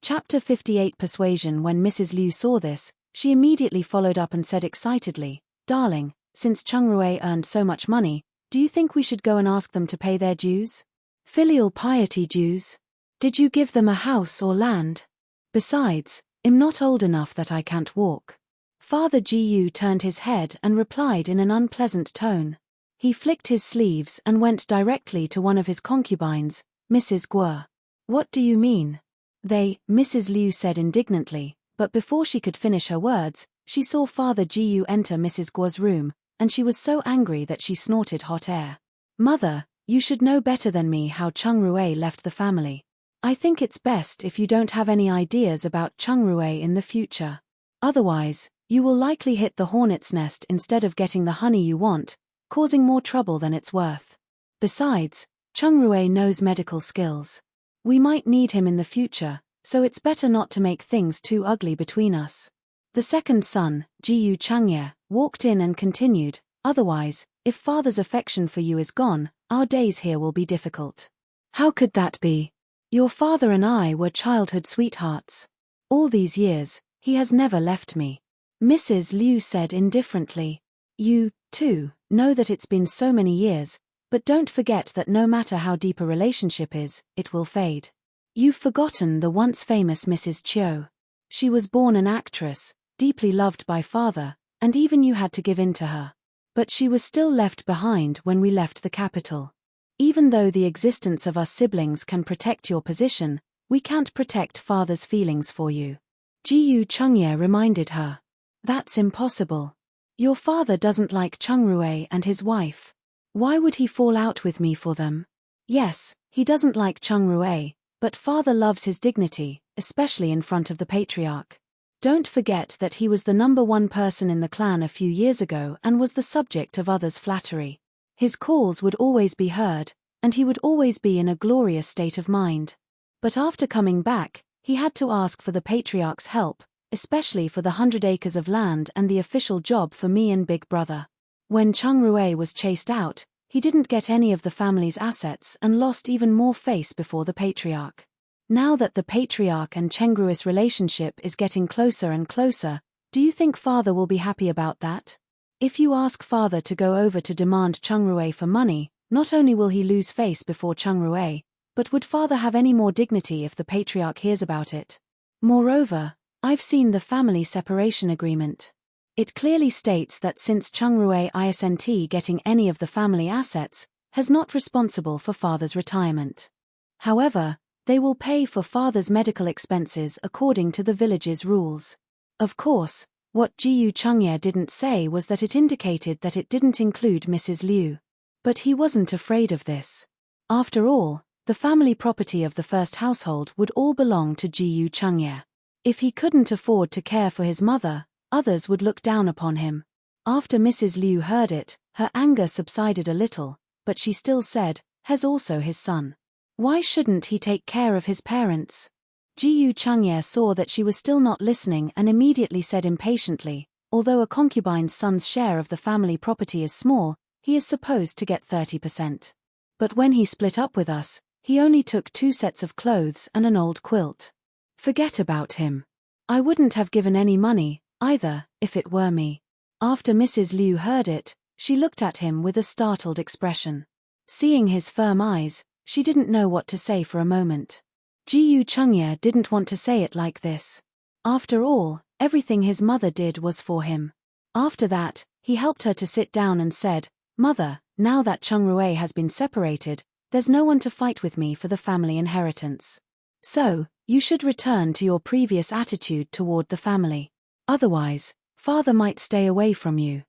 Chapter 58 Persuasion. When Mrs. Liu saw this, she immediately followed up and said excitedly, Darling, since Chung Rui earned so much money, do you think we should go and ask them to pay their dues? Filial piety dues? Did you give them a house or land? Besides, I'm not old enough that I can't walk. Father Jiyu turned his head and replied in an unpleasant tone. He flicked his sleeves and went directly to one of his concubines, Mrs. Guo. What do you mean? Mrs. Liu said indignantly, but before she could finish her words, she saw Father Jiyu enter Mrs. Guo's room, and she was so angry that she snorted hot air. Mother, you should know better than me how Chung Rui left the family. I think it's best if you don't have any ideas about Chung Rui in the future. Otherwise, you will likely hit the hornet's nest instead of getting the honey you want, causing more trouble than it's worth. Besides, Chung Rui knows medical skills. We might need him in the future, so it's better not to make things too ugly between us. The second son, Jiyu Changye, walked in and continued, Otherwise, if father's affection for you is gone, our days here will be difficult. How could that be? Your father and I were childhood sweethearts. All these years, he has never left me. Mrs. Liu said indifferently. You, too, know that it's been so many years, but don't forget that no matter how deep a relationship is, it will fade. You've forgotten the once famous Mrs. Chiu. She was born an actress, deeply loved by father, and even you had to give in to her. But she was still left behind when we left the capital. Even though the existence of us siblings can protect your position, we can't protect father's feelings for you. Jiyu Chengye reminded her. That's impossible. Your father doesn't like Chung Rui and his wife. Why would he fall out with me for them? Yes, he doesn't like Chung Rui, but father loves his dignity, especially in front of the patriarch. Don't forget that he was the #1 person in the clan a few years ago and was the subject of others' flattery. His calls would always be heard, and he would always be in a glorious state of mind. But after coming back, he had to ask for the patriarch's help, especially for the 100 acres of land and the official job for me and Big Brother. When Chung Rui was chased out, he didn't get any of the family's assets and lost even more face before the patriarch. Now that the patriarch and Chengru's relationship is getting closer and closer, do you think father will be happy about that? If you ask father to go over to demand Chung Rui for money, not only will he lose face before Chung Rui, but would father have any more dignity if the patriarch hears about it? Moreover, I've seen the family separation agreement. It clearly states that since Chung Rui isn't getting any of the family assets, has not responsible for father's retirement. However, they will pay for father's medical expenses according to the village's rules. Of course, what Jiyu Chengye didn't say was that it indicated that it didn't include Mrs. Liu. But he wasn't afraid of this. After all, the family property of the first household would all belong to Jiyu Chengye. If he couldn't afford to care for his mother, others would look down upon him. After Mrs. Liu heard it, her anger subsided a little, but she still said, "Has also his son. Why shouldn't he take care of his parents?" Jiyu Chengye saw that she was still not listening and immediately said impatiently, "Although a concubine's son's share of the family property is small, he is supposed to get 30%. But when he split up with us, he only took 2 sets of clothes and an old quilt. Forget about him. I wouldn't have given any money, either, if it were me. After Mrs. Liu heard it, she looked at him with a startled expression. Seeing his firm eyes, she didn't know what to say for a moment. Jiyu Chengye didn't want to say it like this. After all, everything his mother did was for him. After that, he helped her to sit down and said, "Mother, now that Chengruo has been separated, there's no one to fight with me for the family inheritance. So, you should return to your previous attitude toward the family. Otherwise, father might stay away from you."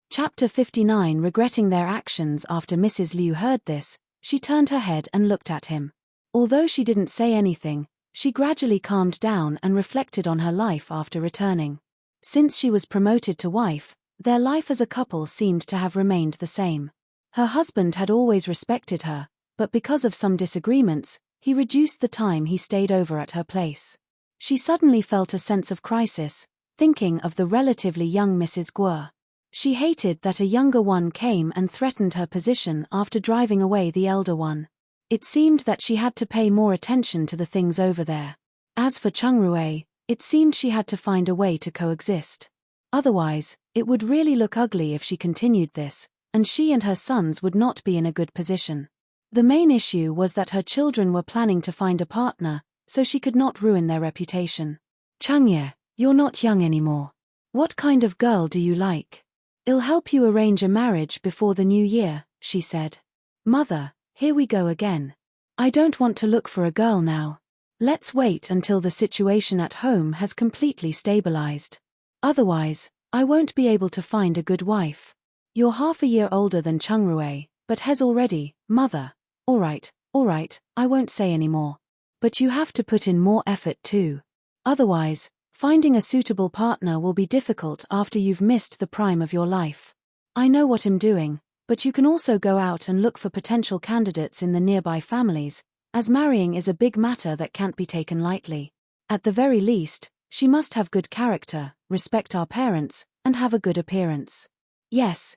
Chapter 59. Regretting their actions. After Mrs. Liu heard this, she turned her head and looked at him. Although she didn't say anything, she gradually calmed down and reflected on her life after returning. Since she was promoted to wife, their life as a couple seemed to have remained the same. Her husband had always respected her, but because of some disagreements, he reduced the time he stayed over at her place. She suddenly felt a sense of crisis, thinking of the relatively young Mrs. Guo. She hated that a younger one came and threatened her position after driving away the elder one. It seemed that she had to pay more attention to the things over there. As for Chengruo, it seemed she had to find a way to coexist. Otherwise, it would really look ugly if she continued this, and she and her sons would not be in a good position. The main issue was that her children were planning to find a partner, so she could not ruin their reputation. "Chengye, you're not young anymore. What kind of girl do you like? I'll help you arrange a marriage before the new year," she said. "Mother, here we go again. I don't want to look for a girl now. Let's wait until the situation at home has completely stabilized. Otherwise, I won't be able to find a good wife. You're half a year older than Chengruo, but has already, Mother. All right, I won't say any more. But you have to put in more effort too. Otherwise, finding a suitable partner will be difficult after you've missed the prime of your life. I know what I'm doing, but you can also go out and look for potential candidates in the nearby families, as marrying is a big matter that can't be taken lightly. At the very least, she must have good character, respect our parents, and have a good appearance. Yes,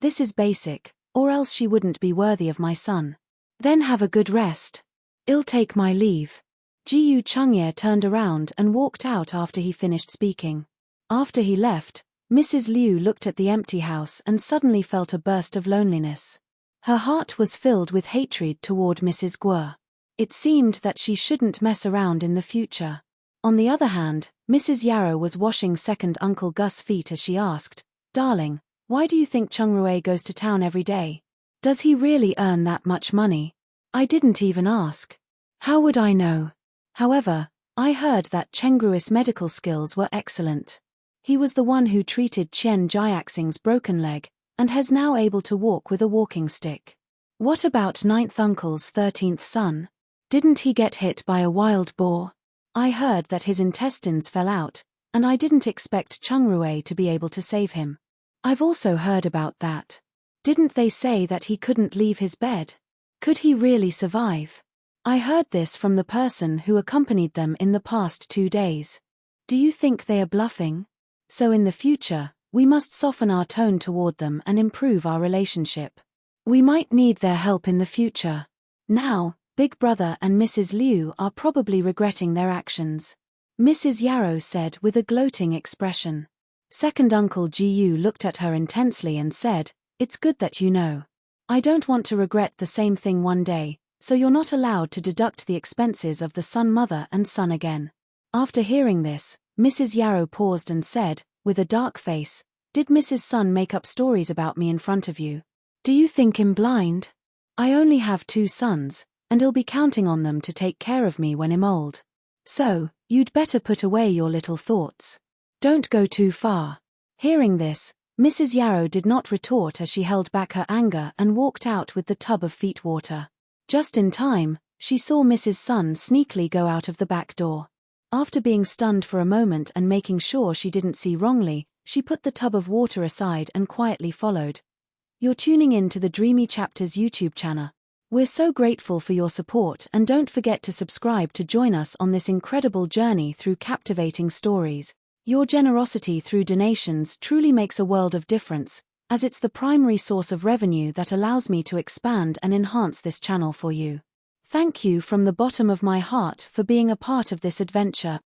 this is basic, or else she wouldn't be worthy of my son. Then have a good rest. I'll take my leave." Jiyu Chengye turned around and walked out after he finished speaking. After he left, Mrs. Liu looked at the empty house and suddenly felt a burst of loneliness. Her heart was filled with hatred toward Mrs. Guo. It seemed that she shouldn't mess around in the future. On the other hand, Mrs. Yarrow was washing second Uncle Gus' feet as she asked, "Darling, why do you think Chengruo goes to town every day? Does he really earn that much money? I didn't even ask. How would I know? However, I heard that Chengruo's medical skills were excellent. He was the one who treated Chen Jiaxing's broken leg, and has now able to walk with a walking stick. What about ninth uncle's 13th son? Didn't he get hit by a wild boar? I heard that his intestines fell out, and I didn't expect Chengruo to be able to save him. I've also heard about that. Didn't they say that he couldn't leave his bed? Could he really survive? I heard this from the person who accompanied them in the past 2 days. Do you think they are bluffing? So in the future, we must soften our tone toward them and improve our relationship. We might need their help in the future. Now, Big Brother and Mrs. Liu are probably regretting their actions," Mrs. Yarrow said with a gloating expression. Second Uncle Jiyu looked at her intensely and said, "It's good that you know. I don't want to regret the same thing one day, so you're not allowed to deduct the expenses of the son, mother and son again." After hearing this, Mrs. Yarrow paused and said, with a dark face, "Did Mrs. Sun make up stories about me in front of you? Do you think I'm blind? I only have 2 sons, and I'll be counting on them to take care of me when I'm old. So, you'd better put away your little thoughts. Don't go too far." Hearing this, Mrs. Yarrow did not retort as she held back her anger and walked out with the tub of feet water. Just in time, she saw Mrs. Sun sneakily go out of the back door. After being stunned for a moment and making sure she didn't see wrongly, she put the tub of water aside and quietly followed. You're tuning in to the Dreamy Chapters YouTube channel. We're so grateful for your support, and don't forget to subscribe to join us on this incredible journey through captivating stories. Your generosity through donations truly makes a world of difference, as it's the primary source of revenue that allows me to expand and enhance this channel for you. Thank you from the bottom of my heart for being a part of this adventure.